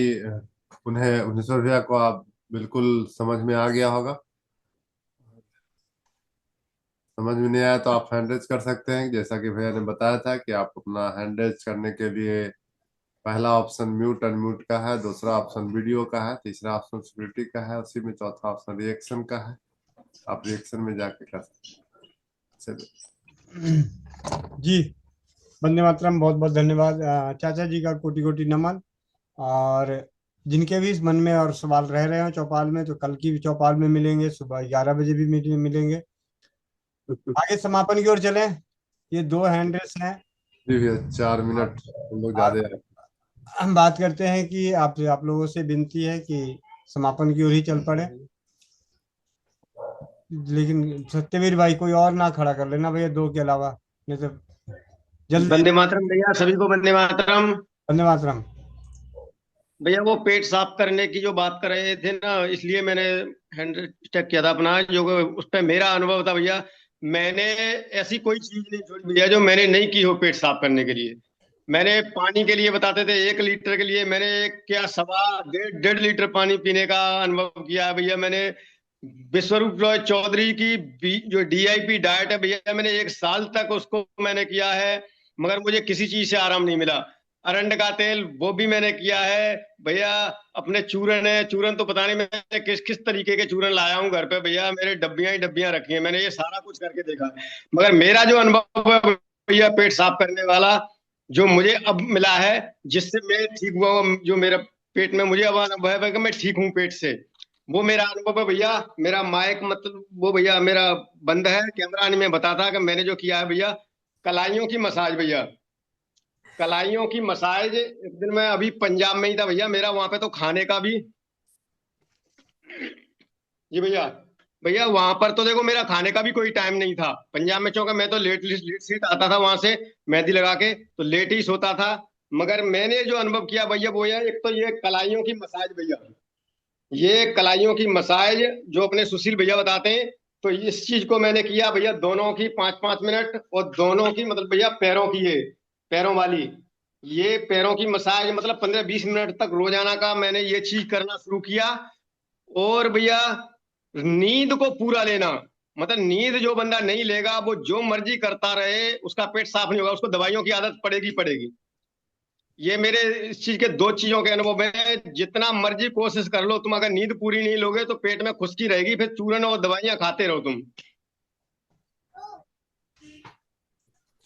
उन्हें 19 भैया को आप बिल्कुल समझ में आ गया होगा। समझ में नहीं आया तो आप हैंड रेज कर सकते हैं, जैसा कि भैया ने बताया था कि आप अपना हैंड रेज करने के लिए पहला ऑप्शन म्यूट अनम्यूट का है, दूसरा ऑप्शन वीडियो का है, तीसरा ऑप्शन सिक्योरिटी का है, उसी में चौथा ऑप्शन रिएक्शन का है। आप रिएक्शन में जाके कर सकते हैं। जी, वंदे मातरम, बहुत बहुत धन्यवाद। चाचा जी का कोटि कोटि नमन। और जिनके भी इस मन में और सवाल रह रहे हो चौपाल में, तो कल की भी चौपाल में मिलेंगे, सुबह 11 बजे भी मिलेंगे। आगे समापन की ओर चलें। ये 2 हैंड रेस हैं। जी भैया, 4 मिनट हम लोग ज्यादा है। हम बात करते हैं कि आप लोगों से विनती है कि समापन की ओर ही चल पड़े, लेकिन सत्यवीर भाई कोई और ना खड़ा कर लेना भैया, 2 के अलावा, नहीं तो जल्दी। वंदे मातरम भैया, सभी को वंदे मातरम। वंदे मातरम। भैया वो पेट साफ करने की जो बात कर रहे थे ना, इसलिए मैंने हैंड चेक किया था अपना, जो उस पर मेरा अनुभव था भैया। मैंने ऐसी कोई चीज नहीं छोड़ी भैया जो मैंने नहीं की हो पेट साफ करने के लिए। मैंने पानी के लिए बताते थे 1 लीटर के लिए मैंने क्या 1.5 लीटर पानी पीने का अनुभव किया है भैया। मैंने विश्वरूप रॉय चौधरी की जो DIP डाइट है भैया, मैंने 1 साल तक उसको मैंने किया है, मगर मुझे किसी चीज से आराम नहीं मिला। अरंड का तेल वो भी मैंने किया है भैया। अपने चूरन है, चूरन तो पता नहीं मैं किस किस तरीके के चूरन लाया हूँ घर पे भैया, मेरे डब्बियां ही डब्बियां रखी हैं, मैंने ये सारा कुछ करके देखा है। मगर मेरा जो अनुभव है भैया पेट साफ करने वाला, जो मुझे अब मिला है, जिससे मैं ठीक हुआ, जो मेरा पेट में मुझे अब अनुभव है कि मैं ठीक हूँ पेट से, वो मेरा अनुभव है भैया। मेरा माइक मतलब वो भैया मेरा बंद है कैमरा, नहीं मैं बताता कि मैंने जो किया है भैया, कलाइयों की मसाज भैया, कलाइयों की मसाज। एक दिन मैं अभी पंजाब में ही था भैया, मेरा वहां पे तो खाने का भी, जी भैया, भैया वहां पर तो देखो मेरा खाने का भी कोई टाइम नहीं था पंजाब में, चूंकि मैं तो लेट लेट सीट आता था वहां से मेहंदी लगा के, तो लेट ही सोता था। मगर मैंने जो अनुभव किया भैया वो है, एक तो ये कलाइयों की मसाज भैया, ये कलाइयों की मसाज जो अपने सुशील भैया बताते हैं, तो इस चीज को मैंने किया भैया, दोनों की 5-5 मिनट, और दोनों की मतलब भैया पैरों की, ये पैरों वाली, ये पैरों की मसाज मतलब 15-20 मिनट तक रोजाना का मैंने ये चीज करना शुरू किया। और भैया नींद को पूरा लेना, मतलब नींद जो बंदा नहीं लेगा वो जो मर्जी करता रहे उसका पेट साफ नहीं होगा, उसको दवाइयों की आदत पड़ेगी पड़ेगी। ये मेरे इस चीज के 2 चीजों के अनुभव है। जितना मर्जी कोशिश कर लो तुम, अगर नींद पूरी नहीं लोगे तो पेट में खुश्की रहेगी, फिर चूरन और दवाइयां खाते रहो तुम।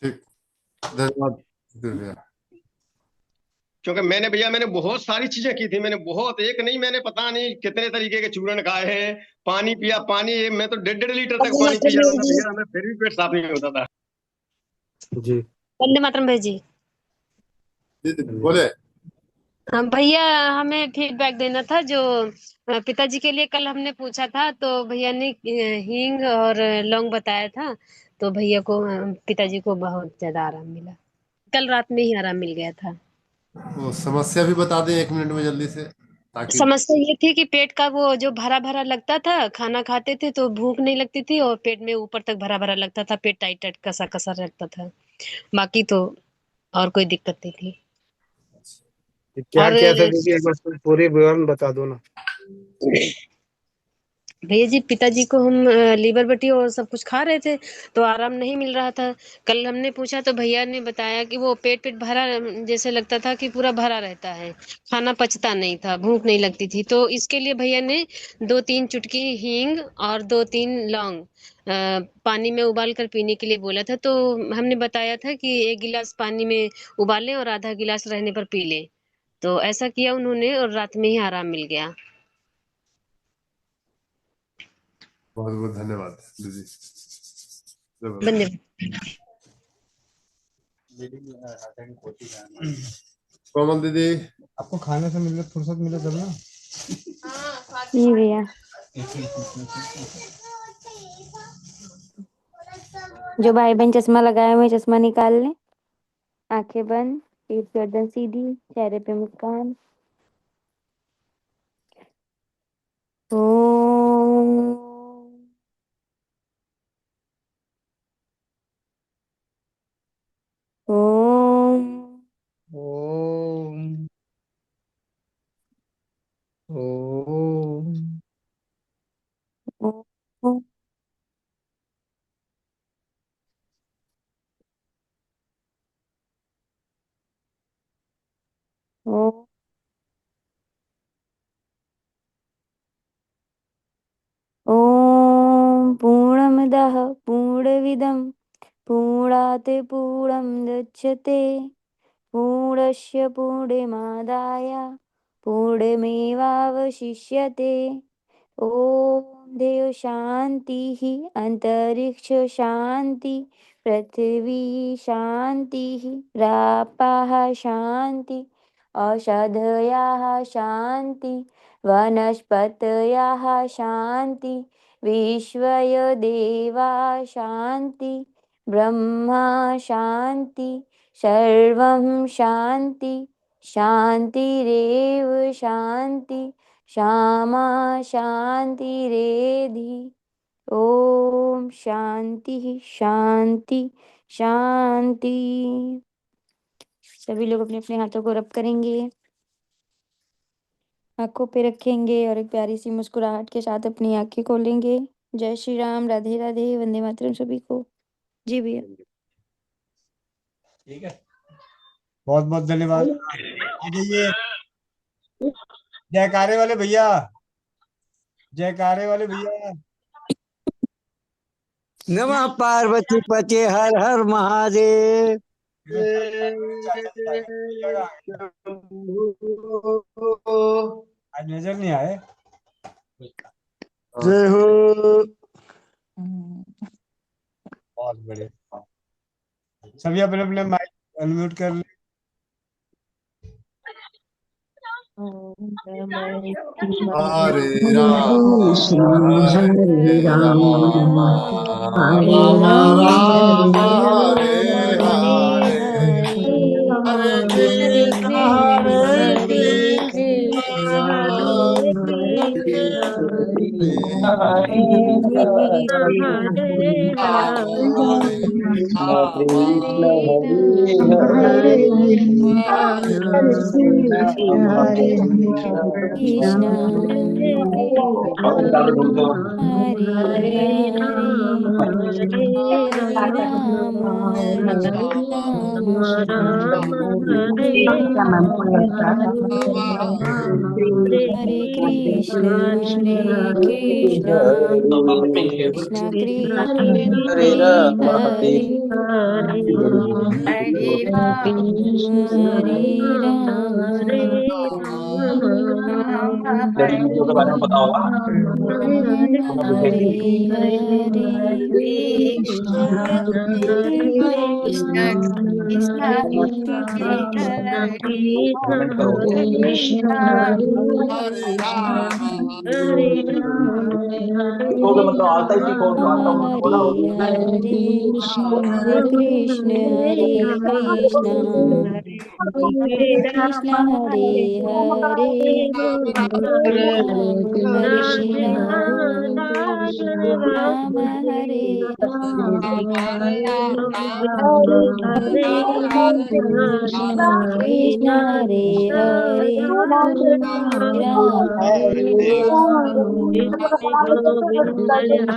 ठीक, धन्यवाद भैया। क्योंकि मैंने बहुत सारी चीजें की थी, मैंने बहुत, एक नहीं, मैंने पता नहीं कितने तरीके के चूरन खाए हैं, पानी पिया, पानी मैं तो 1.5-1.5 लीटर तक पानी पी जाता था भैया, हमें फिर भी पेट साफ नहीं होता था। जी वंदे मातरम भाई जी। बोले। हाँ भैया, हमें फीडबैक देना था जो पिताजी के लिए कल हमने पूछा था, तो भैया ने हींग और लौंग बताया था, तो भैया को पिताजी को बहुत ज्यादा आराम मिला, कल रात में ही आराम मिल गया था। वो समस्या भी बता दें 1 मिनट में जल्दी से, ताकि। समस्या ये थी कि पेट का वो जो भरा भरा लगता था, खाना खाते थे तो भूख नहीं लगती थी, और पेट में ऊपर तक भरा भरा लगता था, पेट टाइट टाइट कसा कसा लगता था, बाकी तो और कोई दिक्कत नहीं थी। क्या और क्या था दीदी, एक बार पूरी विवरण बता दो ना। भैया जी, पिताजी को हम लीवर बटी और सब कुछ खा रहे थे तो आराम नहीं मिल रहा था। कल हमने पूछा तो भैया ने बताया कि वो पेट पेट भरा, जैसे लगता था कि पूरा भरा रहता है, खाना पचता नहीं था, भूख नहीं लगती थी। तो इसके लिए भैया ने 2-3 चुटकी हींग और 2-3 लौंग पानी में उबाल कर पीने के लिए बोला था। तो हमने बताया था कि 1 गिलास पानी में उबालें और आधा गिलास रहने पर पी लें। तो ऐसा किया उन्होंने और रात में ही आराम मिल गया। बहुत बहुत धन्यवाद दीदी। धन्यवाद। कोमल दीदी, आपको खाने से मिले फुर्सत मिले तब ना। जी भैया। जो भाई बहन चश्मा लगाए हुए चश्मा निकाल लें, आंखें बंद, पीठ गर्दन सीधी, चेहरे पे मुस्कान। ओम ओम ओम ओम ओम ओम ॐ पूर्णमदः पूर्णमिदं पूर्णात् पूर्णमुदच्यते पूर्णस्य पूर्णमादाय पूर्णमेवावशिष्यते। ॐ देव शान्तिः, अन्तरिक्ष शान्ति, पृथिवी शान्तिः, रापः शान्ति, औषधयः शान्ति, वनस्पतयः शान्ति, विश्वय देवा शान्ति, ब्रह्मा शान्ति, सर्वं शान्ति, शान्तिरेव शान्ति, श्यामा शान्तिरेधि। ओम शांति शांति शांति। सभी लोग अपने अपने हाथों को रब करेंगे, आंखों पे रखेंगे और एक प्यारी सी मुस्कुराहट के साथ अपनी आंखें खोलेंगे। जय श्री राम, राधे राधे, वंदे मातरम सभी को। जी भैया। ठीक है, बहुत बहुत धन्यवाद। आ जाइए जयकारे वाले भैया, जयकारे वाले भैया। नमः पार्वती पते, हर हर महादेव। आज नजर नहीं आए। जय हो। बहुत बढ़िया। सभी अपने अपने माइक अनम्यूट कर ले। हरे राम हरे राम राम राम हरे हरे हरे कृष्ण कृष्ण हरे हरे हरे राम राम हरे कृष्ण कृष्ण हरे राम हरे हरे हरे राम लड़कियों के बारे में पता होगा। हरे हरे कमेंट करो। सीखोगे मतलब आता ही सीखो, जो आता हो तो बोला होगी। हरे कृष्ण कृष्ण हरे हरे राम हरे राम हरे कृष्ण हरे हरे राम कृष्ण हरे हरे राम हरे राम कृष्ण कृष्ण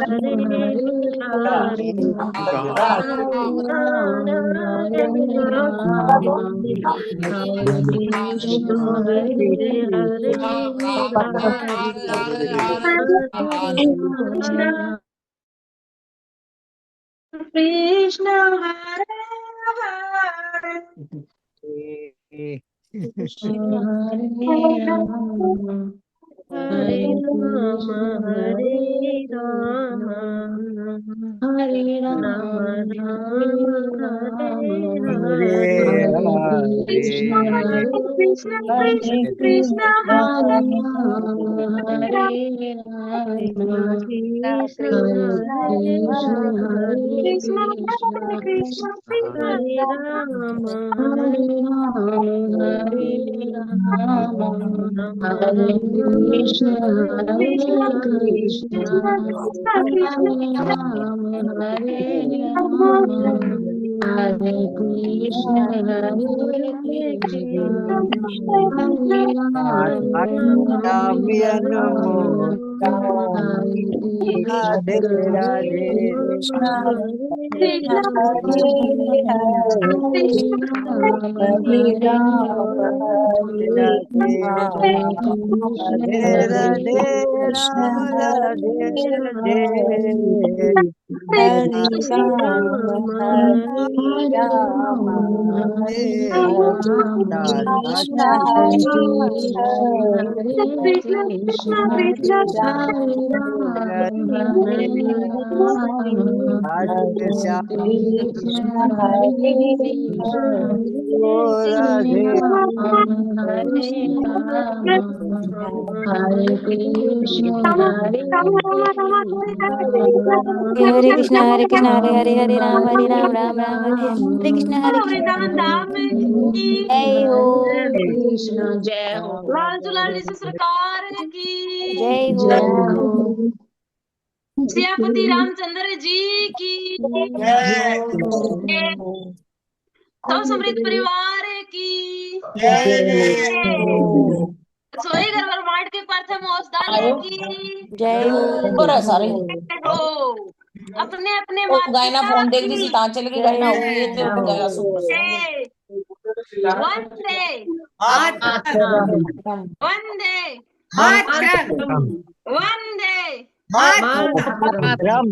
हरे राधे राधे राधे राम राधे राधे हरे राम हरे राधा श्याम राधे श्याम राधे हरे कृष्ण हरे हरे हरे राम राम राम हरे कृष्ण वृंदावन धाम की जय हो जय हो लाल दुलारी से सरकार की जय हो सियापति रामचंद्र जी की सब समृद्ध परिवार की सोई घर ब्रह्मांड के प्रथम औषधालय की जय हो हो अपने अपने ਉਹ माता ਗਾਇਨਾ ਫੋਨ ਦੇਖਦੀ ਸੀ की ਤਾਂ ਚਲੇ ਗਈ ਗਾਇਨਾ ਹੋ ਗਈ ਤੇ ਉੱਠ ਗया सुपर सॉन्ग वंदे वंदे वंदे राम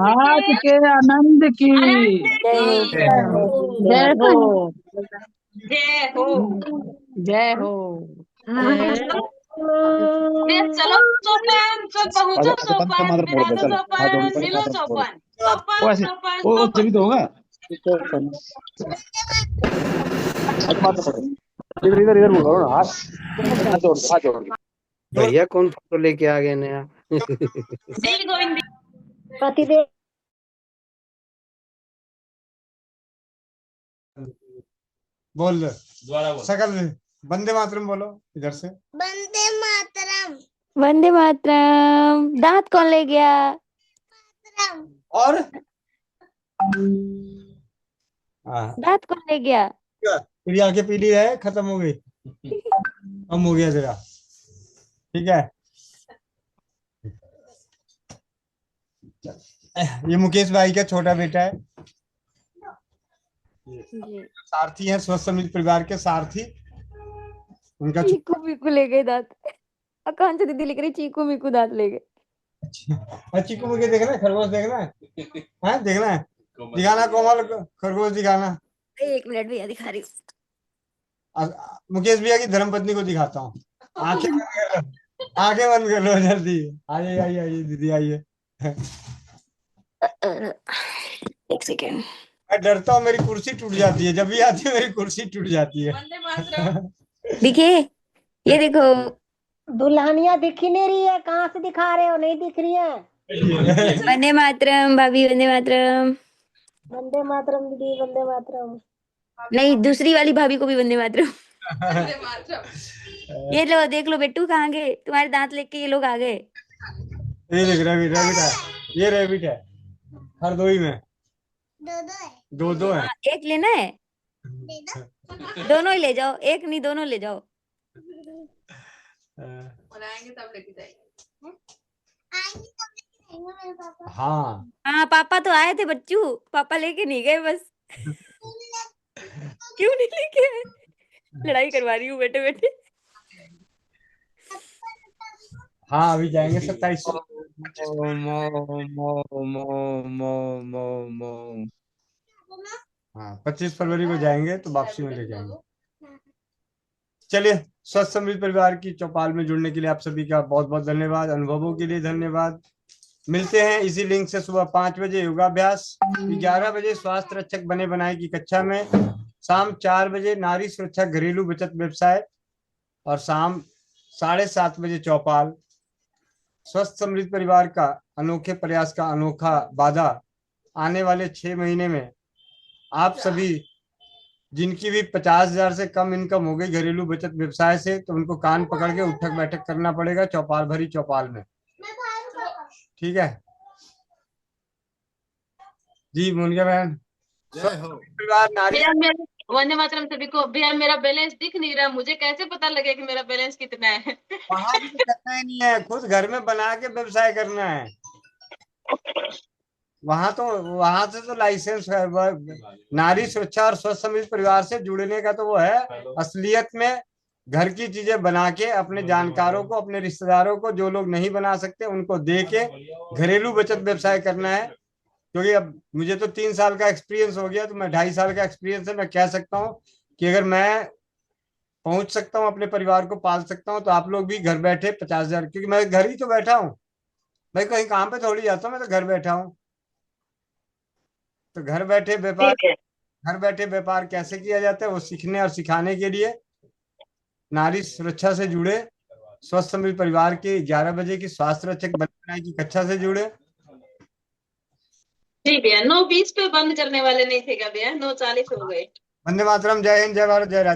आज के आनंद की जय जय हो हो जय हो जय हो भैया चलो सोपान, सब पहुंचो सोपान, बिरानो सोपान, मिलो सोपान, सोपान सोपान सोपान। तो होगा इधर इधर बोलो ना, हाथ जोड़। भैया कौन फोटो लेके आ गए नया? जय गोविंद। पतिदेव बोल दो सकल वंदे मातरम बोलो इधर से। वंदे मातरम। वंदे मातरम। दांत कौन ले गया? और हाँ दांत कौन ले गया? तेरी आंखें पीली है, खत्म हो गई, कम हो गया तेरा, ठीक है। ये मुकेश भाई का छोटा बेटा है, सारथी है, स्वस्थ समृद्ध परिवार के सारथी। उनका चीकू मीकू ले गए दांत। आकांक्षा दीदी लिख रही चीकू मीकू दांत ले गए। चीकू मुझे देखना है, खरगोश देखना है, हाँ देखना है, दिखाना कोमल खरगोश दिखाना। 1 मिनट भैया दिखा रही हूँ। मुकेश भैया की धर्मपत्नी को दिखाता हूँ। आंखें बंद कर लो, आंखें बंद कर लो जल्दी। आइए आइए आइए दीदी आइए। 1 सेकेंड। मैं डरता हूँ मेरी कुर्सी टूट जाती है, जब भी आती है मेरी कुर्सी टूट जाती है। दिखे? ये देखो दुल्हनिया दिख ही नहीं रही है, कहाँ से दिखा रहे हो? नहीं दिख रही है। वंदे मातरम भाभी, वंदे मातरम। वंदे मातरम दीदी, वंदे मातरम। नहीं, दूसरी वाली भाभी को भी वंदे मातरम। ये लो देख लो बेटू कहाँ गए? तुम्हारे दांत लेके ये लोग आ गए। ये देख रैबिट, रैबिट है, ये रैबिट है, हर दो ही में दो है। एक लेना है? दोनों ही ले जाओ, एक नहीं दोनों ले जाओ। हाँ हाँ पापा तो आए थे बच्चू, पापा लेके नहीं गए बस। क्यों नहीं लेके आए? लड़ाई करवा रही हूँ बेटे बेटे। हाँ अभी जाएंगे 27 हाँ 25 फरवरी को जाएंगे, तो वापसी में ले जाएंगे। चलिए, स्वस्थ समृद्ध परिवार की चौपाल में जुड़ने के लिए आप सभी का बहुत बहुत धन्यवाद, अनुभवों के लिए धन्यवाद। मिलते हैं इसी लिंक से सुबह 5 बजे योगाभ्यास, 11 बजे स्वास्थ्य रक्षक बने बनाए की कक्षा में, शाम 4 बजे नारी सुरक्षा घरेलू बचत व्यवसाय, और शाम 7:30 बजे चौपाल। स्वस्थ समृद्ध परिवार का अनोखे प्रयास का अनोखा वादा, आने वाले 6 महीने में आप सभी जिनकी भी 50,000 से कम इनकम हो गई घरेलू बचत व्यवसाय से, तो उनको कान पकड़ के उठक बैठक करना पड़ेगा चौपाल भरी चौपाल में, ठीक है जी। मोनिका बहन, परिवार नारी भैया मेरा वंदे मातरम सभी को। भैया मेरा बैलेंस दिख नहीं रहा, मुझे कैसे पता लगे कि मेरा बैलेंस कितना है? वहां भी करना ही नहीं है, खुद घर में बना के व्यवसाय करना है। वहां से तो लाइसेंस है, नारी सुरक्षा और स्वस्थ समृद्ध परिवार से जुड़ने का तो वो है। असलियत में घर की चीजें बना के अपने जानकारों को, अपने रिश्तेदारों को, जो लोग नहीं बना सकते उनको दे के घरेलू बचत व्यवसाय करना है। क्योंकि अब मुझे तो 3 साल का एक्सपीरियंस हो गया, तो मैं 2.5 साल का एक्सपीरियंस है, मैं कह सकता हूँ कि अगर मैं पहुंच सकता हूँ, अपने परिवार को पाल सकता हूँ, तो आप लोग भी घर बैठे 50,000, क्योंकि मैं घर ही तो बैठा हूँ, मैं कहीं काम पे थोड़ी जाता हूँ, मैं तो घर बैठा हूँ। तो घर बैठे व्यापार कैसे किया जाता है वो सीखने और सिखाने के लिए नारी सुरक्षा से जुड़े, स्वस्थ समृद्ध परिवार के 11 बजे की स्वास्थ्य रक्षक बनाए की कक्षा से जुड़े। जी भैया 9:20 पे बंद करने वाले नहीं थे क्या भैया? 9:40 हो गए। वंदे मातरम, जय हिंद, जय भारत, जय राज्य।